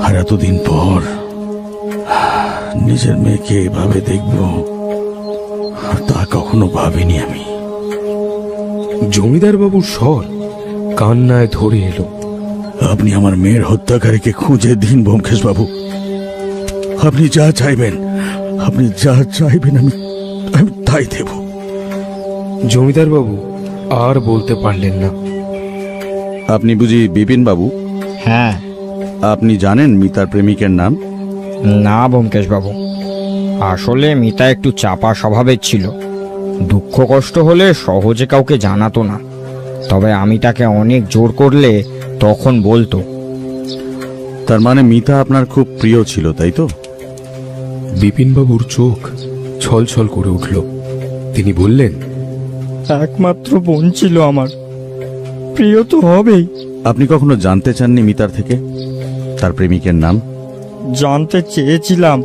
আর এতদিন পর নিজের মেয়েকে এভাবে দেখব তা কখনো ভাবিনি আমি। জমিদারবাবুর স্বর কান্নায় ধরে এলো। আপনি আমার মেয়ের হত্যাকারীকে খুঁজে দিন ব্যোমকেশ বাবু। আপনি যা চাইবেন আমি তাই দেব। জমিদারবাবু আর বলতে পারলেন না। আপনি বুঝি বিপিন বাবু? হ্যাঁ। আপনি জানেন মিতার প্রেমিকের নাম? না ব্যোমকেশ বাবু, আসলে মিতা একটু চাপা স্বভাবের ছিল। দুঃখ কষ্ট হলে সহজে কাউকে জানাতো না, তবে আমি তাকে অনেক জোর করলে তখন বলতো। তার মানে মিতা আপনার খুব প্রিয় ছিল, তাই তো? বিপিনবাবুর চোখ ছলছল করে উঠল। তিনি বললেন, একমাত্র বোন ছিল আমার, প্রিয় তো হবেই। আপনি কখনো জানতে চাননি মিতার থেকে তার প্রেমিকের নাম? জানতে চেয়েছিলাম,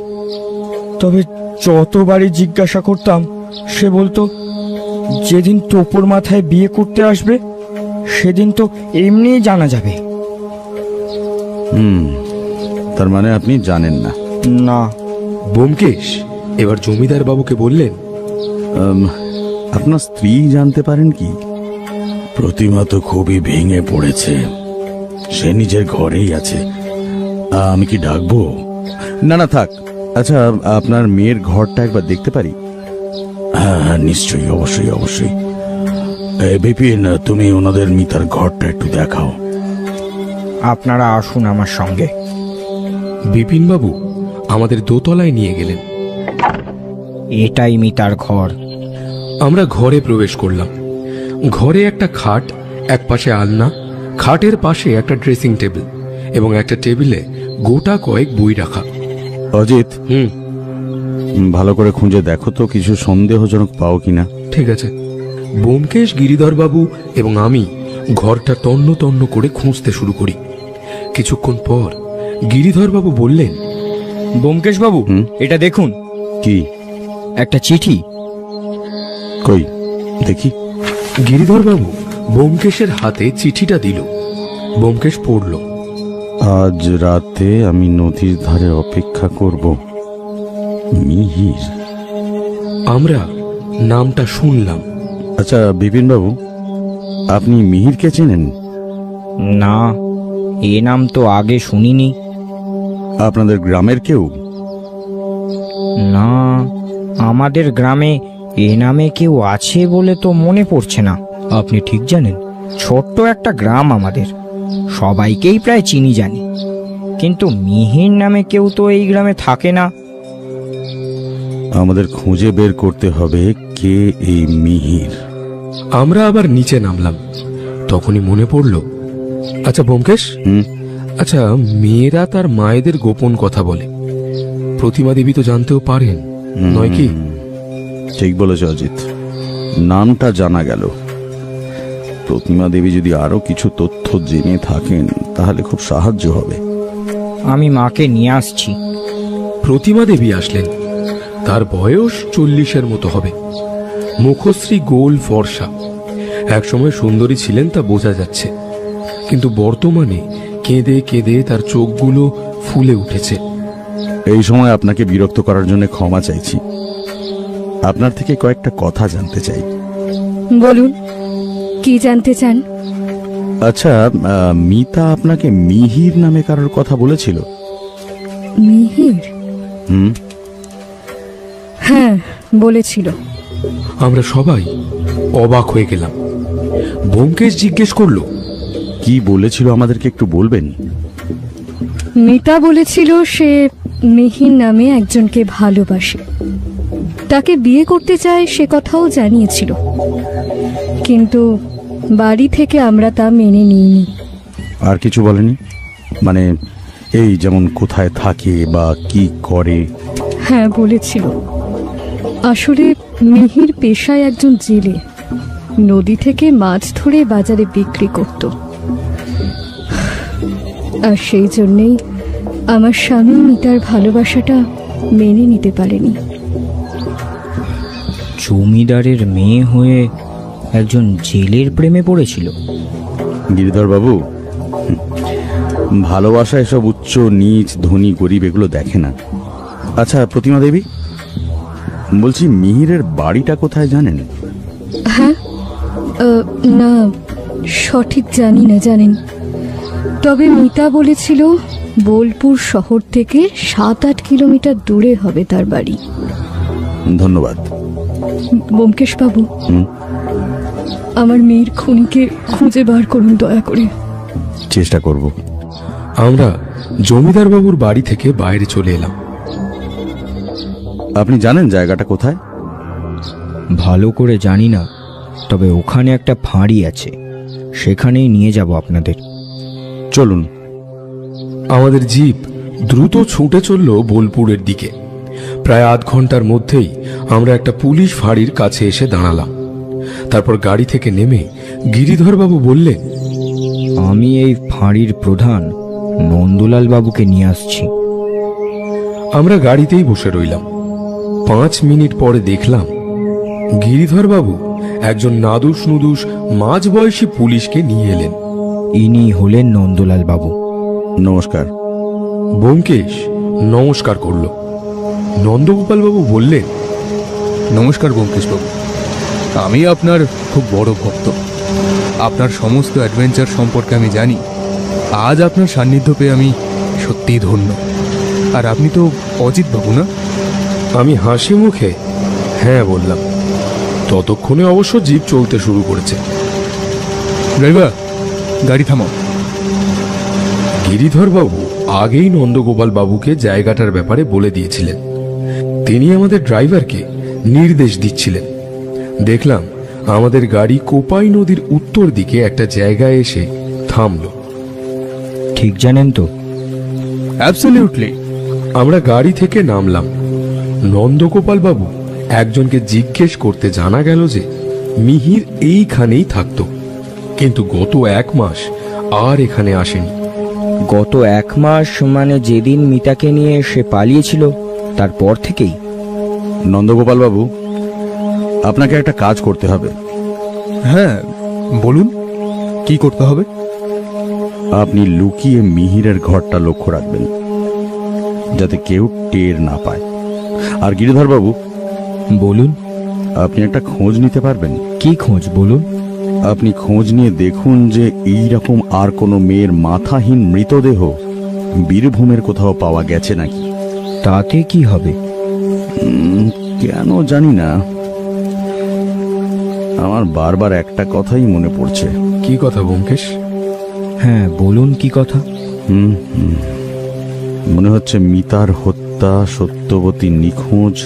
তবে যতবারই জিজ্ঞাসা করতাম সে বলতো যেদিন টোপর মাথায় বিয়ে করতে আসবে সেদিন তো এমনিই জানা যাবে। তার মানে আপনি জানেন না? না। ব্যোমকেশ এবার জমিদার বাবুকে বললেন, আপনার স্ত্রী জানতে পারেন কি? প্রতিমা তো খুবই ভেঙে পড়েছে, সে নিজের ঘরেই আছে। আমি কি ডাকবো? না থাক। আচ্ছা, আপনার মেয়ের ঘরটা একবার দেখতে পারি? হ্যাঁ, নিশ্চয়ই, অবশ্যই। বিপিন, তুমি ওনাদের মিতার ঘরটা একটু দেখাও। আপনারা আসুন আমার সঙ্গে। বিপিনবাবু আমাদের দোতলায় নিয়ে গেলেন। এটাই মিতার ঘর। আমরা ঘরে প্রবেশ করলাম। ঘরে একটা খাট, এক পাশে আলনা, খাটের পাশে একটা ড্রেসিং টেবিল এবং একটা টেবিলে গোটা কয়েক বই রাখা। অজিত, ভালো করে খুঁজে দেখো তো কিছু সন্দেহজনক পাও কিনা। ঠিক আছে। ব্যোমকেশ, গিরিধরবাবু এবং আমি ঘরটা তন্ন তন্ন করে খুঁজতে শুরু করি। কিছুক্ষণ পর গিরিধরবাবু বললেন, ব্যোমকেশ বাবু, এটা দেখুন। কি? একটা চিঠি। কই দেখি। গিরিধরবাবু ব্যোমকেশের হাতে চিঠিটা দিল। ব্যোমকেশ পড়ল, আজ রাতে আমি নদীর ধারে অপেক্ষা করব, মিহির। আমরা নামটা শুনলাম। আচ্ছা বিপিনবাবু, আপনি মিহিরকে চেনেন? না, এ নাম তো আগে শুনিনি। আপনাদের গ্রামের কেউ? না, আমাদের গ্রামে এ নামে কেউ আছে বলে তো মনে পড়ছে না। আপনি ঠিক জানেন, ছোট্ট একটা গ্রাম আমাদের, সবাইকেই প্রায় চিনি জানি, কিন্তু মিহির নামে কেউ তো এই গ্রামে থাকে না। আমাদের খুঁজে বের করতে হবে কে এই মিহির। আমরা আবার নিচে নামলাম, তখনই মনে পড়ল, আচ্ছা ব্যোমকেশ, আচ্ছা মেয়েরা তার মায়েদের গোপন কথা বলে, প্রতিমা দেবী তো জানতেও পারেন, নয় কি? ঠিক বলেছ অজিত, নামটা জানা গেল। প্রতিমা দেবী যদি আরো কিছু তথ্য জেনে থাকেন তাহলে খুব সাহায্য হবে। আমি মাকে নিয়ে আসছি। প্রতিমা দেবী আসলেন। তার বয়স 40-এর মতো হবে, মুখশ্রী গোল ফর্সা। একসময় সুন্দরী ছিলেন তা বোঝা যাচ্ছে, কিন্তু বর্তমানে কেঁদে কেঁদে তার চোখগুলো ফুলে উঠেছে। এই সময় আপনাকে বিরক্ত করার জন্য ক্ষমা চাইছি। আপনার থেকে কয়েকটা কথা জানতে চাই। বলুন, কি জানতে চান? আচ্ছা, মিতা আপনাকে মিহির নামে কারোর কথা বলেছিল? মিহির? হ্যাঁ, বলেছিল। আমরা সবাই অবাক হয়ে গেলাম। ব্যোমকেশ জিজ্ঞেস করলো, কি বলেছিল আমাদেরকে একটু বলবেন? মিতা বলেছিল সে মিহির নামে একজনকে ভালোবাসে, তাকে বিয়ে করতে চায়, সে কথাও জানিয়েছিল, কিন্তু বাড়ি থেকে আমরা তা মেনে নিইনি। আর কিছু বলেনি? মানে এই যেমন কোথায় থাকে বা কি করে? হ্যাঁ বলেছিল, আসলে মিহির পেশায় একজন জেলে, নদী থেকে মাছ ধরে বাজারে বিক্রি করত, আর সেই জন্যেই আমার স্বামী মিতার ভালোবাসাটা মেনে নিতে পারেনি। জমিদারের মেয়ে হয়ে একজন জেলের প্রেমে পড়েছিল? গিরিধর বাবু, ভালোবাসা এসব উচ্চ নিচ ধনী গরিব এগুলো দেখে না। আচ্ছা প্রতিমা দেবী, বলছি মিহিরের বাড়িটা কোথায় জানেন? হ্যাঁ, না সঠিক জানি না। জানেন, তবে মিতা বলেছিল বোলপুর শহর থেকে 7-8 কিলোমিটার দূরে হবে তার বাড়ি। ধন্যবাদ। ব্যোমকেশ বাবু, আমার মেয়ের খুনিকে খুঁজে বার করুন দয়া করে। চেষ্টা করব। আমরা জমিদার বাবুর বাড়ি থেকে বাইরে চলে এলাম। আপনি জানেন জায়গাটা কোথায়? ভালো করে জানি না, তবে ওখানে একটা ফাঁড়ি আছে, সেখানেই নিয়ে যাব আপনাদের। চলুন। আমাদের জিপ দ্রুত ছুটে চলল বোলপুরের দিকে। প্রায় আধ ঘন্টার মধ্যেই আমরা একটা পুলিশ ফাঁড়ির কাছে এসে দাঁড়ালাম। তারপর গাড়ি থেকে নেমে গিরিধরবাবু বললেন, আমি এই ফাঁড়ির প্রধান নন্দলাল বাবুকে নিয়ে আসছি। আমরা গাড়িতেই বসে রইলাম। 5 মিনিট পরে দেখলাম গিরিধরবাবু একজন নাদুস নুদুস মাঝবয়সী পুলিশকে নিয়ে এলেন। ইনি হলেন নন্দলাল বাবু। নমস্কার। ব্যোমকেশ নমস্কার করল। নন্দগোপাল বাবু বললেন, নমস্কার ব্যোমকেশ বাবু, আমি আপনার খুব বড় ভক্ত। আপনার সমস্ত অ্যাডভেঞ্চার সম্পর্কে আমি জানি। আজ আপনার সান্নিধ্য পেয়ে আমি সত্যিই ধন্য। আর আপনি তো অজিত বাবু না? আমি হাসি মুখে হ্যাঁ বললাম। ততক্ষণে অবশ্য জিপ চলতে শুরু করেছে। ড্রাইভার, গাড়ি থামাও। গিরিধরবাবু আগেই নন্দগোপাল বাবুকে জায়গাটার ব্যাপারে বলে দিয়েছিলেন। তিনি আমাদের ড্রাইভারকে নির্দেশ দিচ্ছিলেন। দেখলাম আমাদের গাড়ি কোপাই নদীর উত্তর দিকে একটা জায়গায় এসে থামল। ঠিক জানেন তো? অ্যাবসলিউটলি। আমরা গাড়ি থেকে নামলাম। নন্দগোপাল বাবু একজনকে জিজ্ঞেস করতে জানা গেল যে মিহির এইখানেই থাকত, কিন্তু গত 1 মাস আর এখানে আসেনি। গত 1 মাস মানে যেদিন মিতাকে নিয়ে সে পালিয়েছিল তারপর থেকেই? নন্দগোপাল বাবু, আপনাকে একটা কাজ করতে হবে। হ্যাঁ বলুন, কি করতে হবে? আপনি লুকিয়ে মিহিরের ঘরটা লক্ষ্য রাখবেন, যাতে কেউ টের না পায়। আর গিরিধর বাবু, বলুন। আপনি একটা খোঁজ নিতে পারবেন? কি খোঁজ বলুন? আপনি খোঁজ নিয়ে দেখুন যে এই রকম আর কোনো মেয়ের মাথাহীন মৃতদেহ বীরভূমের কোথাও পাওয়া গেছে নাকি। তাতে কি হবে? কেন জানি না, আমার বারবার একটা কথাই মনে পড়ছে। কি কথা ব্যোমকেশ? হ্যাঁ বলুন, কি কথা? মনে হচ্ছে মিতার হত্যা, সত্যবতী নিখোঁজ,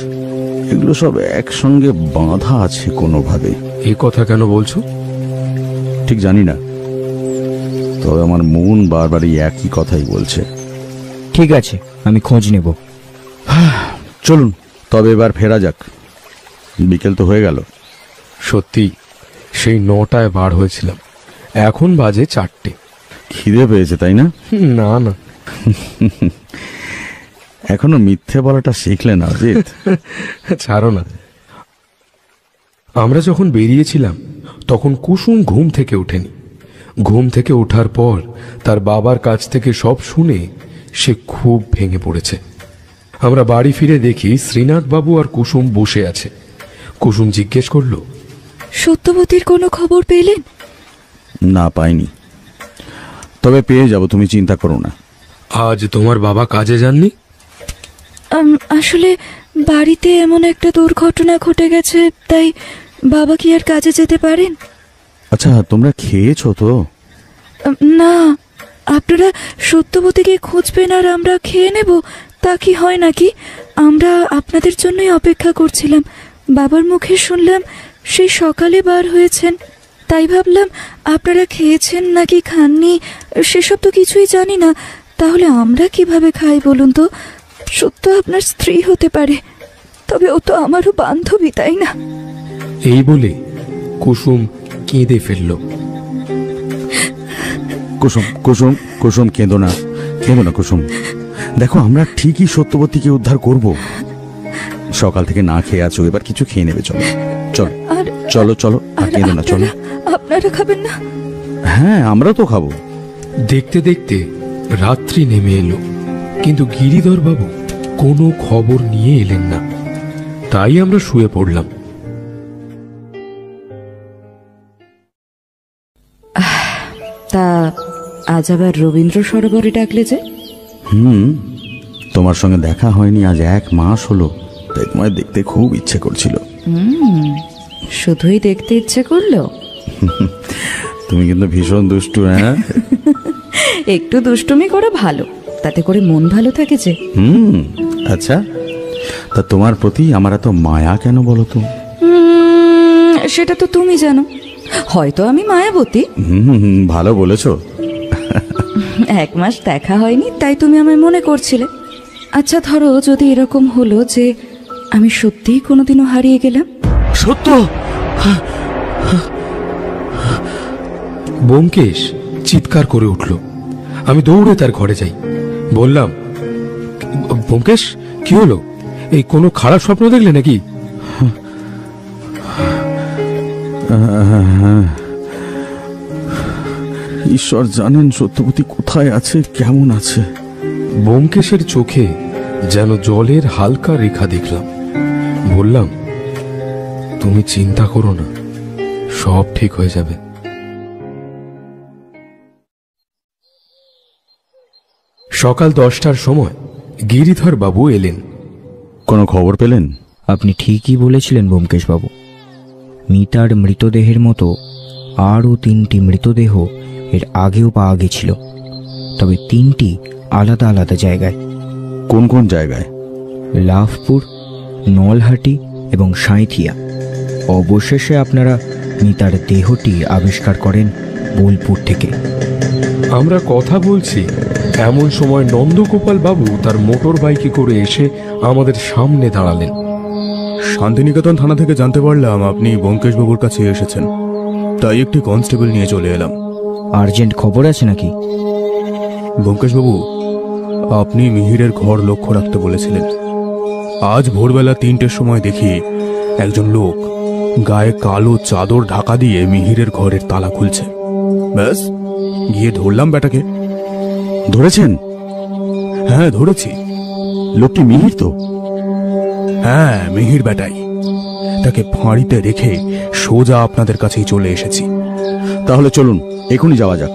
এগুলো সব একসঙ্গে বাঁধা আছে কোনোভাবে। এই কথা কেন বলছো? ঠিক জানি না, তবে আমার মন বারবারই একই কথাই বলছে। ঠিক আছে, আমি খোঁজ নেব। চলুন তবে এবার ফেরা যাক, বিকেল তো হয়ে গেল। সত্যি সেই 9টায় বার হয়েছিলাম, এখন বাজে 4টে। খিদে পেয়েছে তাই না? না না, এখনো মিথ্যে বলাটা শিখলে না অজিত? ছাড়ো না। আমরা যখন বেরিয়েছিলাম তখন কুসুম ঘুম থেকে ওঠেনি। ঘুম থেকে ওঠার পর তার বাবার কাছ থেকে সব শুনে সে খুব ভেঙে পড়েছে। আমরা বাড়ি ফিরে দেখি শ্রীনাথ বাবু আর কুসুম বসে আছে। কুসুম জিজ্ঞেস করলো, সত্যবতীর কোনো খবর পেলেন? না, পাইনি, তবে পেয়ে যাব, তুমি চিন্তা করো না। আজ তোমার বাবা কাজে যাননি? আসলে বাড়িতে এমন একটা দুর্ঘটনা ঘটে গেছে, তাই বাবা কি আর কাজে যেতে পারেন? আচ্ছা, তোমরা খেয়েছো তো? না, আপনারা সত্যবতীকে খুঁজবেন আর আমরা খেয়ে নেব, তা কি হয় নাকি? আমরা আপনাদের জন্যই অপেক্ষা করছিলাম। বাবার মুখে শুনলাম সেই সকালে বার হয়েছেন, তাই ভাবলাম আপনারা খেয়েছেন নাকি খাননি সেসব তো কিছুই জানি না। তাহলে আমরা কিভাবে খাই বলুন তো? সত্য আপনার স্ত্রী হতে পারে, তবে ও তো আমারও বান্ধবী, তাই না? এই বলে কুসুম কেঁদে ফেলল। কুসুম কুসুম কুসুম, কেঁদো না, কেঁদো না কুসুম। দেখো, আমরা ঠিকই সত্যবতীকে উদ্ধার করব। সকাল থেকে না খেয়ে আছো, এবার কিছু খেয়ে নেবে। চলো চলো চলো চলো, আর কেঁদো না, চলো। আপনারা খাবেন না? হ্যাঁ, আমরা তো খাবো। দেখতে দেখতে রাত্রি নেমে এলো, কিন্তু গিরিধর বাবু কোনো খবর নিয়ে এলেন না। তাই আমরা শুয়ে পড়লাম। তা আজ আবার রবীন্দ্র সরোবরে ডাকলে যে? তোমার সঙ্গে দেখা হয়নি আজ 1 মাস হলো, তাই তোমায় দেখতে খুব ইচ্ছে করছিল। শুধুই দেখতে ইচ্ছে করলো? তুমি কিন্তু ভীষণ দুষ্টু। হ্যাঁ, একটু দুষ্টুমি করে ভালো, তাতে করে মন ভালো থাকে যে। আচ্ছা, তা তোমার প্রতি আমার এত মায়া কেন বলো তো? সেটা তো তুমি জানো। হয়তো আমি মায়াবতী। ভালো বলেছো। 1 মাস দেখা হয়নি, তাই তুমি আমায় মনে করছিলে। আচ্ছা, ধরো যদি এরকম হলো যে আমি সত্যিই কোনোদিনও হারিয়ে গেলাম। সত্য? ব্যোমকেশ চিৎকার করে উঠল। আমি দৌড়ে তার ঘরে যাই। বললাম, ব্যোমকেশ কি হলো? এই কোনো খারাপ স্বপ্ন দেখলে নাকি? ঈশ্বর জানেন সত্যবতী কোথায় আছে, কেমন আছে। ব্যোমকেশের চোখে যেন জলের হালকা রেখা দেখলাম। বললাম, তুমি চিন্তা করো না, সব ঠিক হয়ে যাবে। সকাল 10টার সময় গিরিধর বাবু এলেন। কোনো খবর পেলেন? আপনি ঠিকই বলেছিলেন ব্যোমকেশবাবু। মিতার মৃতদেহের মতো আরও 3টি মৃতদেহ এর আগেও পাওয়া গেছিল, তবে 3টি আলাদা আলাদা জায়গায়। কোন কোন জায়গায়? লাভপুর, নলহাটি এবং সাঁইথিয়া। অবশেষে আপনারা মিতার দেহটি আবিষ্কার করেন বোলপুর থেকে। আমরা কথা বলছি এমন সময় নন্দগোপাল বাবু তার মোটর বাইকে করে এসে আমাদের সামনে দাঁড়ালেন। শান্তিনিকেতন থানা থেকে জানতে পারলাম আপনি ব্যোমকেশবাবুর কাছে এসেছেন, তাই একটি কনস্টেবল নিয়ে চলে এলাম। আর্জেন্ট খবর আছে নাকি? ব্যোমকেশবাবু, আপনি মিহিরের ঘর লক্ষ্য রাখতে বলেছিলেন। আজ ভোরবেলা 3টের সময় দেখি একজন লোক গায়ে কালো চাদর ঢাকা দিয়ে মিহিরের ঘরের তালা খুলছে। ব্যাস, গিয়ে ধরলাম বেটাকে। ধরেছেন? হ্যাঁ, ধরেছি। লোকটি মিহির তো? হ্যাঁ, মিহির বেটাই। মিতাকে ফাঁড়িতে রেখে সোজা আপনাদের কাছেই চলে এসেছি। তাহলে চলুন এখনই যাওয়া যাক,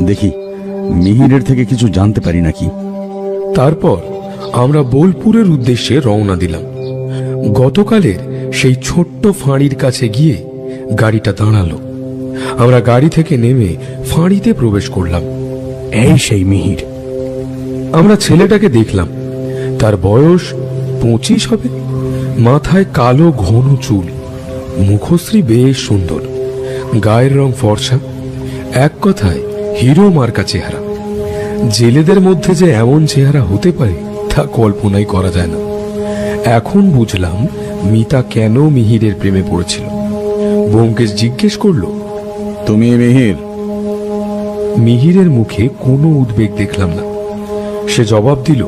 দেখি মিহিরের থেকে কিছু জানতে পারি নাকি। তারপর আমরা বোলপুরের উদ্দেশ্যে রওনা দিলাম। গতকালের সেই ছোট্ট ফাঁড়ির কাছে গিয়ে গাড়িটা দাঁড়ালো। আমরা গাড়ি থেকে নেমে ফাঁড়িতে প্রবেশ করলাম। এই সেই মিহির। আমরা ছেলেটাকে দেখলাম। তার বয়স 25 হবে। মাথায় কালো ঘন চুল, মুখশ্রী বেশ সুন্দর, গায়ের রং ফর্সা, এক কথায় হিরো মার্কা চেহারা। জেলেদের মধ্যে যে এমন চেহারা হতে পারে তা কল্পনাই করা যায় না। এখন বুঝলাম মিতা কেন মিহিরের প্রেমে পড়েছিল। ব্যোমকেশ জিজ্ঞেস করলো, তুমি মিহির? মিহিরের মুখে কোনো উদ্বেগ দেখলাম না। সে জবাব দিল,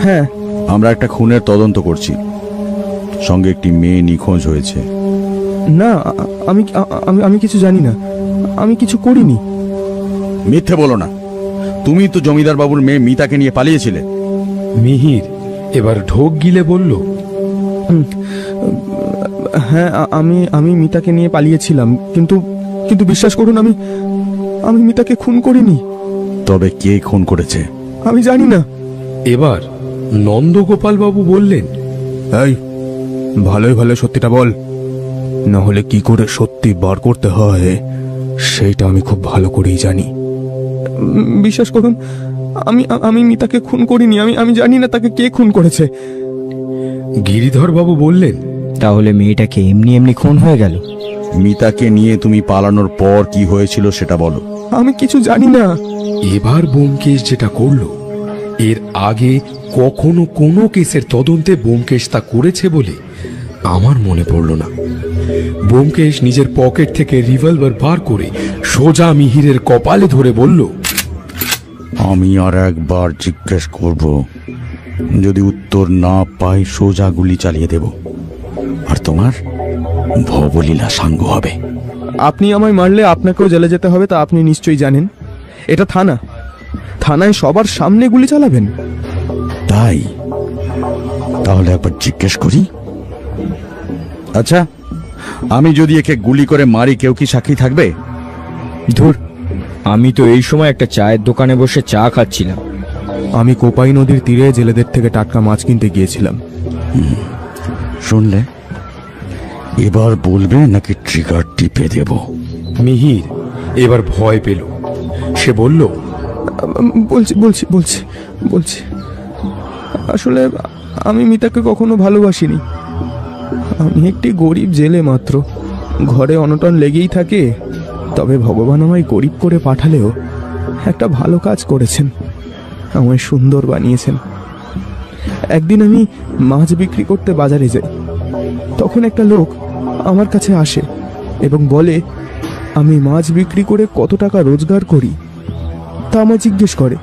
হ্যাঁ। আমরা একটা খুনের তদন্ত করছি, সঙ্গে একটি মেয়ে নিখোঁজ হয়েছে। না, আমি কিছু জানি না, আমি কিছু করিনি। মিথ্যে বলো না, তুমি তো জমিদার বাবুর মেয়ে মিতাকে নিয়ে পালিয়েছিলে। মিহির এবার ঢোক গিলে বলল, হ্যাঁ, আমি মিতাকে নিয়ে পালিয়েছিলাম, কিন্তু বিশ্বাস করুন, আমি মিতাকে খুন করিনি। তবে কে খুন করেছে? আমি জানি না। এবার নন্দগোপাল বাবু বললেন, এই ভালোই ভালো সত্যিটা বল, না হলে কি করে সত্যি বার করতে হয় সেইটা আমি খুব ভালো করেই জানি। বিশ্বাস করুন, আমি মিতাকে খুন করিনি। আমি জানি না তাকে কে খুন করেছে। গিরিধর বাবু বললেন, তাহলে মেয়েটাকে এমনি খুন হয়ে গেল? মিতাকে নিয়ে তুমি পালানোর পর কি হয়েছিল সেটা বলো। আমি কিছু জানি না। এবার ব্যোমকেশ যেটা করলো, এর আগে কখনো কোনো কেসের তদন্তে ব্যোমকেশ তা করেছে বলে আমার মনে পড়ল না। ব্যোমকেশ নিজের পকেট থেকে রিভলভার বার করে সোজা মিহিরের কপালে ধরে বলল, আমি আর একবার জিজ্ঞেস করব, যদি উত্তর না পাই সোজা গুলি চালিয়ে দেব, আর তোমার ভবলীলা সাঙ্গ হবে। আপনি আমায় মারলে আপনাকেও জেলে যেতে হবে, তা আপনি নিশ্চয়ই জানেন। এটা থানায় সবার সামনে গুলি চালাবেন? তাই? তাহলে একবার জিজ্ঞেস করি। আচ্ছা, আমি যদি একে গুলি করে মারি, কেউ কি সাক্ষী থাকবে? ধুর, আমি তো এই সময় একটা চায়ের দোকানে বসে চা খাচ্ছিলাম। আমি কোপাই নদীর তীরে জেলেদের থেকে টাটকা মাছ কিনতে গিয়েছিলাম। শুনলে? এবার বলবে নাকি ট্রিগার টিপে দেব? মিহির এবার ভয় পেল। সে বলল, বলছি আসলে আমি মিতাকে কখনো ভালোবাসিনি। আমি একটি গরিব জেলে মাত্র, ঘরে অনটন লেগেই থাকে। তবে ভগবান আমায় গরিব করে পাঠালেও একটা ভালো কাজ করেছেন, আমায় সুন্দর বানিয়েছেন। একদিন আমি মাছ বিক্রি করতে বাজারে যাই, তখন একটা লোক আমার কাছে আসে এবং বলে আমি মাছ বিক্রি করে কত টাকা রোজগার করি তা আমায় জিজ্ঞেস করে।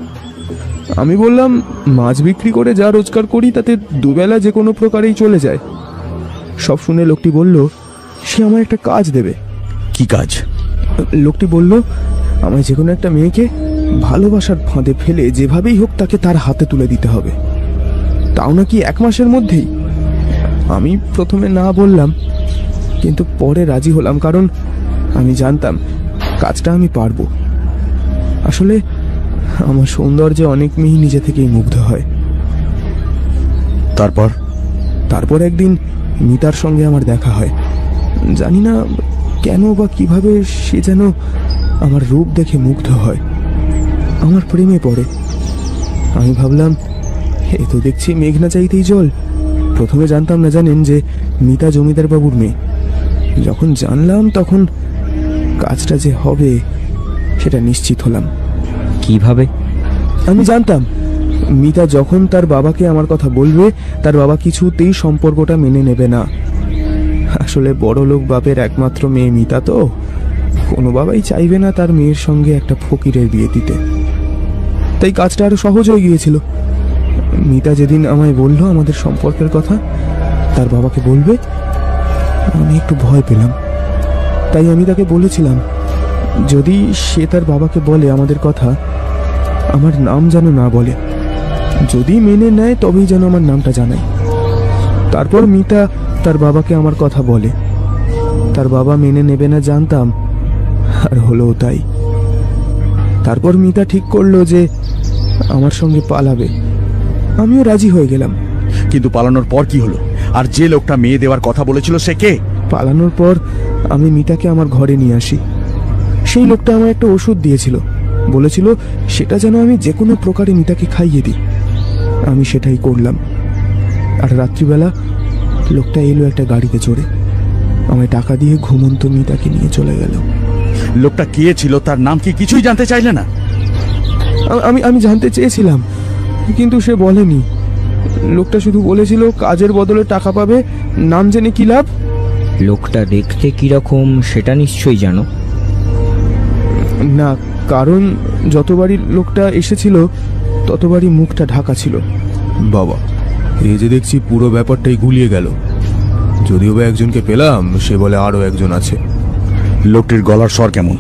আমি বললাম, মাছ বিক্রি করে যা রোজগার করি তাতে দুবেলা যে কোনো প্রকারেই চলে যায়। সব শুনে লোকটি বলল সে আমায় একটা কাজ দেবে। কি কাজ? লোকটি বলল, আমায় যে কোনো একটা মেয়েকে ভালোবাসার ফাঁদে ফেলে যেভাবেই হোক তাকে তার হাতে তুলে দিতে হবে, তাও নাকি 1 মাসের মধ্যেই। আমি প্রথমে না বললাম, কিন্তু পরে রাজি হলাম, কারণ আমি জানতাম কাজটা আমি পারবো। আসলে আমার সৌন্দর্যে অনেক মেয়ে নিজে থেকেই মুগ্ধ হয়। তারপর একদিন মিতার সঙ্গে আমার দেখা হয়। জানি না কেন বা কিভাবে সে যেন আমার রূপ দেখে মুগ্ধ হয়, আমার প্রেমে পড়ে। আমি ভাবলাম, এ তো দেখছি মেঘ না চাইতেই জল। প্রথমে জানতাম না, জানেন, যে মিতা জমিদার বাবুর মেয়ে। যখন জানলাম তখন কাজটা যে হবে সেটা নিশ্চিত হলাম। কিভাবে? আমি জানতাম মিতা যখন তার বাবাকে আমার কথা বলবে, তার বাবা কিছুতেই সম্পর্কটা মেনে নেবে না। আসলে বড় লোক বাপের একমাত্র মেয়ে মিতা, তো কোনো বাবাই চাইবে না তার মেয়ের সঙ্গে একটা ফকিরের বিয়ে দিতে। তাই কাজটা আরো সহজ হয়ে গিয়েছিল। মিতা যেদিন আমায় বলল আমাদের সম্পর্কের কথা তার বাবাকে বলবে, আমি একটু ভয় পেলাম। তাই আমি তাকে বলেছিলাম, যদি সে তার বাবাকে বলে আমাদের কথা, আমার নাম যেন না বলে। যদি মেনে নেয় তবেই যেন আমার নামটা জানায়। তারপর মিতা তার বাবাকে আমার কথা বলে। তার বাবা মেনে নেবে না জানতাম, আর হলো তাই। তারপর মিতা ঠিক করলো যে আমার সঙ্গে পালাবে। আমিও রাজি হয়ে গেলাম। কিন্তু পালানোর পর কি হলো? আর যে লোকটা মেয়ে দেওয়ার কথা বলেছিল সে কে? পালানোর পর আমি মিতাকে আমার ঘরে নিয়ে আসি। সেই লোকটা আমার একটা ওষুধ দিয়েছিল, বলেছিল সেটা যেন আমি যে কোনো প্রকারে মিতাকে খাইয়ে দিই। আমি সেটাই করলাম। আর রাত্রিবেলা লোকটা এলো একটা গাড়িতে চড়ে, আমায় টাকা দিয়ে ঘুমন্ত মিতাকে নিয়ে চলে গেল। লোকটা কে ছিল, তার নাম কি কিছুই জানতে চাইলে না? আমি জানতে চেয়েছিলাম, কিন্তু সে বলেনি। লোকটা শুধু বলেছিল কাজের বদলে টাকা পাবে, নাম জেনে কি লাভ। লোকটা দেখতে কিরকম সেটা নিশ্চয়ই জানো? না, কারণ যতবারই লোকটা এসেছিল ততবারই মুখটা ঢাকা ছিল। বাবা, এই যে দেখছি পুরো ব্যাপারটাই গুলিয়ে গেল। যদিও বা একজনকে পেলাম, সে বলে আরো একজন আছে। লোকটির গলার স্বর কেমন?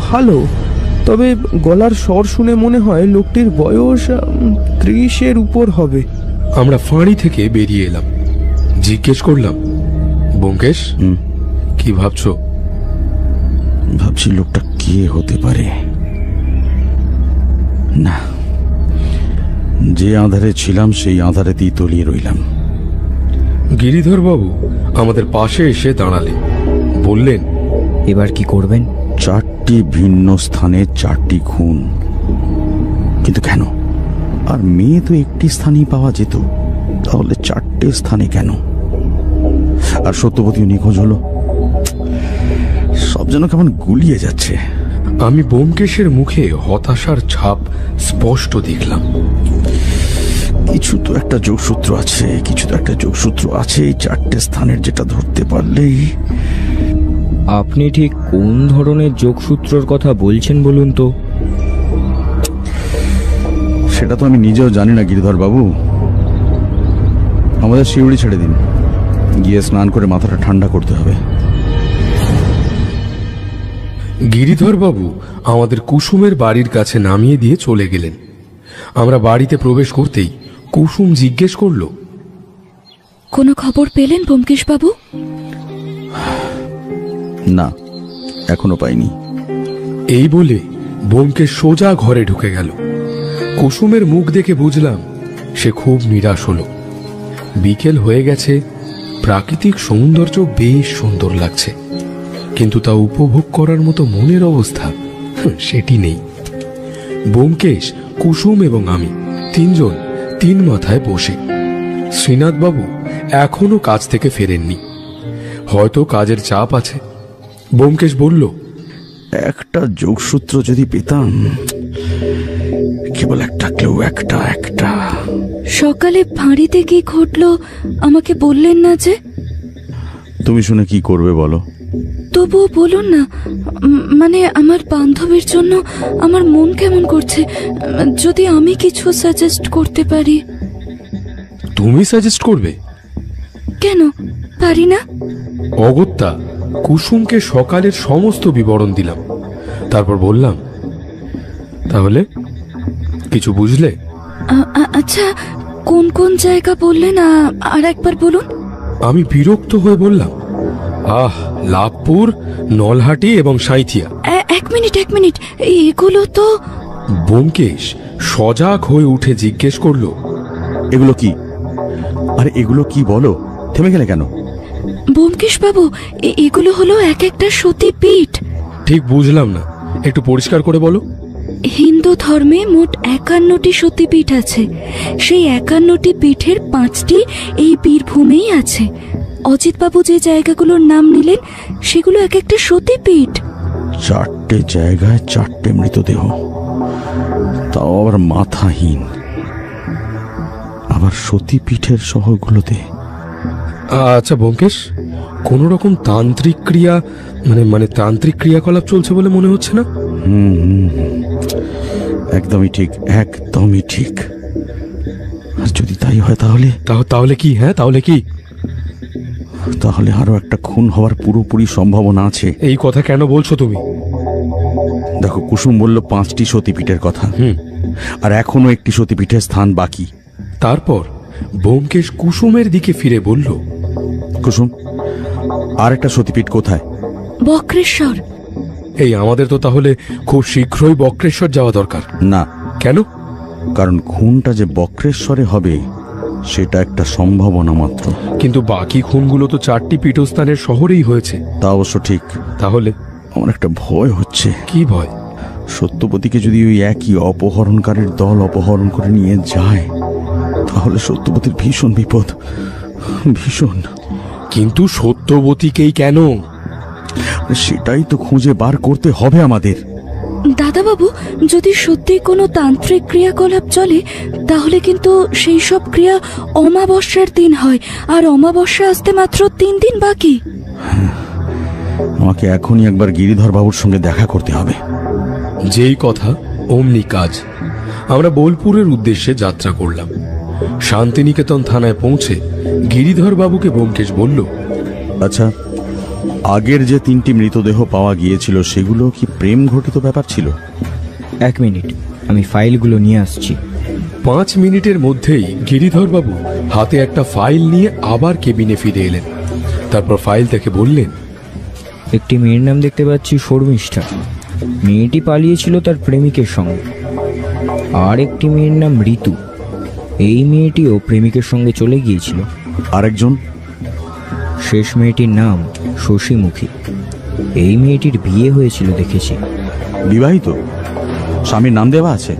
ভালো, তবে গলার স্বর শুনে মনে হয় লোকটির বয়স 30-এর উপর হবে। আমরা ফাঁড়ি থেকে বেরিয়ে এলাম। জিজ্ঞেস করলাম, ব্যোমকেশ, কি ভাবছো? ভাবছি লোকটা কে হতে পারে। না, যে আঁধারে ছিলাম সেই আঁধারেতেই তলিয়ে রইলাম। গিরিধর বাবু আমাদের পাশে এসে দাঁড়ালেন, বললেন, এবার কি করবেন? 4টি ভিন্ন স্থানে 4টি খুন, কিন্তু কেন? আর মেয়ে তো একটি স্থানেই পাওয়া যেত, তাহলে 4টে স্থানে কেন? আর সত্যবতীও নিখোঁজ হলো। সব যেন কেমন গুলিয়ে যাচ্ছে। আমি ব্যোমকেশের মুখে হতাশার ছাপ স্পষ্ট দেখলাম। কিছু তো একটা যোগসূত্র আছে, কিছু তো একটা যোগসূত্র আছে এই 4টে স্থানের, যেটা ধরতে পারলেই। আপনি ঠিক কোন ধরনের যোগসূত্রর কথা বলছেন বলুন তো? সেটা তো আমি নিজেও জানি না গিরিধর বাবু। আমাদের শিউড়ি ছেড়ে দিন, গিয়ে স্নান করে মাথাটা ঠান্ডা করতে হবে। গিরিধর বাবু আমাদের কুসুমের বাড়ির কাছে নামিয়ে দিয়ে চলে গেলেন। আমরা বাড়িতে প্রবেশ করতেই কুসুম জিজ্ঞেস করল, কোনো খবর পেলেন ব্যোমকেশ বাবু? না, এখনো পাইনি। এই বলে ব্যোমকেশ সোজা ঘরে ঢুকে গেল। কুসুমের মুখ দেখে বুঝলাম সে খুব নিরাশ হলো। বিকেল হয়ে গেছে, প্রাকৃতিক সৌন্দর্য বেশ সুন্দর লাগছে, কিন্তু তা উপভোগ করার মতো মনের অবস্থা সেটি নেই। ব্যোমকেশ, কুসুম এবং আমি 3 জন 3 মাথায় বসে। শ্রীনাথবাবু এখনো কাজ থেকে ফেরেননি, হয়তো কাজের চাপ আছে। ব্যোমকেশ বলল, একটা যোগসূত্র যদি পেতাম, কেবল একটা ক্লু, একটা। সকালে ফাঁড়িতে কি ঘটলো আমাকে বললেন না যে? তুমি শুনে কি করবে বলো? তবুও বলুন না। মানে আমার বান্ধবীর জন্য আমার মন কেমন করছে, যদি আমি কিছু সাজেস্ট করতে পারি। তুমি সাজেস্ট করবে? কেন পারি না? অগত্যা কুসুমকে সকালের সমস্ত বিবরণ দিলাম। তারপর বললাম, তাহলে কিছু বুঝলে? আচ্ছা, কোন কোন জায়গা বললেন আর একবার বলুন। আমি বিরক্ত হয়ে বললাম, লাভপুর, নলহাটি এবং সাঁইথিয়া। এক মিনিট, এগুলো তো। ব্যোমকেশ সজাগ হয়ে উঠে জিজ্ঞেস করলো, এগুলো কি? আরে এগুলো কি বলো, থেমে গেলে কেন? ব্যোমকেশ বাবু, এগুলো হলো এক একটা সতীপীঠ। ঠিক বুঝলাম না, একটু পরিষ্কার করে বলো। হিন্দু ধর্মে মোট 51টি সতীপীঠ আছে। সেই 51টি পীঠের 5টি এই বীরভূমেই আছে। অজিতবাবু যে জায়গাগুলোর নাম নিলেন সেগুলো এক একটা সতীপীঠ। 4টে জায়গায় 4টে মৃতদেহ, তাও আবার মাথাহীন, আবার সতীপীঠের শহরগুলোতে। আচ্ছা ব্যোমকেশ, কোন রকম তান্ত্রিক ক্রিয়া মানে তান্ত্রিক ক্রিয়াকলাপ চলছে বলে মনে হচ্ছে না? একদমই ঠিক। আর যদি তাই হয় তাহলে কি? তাহলে কি? তাহলে আরো একটা খুন হওয়ার পুরোপুরি সম্ভাবনা আছে। এই কথা কেন বলছো তুমি? দেখো, কুসুম বলল 5টি সতীপীঠের কথা, আর এখনো একটি সতীপীঠের স্থান বাকি। তারপর ব্যোমকেশ কুসুমের দিকে ফিরে বলল, কুসুম, আর একটা সতীপীঠ কোথায়? বক্রেশ্বর। এই আমাদের তো তাহলে খুব শীঘ্রই বক্রেশ্বর যাওয়া দরকার। না। কেন? কারণ খুনটা যে বক্রেশ্বরে হবে সেটা একটা সম্ভাবনা মাত্র। কিন্তু বাকি খুনগুলো তো 4টি পীঠস্থানের শহরেই হয়েছে। তা অবশ্য ঠিক। তাহলে আমার একটা ভয় হচ্ছে। কি ভয়? সত্যবতীকে যদি ওই একই অপহরণকারীর দল অপহরণ করে নিয়ে যায় তাহলে সত্যবতীর ভীষণ বিপদ, ভীষণ। কিন্তু সত্যবতীকেই কেন? সেটাই তো খুঁজে বার করতে হবে আমাদের। দাদাবাবু, যদি সত্যি কোনো তান্ত্রিক ক্রিয়াকলাপ চলে তাহলে কিন্তু সেই সব ক্রিয়া অমাবস্যার দিন হয়, আর অমাবস্যা আসতে মাত্র 3 দিন বাকি। আমাকে এখনই একবার গিরিধর বাবুর সঙ্গে দেখা করতে হবে। যেই কথা অমনি কাজ। আমরা বোলপুরের উদ্দেশ্যে যাত্রা করলাম। শান্তিনিকেতন থানায় পৌঁছে গিরিধর বাবুকে ব্যোমকেশ বলল, আচ্ছা, আগের যে 3টি মৃতদেহ পাওয়া গিয়েছিল সেগুলো কি প্রেম ঘটিত ব্যাপার ছিল? 1 মিনিট, আমি ফাইলগুলো নিয়ে আসছি। 5 মিনিটের মধ্যেই গিরিধর বাবু হাতে একটা ফাইল নিয়ে আবার কেবিনে ফিরে এলেন। তারপর ফাইল থেকে বললেন, একটি মেয়ের নাম দেখতে পাচ্ছি শর্মিষ্ঠা। মেয়েটি পালিয়েছিল তার প্রেমিকের সঙ্গে। আর একটি মেয়ের নাম ঋতু। এই মেয়েটিও প্রেমিকের সঙ্গে চলে গিয়েছিল। আরেকজন? শেষ মেয়েটির নাম শশীমুখী। এই মেয়েটির বিয়ে হয়েছিল দেখেছি। বিবাহিত? স্বামীর নাম দেওয়া আছে?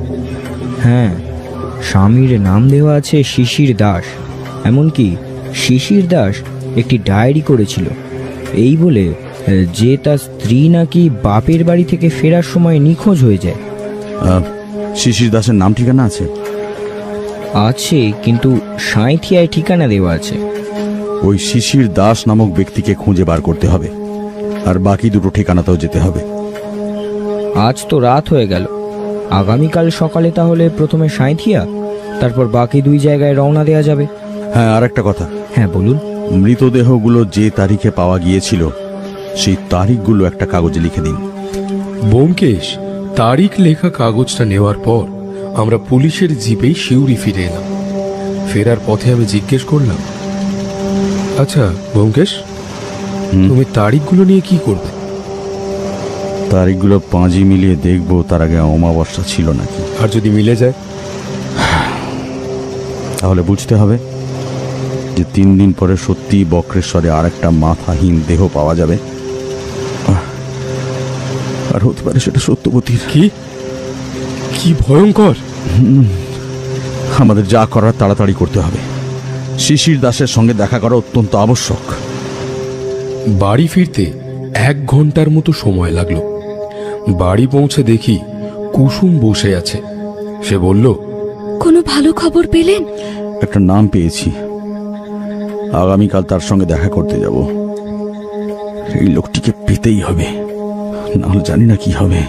হ্যাঁ, স্বামীর নাম দেওয়া আছে শিশির দাস। এমনকি শিশির দাস একটি ডায়েরি করেছিল, এই বলে যে তার স্ত্রী নাকি বাপের বাড়ি থেকে ফেরার সময় নিখোঁজ হয়ে যায়। শিশির দাসের নাম ঠিকানা আছে? আছে, কিন্তু সাঁইথিয়ায় ঠিকানা দেওয়া আছে। ওই শিশির দাস নামক ব্যক্তিকে খুঁজে বার করতে হবে, আর বাকি দুটো ঠিকানাতেও যেতে হবে। আজ তো রাত হয়ে গেল। আগামীকাল সকালে তাহলে প্রথমে সাঁইথিয়া, তারপর বাকি 2 জায়গায় রওনা দেওয়া যাবে। হ্যাঁ, আর একটা কথা। হ্যাঁ বলুন। মৃতদেহগুলো যে তারিখে পাওয়া গিয়েছিল সেই তারিখগুলো একটা কাগজে লিখে দিন। ব্যোমকেশ তারিখ লেখা কাগজটা নেওয়ার পর আমরা পুলিশের জিপেই সিউড়ি ফিরে এলাম। ফেরার পথে আমি জিজ্ঞেস করলাম, আচ্ছা ব্যোমকেশ, তুমি তারিখগুলো নিয়ে কি করবে? তারিখগুলো পাঁজি মিলিয়ে দেখবো তার আগে অমাবস্যা ছিল নাকি। আর যদি মিলে যায়? তাহলে বুঝতে হবে যে 3 দিন পরে সত্যি বক্রেশ্বরে আর একটা মাথাহীন দেহ পাওয়া যাবে, আর হতে পারে সেটা সত্যবতীর। কি কি ভয়ঙ্কর! আমাদের যা করার তাড়াতাড়ি করতে হবে। শিশির দাসের সঙ্গে দেখা করা অত্যন্ত আবশ্যক। বাড়ি ফিরতে 1 ঘন্টার মতো সময় লাগলো। বাড়ি পৌঁছে দেখি কুসুম বসে আছে। সে বলল, কোনো ভালো খবর পেলেন? একটা নাম পেয়েছি, আগামীকাল তার সঙ্গে দেখা করতে যাব। এই লোকটিকে পেতেই হবে, নাহলে জানি না কি হবে।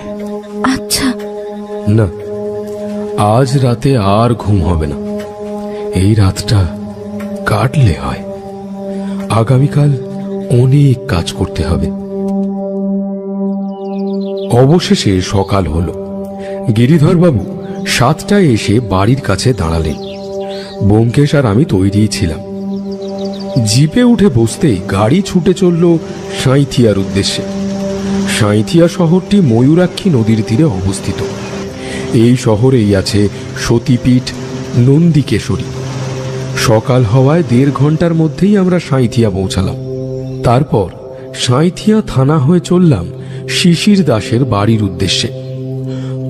আচ্ছা। না, আজ রাতে আর ঘুম হবে না। এই রাতটা কাটলে হয়, আগামীকাল অনেক কাজ করতে হবে। অবশেষে সকাল হলো। গিরিধর বাবু 7টায় এসে বাড়ির কাছে দাঁড়ালেন। ব্যোমকেশ আর আমি তৈরি ছিলাম। জিপে উঠে বসতেই গাড়ি ছুটে চলল সাঁইথিয়ার উদ্দেশ্যে। সাঁইথিয়া শহরটি ময়ূরাক্ষী নদীর তীরে অবস্থিত। এই শহরেই আছে সতীপীঠ নন্দিকেশ্বরী। সকাল হওয়ায় 1.5 ঘন্টার মধ্যেই আমরা সাঁইথিয়া পৌঁছালাম। তারপর সাঁইথিয়া থানা হয়ে চললাম শিশির দাসের বাড়ির উদ্দেশ্যে।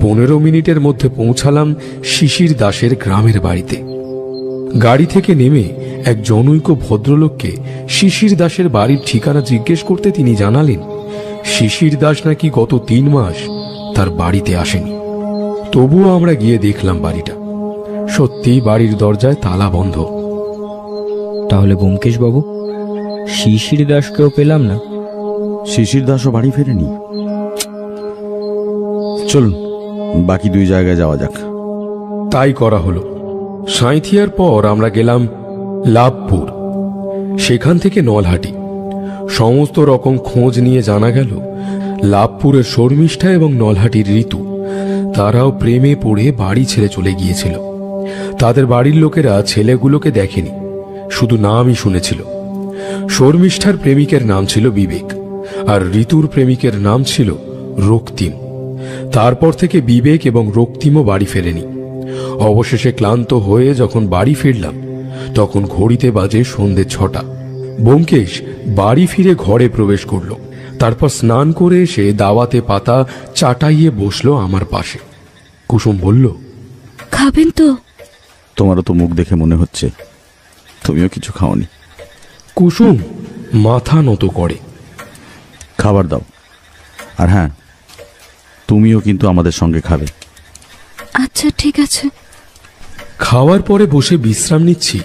15 মিনিটের মধ্যে পৌঁছালাম শিশির দাসের গ্রামের বাড়িতে। গাড়ি থেকে নেমে এক জনৈক ভদ্রলোককে শিশির দাসের বাড়ির ঠিকানা জিজ্ঞেস করতে তিনি জানালেন, শিশির দাস নাকি গত 3 মাস তার বাড়িতে আসেনি। তবুও আমরা গিয়ে দেখলাম বাড়িটা। সত্যি বাড়ির দরজায় তালা বন্ধ। তাহলে ব্যোমকেশ বাবু, শিশির দাসকেও পেলাম না। শিশির দাসও বাড়ি ফেরেনি। চলুন বাকি 2 জায়গায় যাওয়া যাক। তাই করা হলো। সাঁইথিয়ার পর আমরা গেলাম লাভপুর, সেখান থেকে নলহাটি। সমস্ত রকম খোঁজ নিয়ে জানা গেল লাভপুরের শর্মিষ্ঠা এবং নলহাটির ঋতু, তারাও প্রেমে পড়ে বাড়ি ছেড়ে চলে গিয়েছিল। তাদের বাড়ির লোকেরা ছেলেগুলোকে দেখেনি, শুধু নামই শুনেছিল। শর্মিষ্ঠার প্রেমিকের নাম ছিল বিবেক, আর ঋতুর প্রেমিকের নাম ছিল রক্তিম। তারপর থেকে বিবেক এবং রক্তিমও বাড়ি ফেরেনি। অবশেষে ক্লান্ত হয়ে যখন বাড়ি ফিরলাম, তখন ঘড়িতে বাজে সন্ধে 6টা। ব্যোমকেশ বাড়ি ফিরে ঘরে প্রবেশ করল। তারপর স্নান করে এসে দাওয়াতে পাতা চাটাইয়ে বসলো আমার পাশে। কুসুম বলল, খাবেন তো? তোমারও তো মুখ দেখে মনে হচ্ছে তুমিও কিছু খাওনি। কুসুম মাথা নত করে। খাবার দাও, আর হ্যাঁ, তুমিও কিন্তু আমাদের সঙ্গে খাবে। আচ্ছা ঠিক আছে। খাওয়ার পরে বসে বিশ্রাম নিচ্ছি,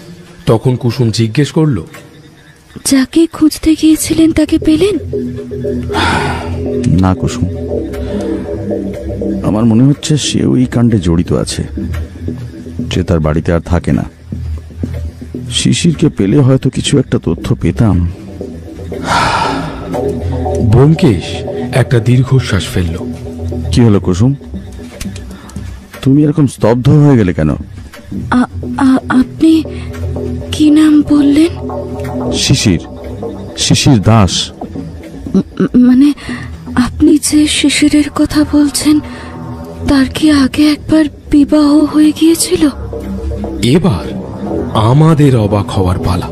তখন কুসুম জিজ্ঞেস করল, যাকে খুঁজতে গিয়েছিলেন তাকে পেলেন? না কুসুম, আমার মনে হচ্ছে সে ওই কাণ্ডে জড়িত আছে। সে তার বাড়িতে আর থাকে না। শিশিরকে পেলে হয়তো কিছু একটা তথ্য পেতাম। ব্যোমকেশ একটা দীর্ঘশ্বাস ফেলল। কি হলো কুসুম, তুমি এরকম স্তব্ধ হয়ে গেলে কেন? আপনি কি নাম বললেন? শিশির, শিশির দাস। মানে আপনি যে শিশিরের কথা বলছেন, তার কি আগে একবার বিবাহ হয়ে গিয়েছিল? এবার আমাদের অবাক হওয়ার পালা।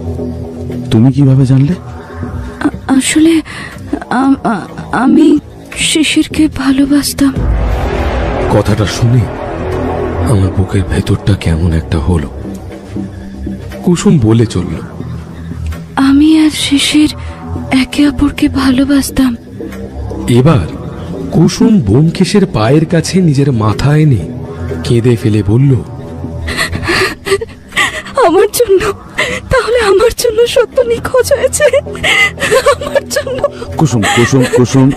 তুমি কিভাবে জানলে? আসলে আমি শিশিরকে ভালোবাসতাম। কথাটা শুনে আমার বুকের ভেতরটা কেমন একটা হলো। কুসুম বলে চলল, আমি আর শিশির একে অপরকে ভালোবাসতাম। এবার কুসুম ব্যোমকেশের পায়ের কাছে নিজের মাথা এনে কেঁদে ফেলে বলল, আমার জন্য, তাহলে আমার জন্য সত্য নিখোঁজ হয়েছে, আমার জন্য। কুসুম কুসুম কুসুম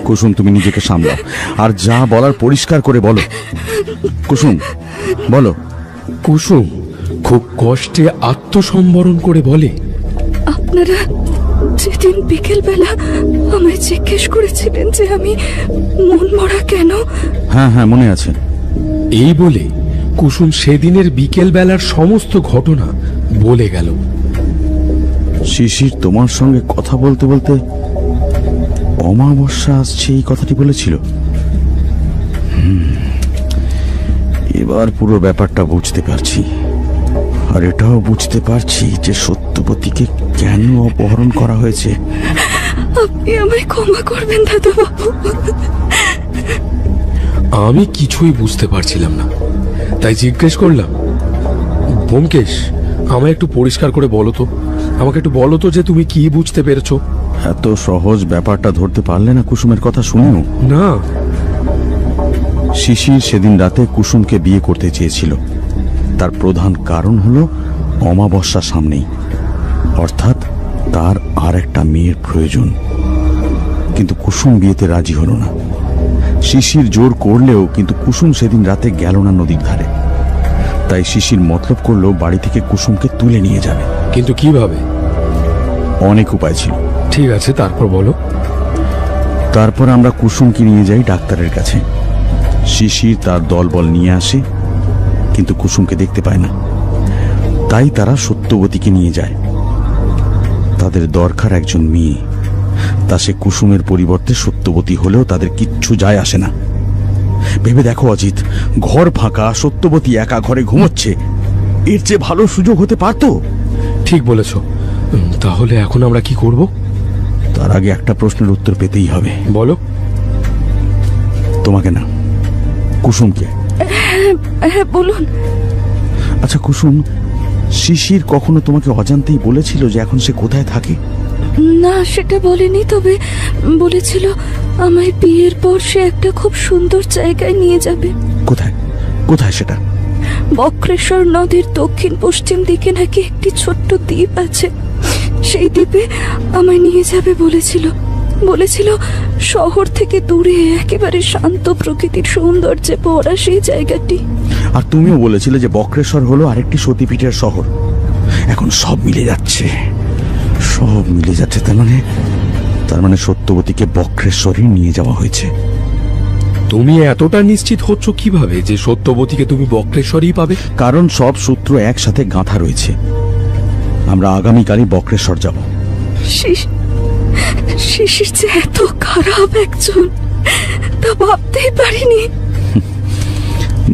কুসুম, তুমি নিজেকে সামলাও, আর যা বলার পরিষ্কার করে বলো। কুসুম বলো। কুসুম খুব কষ্টে আত্মসম্বরণ করে বলে, আপনারা যেদিন বিকেলবেলা আমায় জিজ্ঞেস করেছিলেন যে আমি মন মরা কেন। হ্যাঁ হ্যাঁ, মনে আছে। এই বলে কুসুম সেদিনের বিকেল বেলার সমস্ত ঘটনা বলে গেল। শিশির তোমার সঙ্গে কথা বলতে বলতে অমাবস্যা আসছে এই কথাটি বলেছিল। এবার পুরো ব্যাপারটা বুঝতে পারছি, আর এটাও বুঝতে পারছি যে সত্যবতীকে কেন অপহরণ করা হয়েছে। আপনি আমায় ক্ষমা করবেন দাদাবাবু। আমি কিছুই বুঝতে পারছিলাম না, তাই জিজ্ঞেস করলাম, ব্যোমকেশ আমায় একটু পরিষ্কার করে বলো তো, আমাকে একটু বলো তো যে তুমি কি বুঝতে পেরেছো। এত সহজ ব্যাপারটা ধরতে পারলে না কুসুমের কথা শুনেও? না। শিশির সেদিন রাতে কুসুমকে বিয়ে করতে চেয়েছিল। তার প্রধান কারণ হলো অমাবস্যা সামনেই, অর্থাৎ তার আর একটা মেয়ের প্রয়োজন। কিন্তু কুসুম বিয়েতে রাজি হলো না। শিশির জোর করলেও কিন্তু কুসুম সেদিন রাতে গেল না নদীর ধারে। তাই শিশির মতলব করলো বাড়ি থেকে কুসুমকে তুলে নিয়ে যাবে। কিন্তু কিভাবে? অনেক উপায় ছিল। ঠিক আছে, তারপর বলো। তারপর আমরা কুসুমকে নিয়ে যাই ডাক্তারের কাছে। শিশির তার দলবল নিয়ে আসে, কিন্তু কুসুমকে দেখতে পায় না। তাই তারা সত্যবতীকে নিয়ে যায়। তাদের দরকার একজন মেয়ে, তা সে কুসুমের পরিবর্তে সত্যবতী হলেও তাদের কিচ্ছু যায় আসে না। ভেবে দেখো অজিত, ঘর ফাঁকা, সত্যবতী একা ঘরে ঘুমোচ্ছে, এর চেয়ে ভালো সুযোগ হতে পারতো। ঠিক বলেছ। তাহলে এখন আমরা কি করব? তার আগে একটা প্রশ্নের উত্তর পেতেই হবে। বলো। তোমাকে না, কুসুমকে। হ্যাঁ বলুন। আচ্ছা কুসুম, শিশির কখনো তোমাকে অজান্তেই বলেছিল যে এখন সে কোথায় থাকে? না, সেটা বলেনি, তবে বলেছিল আমায় বিয়ের পর সে একটা খুব সুন্দর জায়গায় নিয়ে যাবে। কোথায়? কোথায় সেটা? বক্রেশ্বর নদীর দক্ষিণ পশ্চিম দিকে নাকি একটি ছোট্ট দ্বীপ আছে, সেই দ্বীপে আমায় নিয়ে যাবে বলেছিল। বলেছিল শহর থেকে দূরে একেবারে শান্ত প্রকৃতির সৌন্দর্যে ভরা সেই জায়গাটি। আর তুমিও বলেছিলে যে বক্রেশ্বর হলো আরেকটি সতীপীঠের শহর। এখন সব মিলে যাচ্ছে, সব মিলে যাচ্ছে। তার মানে সত্যবতীকে বক্রেশ্বরে নিয়ে যাওয়া হয়েছে। তুমি এতটা নিশ্চিত হচ্ছ কিভাবে যে সত্যবতীকে তুমি বক্রেশ্বরই পাবে? কারণ সব সূত্র একসাথে গাঁথা রয়েছে। আমরা আগামীকালই বক্রেশ্বর যাব। শিশির যে এত খারাপ একজন তা ভাবতেই পারিনি।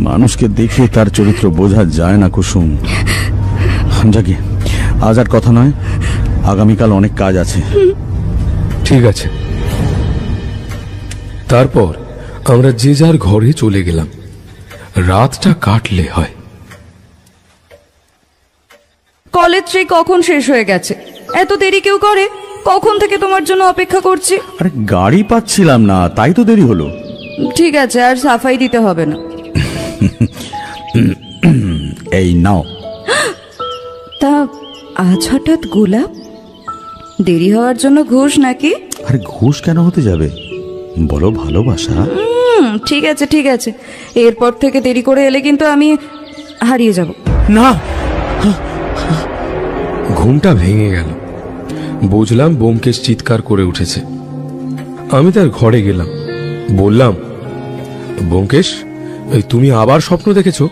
মানুষকে দেখে তার চরিত্র বোঝা যায় না কুসুম। যাকে আজ আর কথা নয়, আগামীকাল অনেক কাজ আছে। ঠিক আছে। তারপর আমরা যে যার ঘরে চলে গেলাম। রাতটা কাটলে হয়। কলেজ ট্রিপ কখন শেষ হয়ে গেছে? এত দেরি কেউ করে? কখন থেকে তোমার জন্য অপেক্ষা করছি। আরে গাড়ি পাচ্ছিলাম না, তাই তো দেরি হলো। ঠিক আছে, আর সাফাই দিতে হবে না। এই নাও। তা আজ হঠাৎ গোলাপ? দেরি হওয়ার জন্য ঘুষ নাকি? আরে ঘুষ কেন হতে যাবে, বলো ভালোবাসা। ঠিক আছে ঠিক আছে, এরপর থেকে দেরি করে এলে কিন্তু আমি হারিয়ে যাব। না। ঘুমটা ভেঙে গেল। বুঝলাম ব্যোমকেশ চিৎকার করে উঠেছে। আমি তার ঘরে গেলাম, বললাম, ব্যোমকেশ, তুমি আবার স্বপ্ন দেখেছো?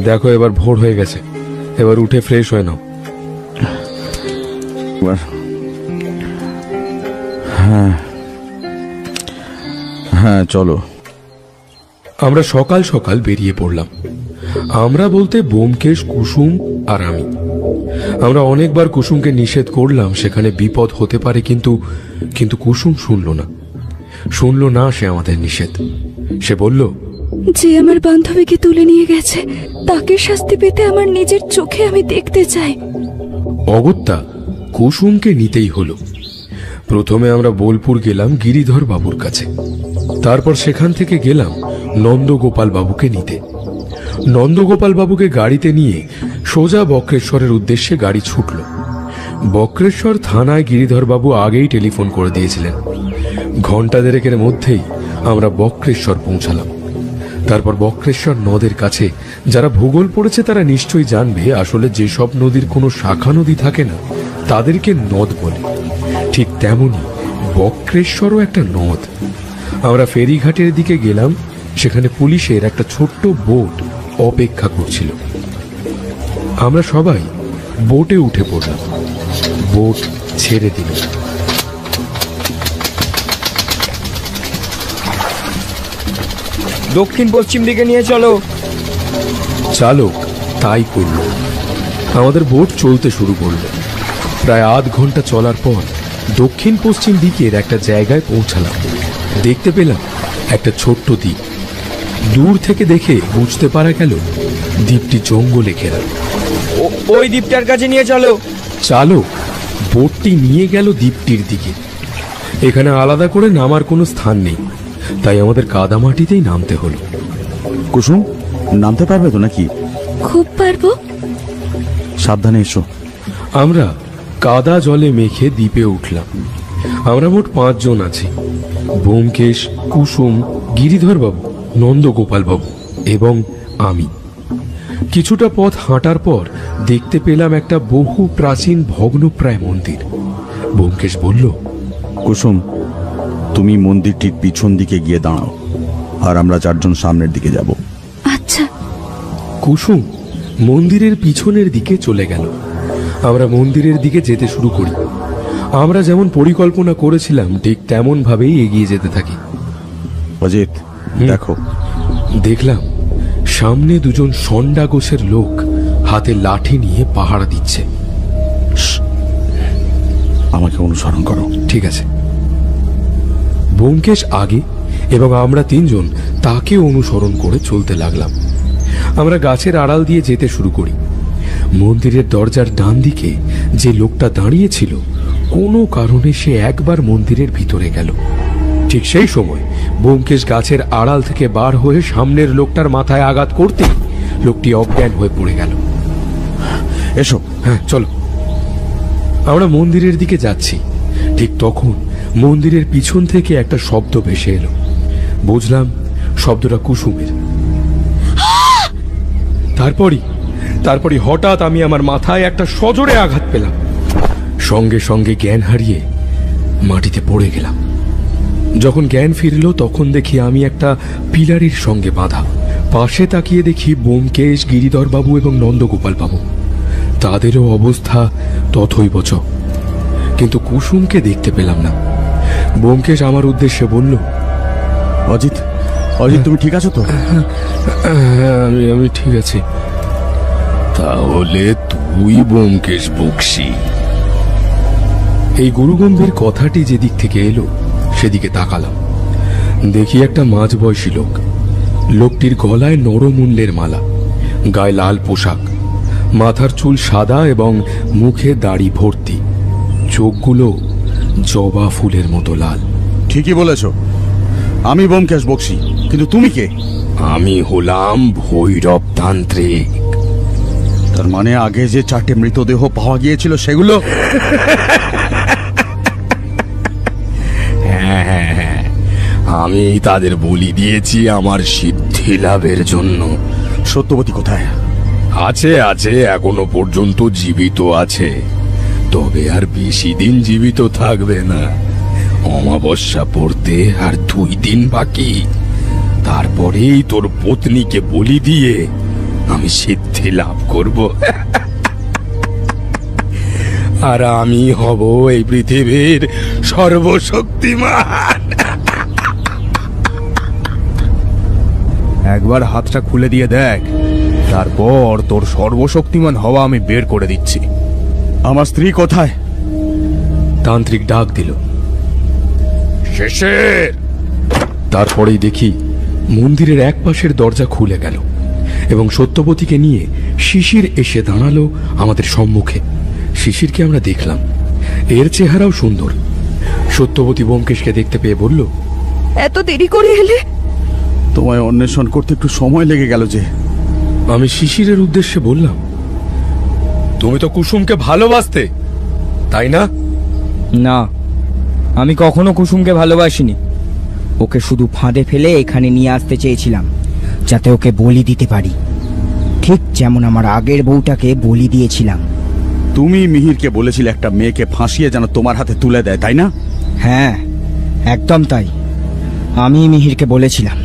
দেখো এবার ভোর হয়ে গেছে, এবার উঠে ফ্রেশ হয়ে নাও। হ্যাঁ হ্যাঁ চলো। আমরা সকাল সকাল বেরিয়ে পড়লাম। আমরা বলতে ব্যোমকেশ, কুসুম আর আমি। আমরা অনেকবার কুসুমকে নিষেধ করলাম সেখানে বিপদ হতে পারে, কিন্তু কুসুম শুনল না সে আমাদের নিষেধ। সে বলল, যে আমার বান্ধবীকে তুলে নিয়ে গেছে তাকে শাস্তি পেতে আমার নিজের চোখে আমি দেখতে চাই। অগত্যা কুসুমকে নিতেই হলো। প্রথমে আমরা বোলপুর গেলাম গিরিধর বাবুর কাছে। তারপর সেখান থেকে গেলাম নন্দগোপাল বাবুকে নিতে। নন্দগোপাল বাবুকে গাড়িতে নিয়ে সোজা বক্রেশ্বরের উদ্দেশ্যে গাড়ি ছুটল। বক্রেশ্বর থানায় গিরিধর বাবু আগেই টেলিফোন করে দিয়েছিলেন। ঘণ্টা দেড়েকের মধ্যেই আমরা বক্রেশ্বর পৌঁছালাম। তারপর বক্রেশ্বর নদের কাছে, যারা ভূগোল পড়েছে তারা নিশ্চয়ই জানবে, আসলে যেসব নদীর কোনো শাখা নদী থাকে না তাদেরকে নদ বলে। ঠিক তেমনি বক্রেশ্বরও একটা নদ। আমরা ফেরিঘাটের দিকে গেলাম। সেখানে পুলিশের একটা ছোট্ট বোট অপেক্ষা করছিল। আমরা সবাই বোটে উঠে পড়লাম। বোট ছেড়ে দিল। দক্ষিণ পশ্চিম দিকে নিয়ে চলো। চালক তাই করল। আমাদের বোট চলতে শুরু করল। প্রায় আধ ঘন্টা চলার পর দক্ষিণ পশ্চিম দিকের একটা জায়গায় পৌঁছালাম। দেখতে পেলাম একটা ছোট্ট দ্বীপ। দূর থেকে দেখে বুঝতে পারা গেল দ্বীপটি জঙ্গলে ঘেরা। ওই দ্বীপটার কাছে নিয়ে চলো। চালক বোটটি নিয়ে গেল দ্বীপটির দিকে। এখানে আলাদা করে নামার কোনো স্থান নেই, তাই আমাদের কাদামাটিতেই নামতে হলো। কুসুম, নামতে পারবে তো নাকি? খুব পারবো। সাবধানে এসো। আমরা কাদা জলে মেখে দ্বীপে উঠলাম। আমরা মোট 5 জন আছি। ব্যোমকেশ, কুসুম, গিরিধর বাবু, নন্দগোপাল বাবু এবং আমি। কিছুটা পথ হাঁটার পর দেখতে পেলাম একটা বহু প্রাচীন ভগ্নপ্রায় মন্দির। ব্যোমকেশ বলল, কুসুম, তুমি মন্দিরটির পিছন দিকে গিয়ে দাঁড়াও, আর আমরা 4 জন সামনের দিকে যাব। আচ্ছা। কুসুম মন্দিরের পিছনের দিকে চলে গেল। আমরা মন্দিরের দিকে যেতে শুরু করি। আমরা যেমন পরিকল্পনা করেছিলাম ঠিক তেমন ভাবেই এগিয়ে যেতে থাকি। অজিত, দেখো। দেখলাম সামনে 2 জন ষণ্ডা গোছের লোক হাতে লাঠি নিয়ে পাহারা দিচ্ছে। আমাকে অনুসরণ করো। ঠিক আছে। ব্যোমকেশ আগে এবং আমরা 3 জন তাকে অনুসরণ করে চলতে লাগলাম। আমরা গাছের আড়াল দিয়ে যেতে শুরু করি। মন্দিরের দরজার ডান দিকে যে লোকটা দাঁড়িয়েছিল, কোনো কারণে সে একবার মন্দিরের ভিতরে গেল। ঠিক সেই সময় ব্যোমকেশ গাছের আড়াল থেকে বার হয়ে সামনের লোকটার মাথায় আঘাত করতে লোকটি অজ্ঞান হয়ে পড়ে গেল। এসো। হ্যাঁ চলো। আমরা মন্দিরের দিকে যাচ্ছি। ঠিক তখন মন্দিরের পিছন থেকে একটা শব্দ ভেসে এলো। বুঝলাম শব্দটা কুসুমের। তারপরই হঠাৎ আমি আমার মাথায় একটা সজোরে আঘাত পেলাম। সঙ্গে সঙ্গে জ্ঞান হারিয়ে মাটিতে পড়ে গেলাম। যখন জ্ঞান ফিরল তখন দেখি আমি একটা পিলারের সঙ্গে বাঁধা। পাশে তাকিয়ে দেখি ব্যোমকেশ, গিরিধর বাবু এবং নন্দগোপাল বাবু। তাদেরও অবস্থা তথৈবচ, কিন্তু কুসুমকে দেখতে পেলাম না। ব্যোমকেশ আমার উদ্দেশ্যে বলল, অজিত, অজিত তুমি ঠিক আছো তো? আমি ঠিক আছি। তাহলে তুই ব্যোমকেশ বক্সী? এই গুরুগম্ভীর কথাটি যেদিক থেকে এলো সেদিকে তাকালাম। দেখি একটা মাঝবয়সী লোক। লোকটির গলায় নরমূল্যের মালা, গায়ে লাল পোশাক, মাথার চুল সাদা এবং মুখে দাড়ি ভর্তি, চোখগুলো জবা ফুলের মতো লাল। ঠিকই বলেছ, আমি ব্যোমকেশ বক্সী, কিন্তু তুমি কে? আমি হলাম ভৈরব তান্ত্রিক। তার মানে আগে যে 4টে মৃতদেহ পাওয়া গিয়েছিল সেগুলো? হ্যাঁ, আমি তাদের বলি দিয়েছি আমার সিদ্ধি লাভের জন্য। সত্যবতী কোথায়? আছে, এখনো পর্যন্ত জীবিত আছে, তবে আর বেশি দিন জীবিত থাকবে না। অমাবস্যা পড়তে আর 2 দিন বাকি। তারপরেই তোর পত্নীকে বলি দিয়ে আমি সিদ্ধি লাভ করব, আর আমি হব এই পৃথিবীর সর্বশক্তিমান। একবার হাতটা খুলে দিয়ে দেখ, তারপর তোর সর্বশক্তিমান হওয়া আমি বের করে দিচ্ছি। আমার স্ত্রী কোথায়? তান্ত্রিক ডাক দিল, শেষের। তারপরেই দেখি মন্দিরের এক পাশের দরজা খুলে গেল এবং সত্যবতীকে নিয়ে শিশির এসে দাঁড়ালো আমাদের সম্মুখে। শিশিরকে আমরা দেখলাম, এর চেহারাও সুন্দর। সত্যবতী ব্যোমকেশকে দেখতে পেয়ে বলল, এত দেরি করে এলে? তোমায় অন্বেষণ করতে একটু সময় লেগে গেল যে। আমি শিশিরের উদ্দেশ্যে বললাম, তুমি তো কুসুমকে ভালোবাসতে, তাই না? না, আমি কখনো কুসুমকে ভালোবাসিনি। ওকে শুধু ফাঁদে ফেলে এখানে নিয়ে আসতে চেয়েছিলাম, যাতে ওকে বলি দিতে পারি, ঠিক যেমন আমার আগের বউটাকে বলি দিয়েছিলাম। তুমি মিহিরকে বলেছিলে একটা মেয়েকে ফাঁসিয়ে যেন তোমার হাতে তুলে দেয়, তাই না? হ্যাঁ, একদম তাই। আমি মিহিরকে বলেছিলাম।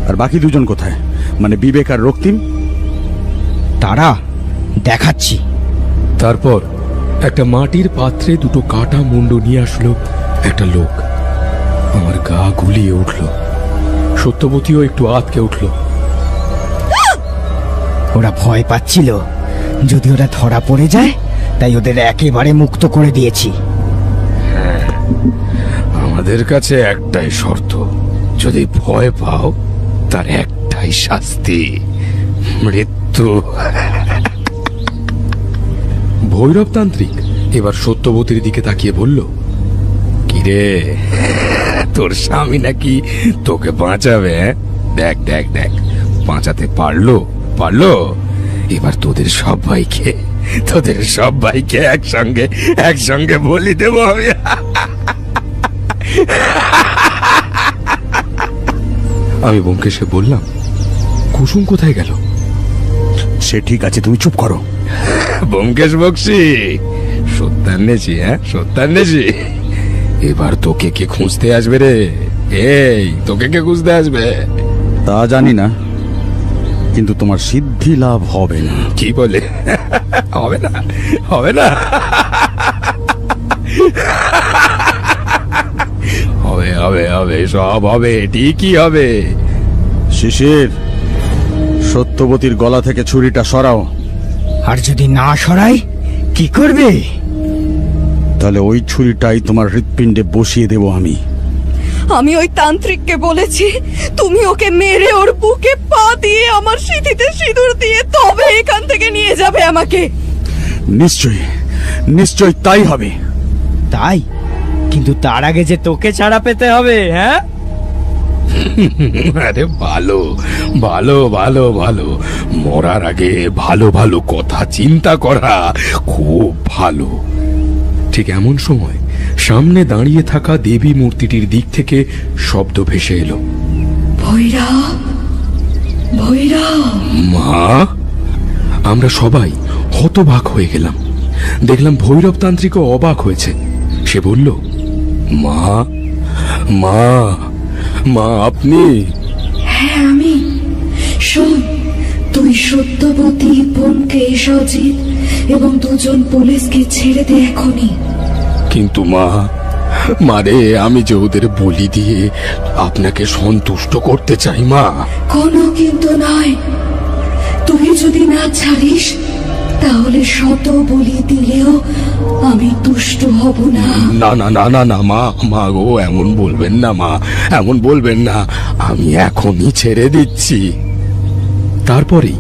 আর বাকি দুজন কোথায়, মানে বিবেক আর রক্তিম? তারা দেখাচ্ছি। তারপর একটা মাটির পাত্রে 2টো কাটা মুন্ড নিয়ে আসলো একটা লোক। আমার গা গুলিয়ে উঠল। সত্যবতীও একটু আতকে উঠল। ওরা ভয় পাচ্ছিল যদি ওরা ধরা পড়ে যায়, তাই ওদের একেবারে মুক্ত করে দিয়েছি। আমাদের কাছে একটাই শর্ত, যদি ভয় পাও তার একটাই শাস্তি, মৃত্যু। ভৈরবতান্ত্রিক এবার সত্যবতীর দিকে তাকিয়ে বলল, কিরে, তোর স্বামী নাকি তোকে বাঁচাবে? দেখ দেখ দেখ, বাঁচাতে পারলো। এবার তোদের সবাইকে একসঙ্গে বলি দেব আমি। আমি ব্যোমকেশকে বললাম, কুসুম কোথায় গেল? সে ঠিক আছে, তুমি চুপ করো। ব্যোমকেশ বক্সী, সত্যান্বেষী, সত্যান্বেষী। এবার তোকে কে খুঁজতে আসবে রে? এই, তোকে কে খুঁজতে আসবে? তা জানি না, কিন্তু তোমার সিদ্ধি লাভ হবে না। কি বলে? হবে না? হবে, সব হবে, ঠিকই হবে। শিশির, সত্যবতীর গলা থেকে ছুরিটা সরাও। আর যদি না সরাই কি করবে? তাহলে ওই ছুরিটাই তোমার হৃৎপিণ্ডে বসিয়ে দেব আমি। আমি ওই তান্ত্রিককে বলেছি, তুমি ওকে মেরে ওর বুকে পা দিয়ে আমার সিঁথিতে সিঁদুর দিয়ে তবে এখান থেকে নিয়ে যাবে আমাকে। নিশ্চয়ই তাই হবে। তাই? কিন্তু তার আগে যে তোকে ছাড়া পেতে হবে। হ্যাঁ, আরে ভালো, মরার আগে ভালো কথা চিন্তা করা খুব ভালো। ঠিক এমন সময় সামনে দাঁড়িয়ে থাকা দেবী মূর্তিটির দিক থেকে শব্দ ভেসে এলো, ভৈরব। মা! আমরা সবাই হতবাক হয়ে গেলাম। দেখলাম ভৈরবতান্ত্রিকও অবাক হয়েছে। সে বলল, মা, আপনি? হ্যাঁ, আমি। শোন, তুই সত্যবতী, ব্যোমকেশ, অজিত এবং 2 জন পুলিশকে ছেড়ে দে এখনই। কিন্তু মা, মারে আমি যে ওদের বলি দিয়ে আপনাকে সন্তুষ্ট করতে চাই মা। কোনো কিন্তু নয়, তুই যদি না ছাড়িস তাহলে শত বলি দিলেও আমি তুষ্ট হব না। না না না না না মা, মা গো এমন বলবেন না মা, এমন বলবেন না, আমি এখনই ছেড়ে দিচ্ছি। তারপরেই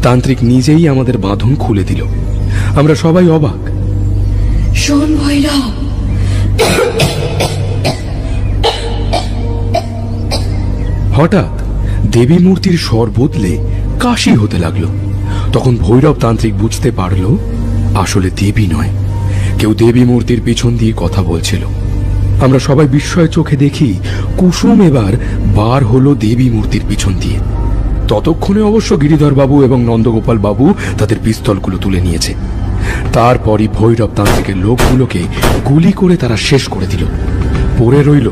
তান্ত্রিক নিজেই আমাদের বাঁধন খুলে দিল। আমরা সবাই অবাক। শোন ভৈরব, হঠাৎ দেবী মূর্তির স্বর বদলে কাশি হতে লাগলো। তখন ভৈরব তান্ত্রিক বুঝতে পারল আসলে দেবী নয়, কেউ দেবী মূর্তির পিছন দিয়ে কথা বলছিল। আমরা সবাই বিস্ময় চোখে দেখি কুসুম এবার বার হলো দেবী মূর্তির পিছন দিয়ে। ততক্ষণে অবশ্য গিরিধর বাবু এবং নন্দগোপাল বাবু তাদের পিস্তলগুলো তুলে নিয়েছে। তারপরই ভৈরব তান্ত্রিকের লোকগুলোকে গুলি করে তারা শেষ করে দিল। পড়ে রইল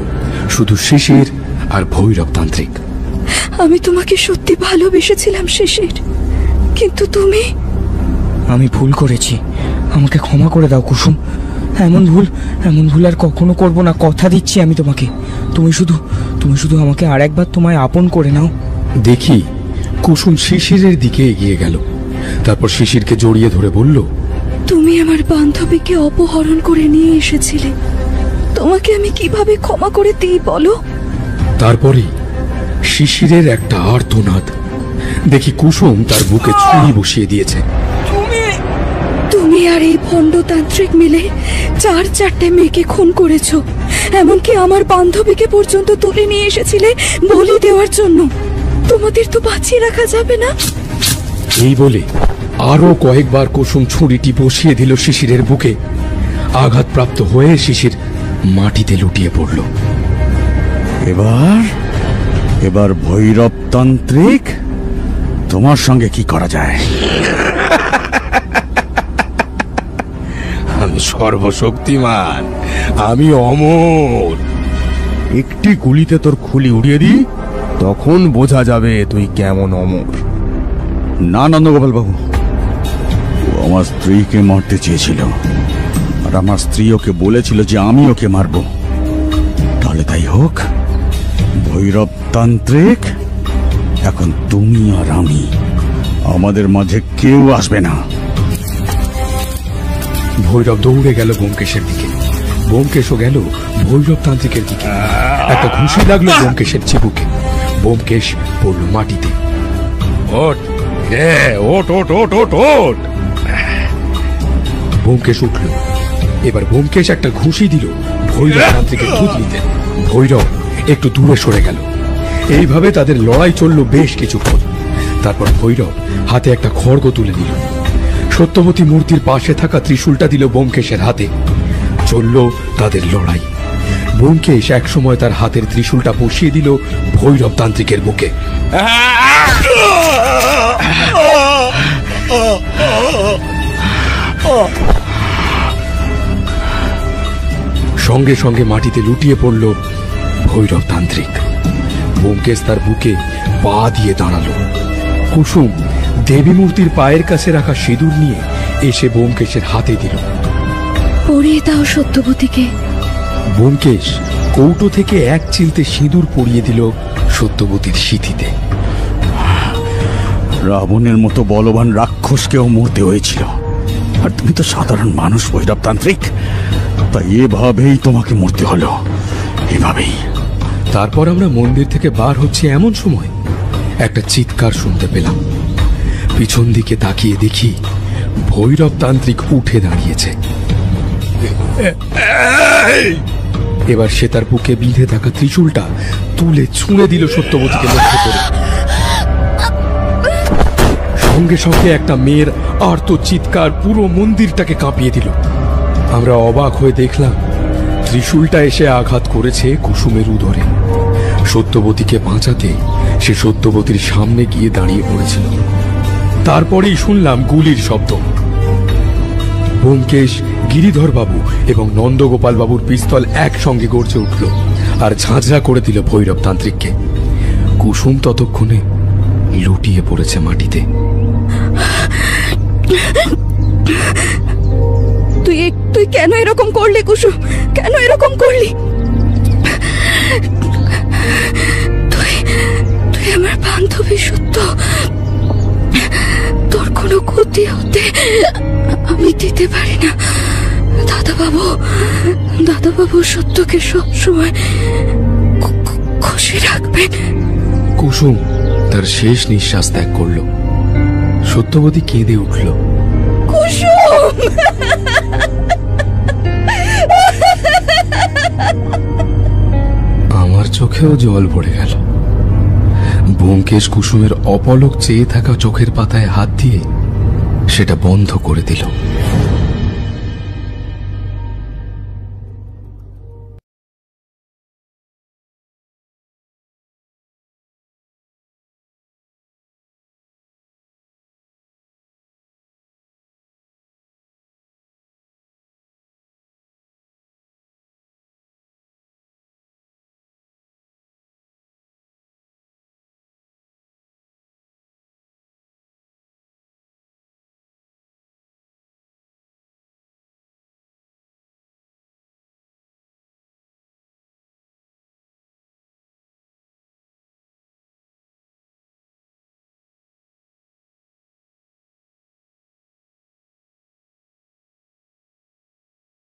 শুধু শিশির আর ভৈরব তান্ত্রিক। আমি তোমাকে সত্যি ভালোবেসেছিলাম শিশির, কিন্তু তুমি। আমি ভুল করেছি, আমাকে ক্ষমা করে দাও কুসুম। এমন ভুল আর কখনো করব না, কথা দিচ্ছি আমি তোমাকে। তুমি শুধু আমাকে আর একবার তোমায় আপন করে নাও। দেখি কুসুম শিশিরের দিকে এগিয়ে গেল। তারপর শিশিরকে জড়িয়ে ধরে বলল, তুমি আমার বান্ধবীকে অপহরণ করে নিয়ে এসেছিলে, তোমাকে আমি কিভাবে ক্ষমা করে দিই বলো? তারপরে শিশিরের একটা আর্তনাদ। দেখি কুসুম তার বুকে ছুরি বসিয়ে দিয়েছে। তুমি আর এই ভণ্ডতান্ত্রিক মিলে 4-4টে মেয়েকে খুন করেছো, এমনকি আমার বান্ধবীকে পর্যন্ত তুলে নিয়ে এসেছিলে বলি দেওয়ার জন্য। তোমাদের তো বাঁচিয়ে রাখা যাবে না। এই বলে আরো কয়েকবার কুসুম ছুরিটি বসিয়ে দিল শিশিরের বুকে। আঘাতপ্রাপ্ত হয়ে শিশির মাটিতে লুটিয়ে পড়ল। এবার ভৈরব তান্ত্রিক, তোমার সঙ্গে কি করা যায়? আমি সর্বশক্তিমান, আমি অমর। একটি গুলিতে তোর খুলি উড়িয়ে দি, তখন বোঝা যাবে তুই কেমন অমর। না নন্দগোপাল বাবু, ও আমার স্ত্রীকে মারতে চেয়েছিল, আর আমার স্ত্রী ওকে বলেছিল যে আমি ওকে মারব। তাহলে তাই হোক। ভৈরব তান্ত্রিক, এখন তুমি আর আমি, আমাদের মাঝে কেউ আসবে না। ভৈরব দৌড়ে গেল ব্যোমকেশের দিকে, ব্যোমকেশও গেল ভৈরব তান্ত্রিকের দিকে। একটা ঘুষি লাগলো ব্যোমকেশের চিবুকে, ব্যোমকেশ পড়ল মাটিতে। ওঠ, ওঠ ওঠ ওঠ ওঠ ওঠ। ব্যোমকেশ উঠল। এবার ব্যোমকেশ একটা ঘুষি দিল ভৈরব তান্ত্রিকের থুতনিতে। ভৈরব একটু দূরে সরে গেল। এইভাবে তাদের লড়াই চলল বেশ কিছুক্ষণ। তারপর ভৈরব হাতে একটা খড়গ তুলে দিল। সত্যবতী মূর্তির পাশে থাকা ত্রিশূলটা দিল ব্যোমকেশের হাতে। চলল তাদের লড়াই। ব্যোমকেশ একসময় তার হাতের ত্রিশূলটা বসিয়ে দিল ভৈরব তান্ত্রিকের বুকে। সঙ্গে সঙ্গে মাটিতে লুটিয়ে পড়ল ভৈরব তান্ত্রিক। ব্যোমকেশ তার বুকে পা দিয়ে দাঁড়ালো। কুসুম দেবী মূর্তির পায়ের কাছে রাখা সিঁদুর নিয়ে এসে ব্যোমকেশের হাতে দিল। পরিয়ে দাও সত্যবতীকে। ব্যোমকেশ কৌটো থেকে এক চিলতে সিঁদুর পরিয়ে দিল সত্যবতীর সিঁথিতে। রাবণের মতো বলবান রাক্ষসকেও মরতে হয়েছিল, আর তুমি তো সাধারণ মানুষ ভৈরব তান্ত্রিক, তাই এভাবেই তোমাকে মরতে হলো, এভাবেই। তারপর আমরা মন্দির থেকে বার হচ্ছে এমন সময় একটা চিৎকার শুনতে পেলাম। পিছন দিকে তাকিয়ে দেখি ভৈরব তান্ত্রিক উঠে দাঁড়িয়েছে। এবার সে তার বুকে বিঁধে থাকা ত্রিশূলটা তুলে ছুঁড়ে দিল সত্যবতীকে লক্ষ্য করে। সঙ্গে সঙ্গে একটা মেয়ের আর্ত চিৎকার পুরো মন্দিরটাকে কাঁপিয়ে দিল। আমরা অবাক হয়ে দেখলাম ত্রিশূলটা এসে আঘাত করেছে কুসুমের উদরে। সত্যবতীকে বাঁচাতে সে সত্যবতীর সামনে গিয়ে দাঁড়িয়ে পড়েছিল। তারপরেই শুনলাম গুলির শব্দ। ব্যোমকেশ, গিরিধর বাবু এবং নন্দগোপাল বাবুর পিস্তল একসঙ্গে গর্জে উঠল আর ঝাঁঝরা করে দিল ভৈরব তান্ত্রিককে। কুসুম ততক্ষণে লুটিয়ে পড়েছে মাটিতে। তুই কেন এরকম করলি কুসুম? কেন এরকম করলি? তুই আমার বান্ধবী সত্য। তোর কোনো ক্ষতি হতে আমি দিতে পারি না। দাদাবাবু সত্যকে সবসময় খুশি রাখবেন। কুসুম তার শেষ নিঃশ্বাস ত্যাগ করল। সত্যবতী কেঁদে উঠল। কুসুম, আমার চোখেও জল ভরে গেল। ব্যোমকেশ কুসুমের অপলক চেয়ে থাকা চোখের পাতায় হাত দিয়ে সেটা বন্ধ করে দিল।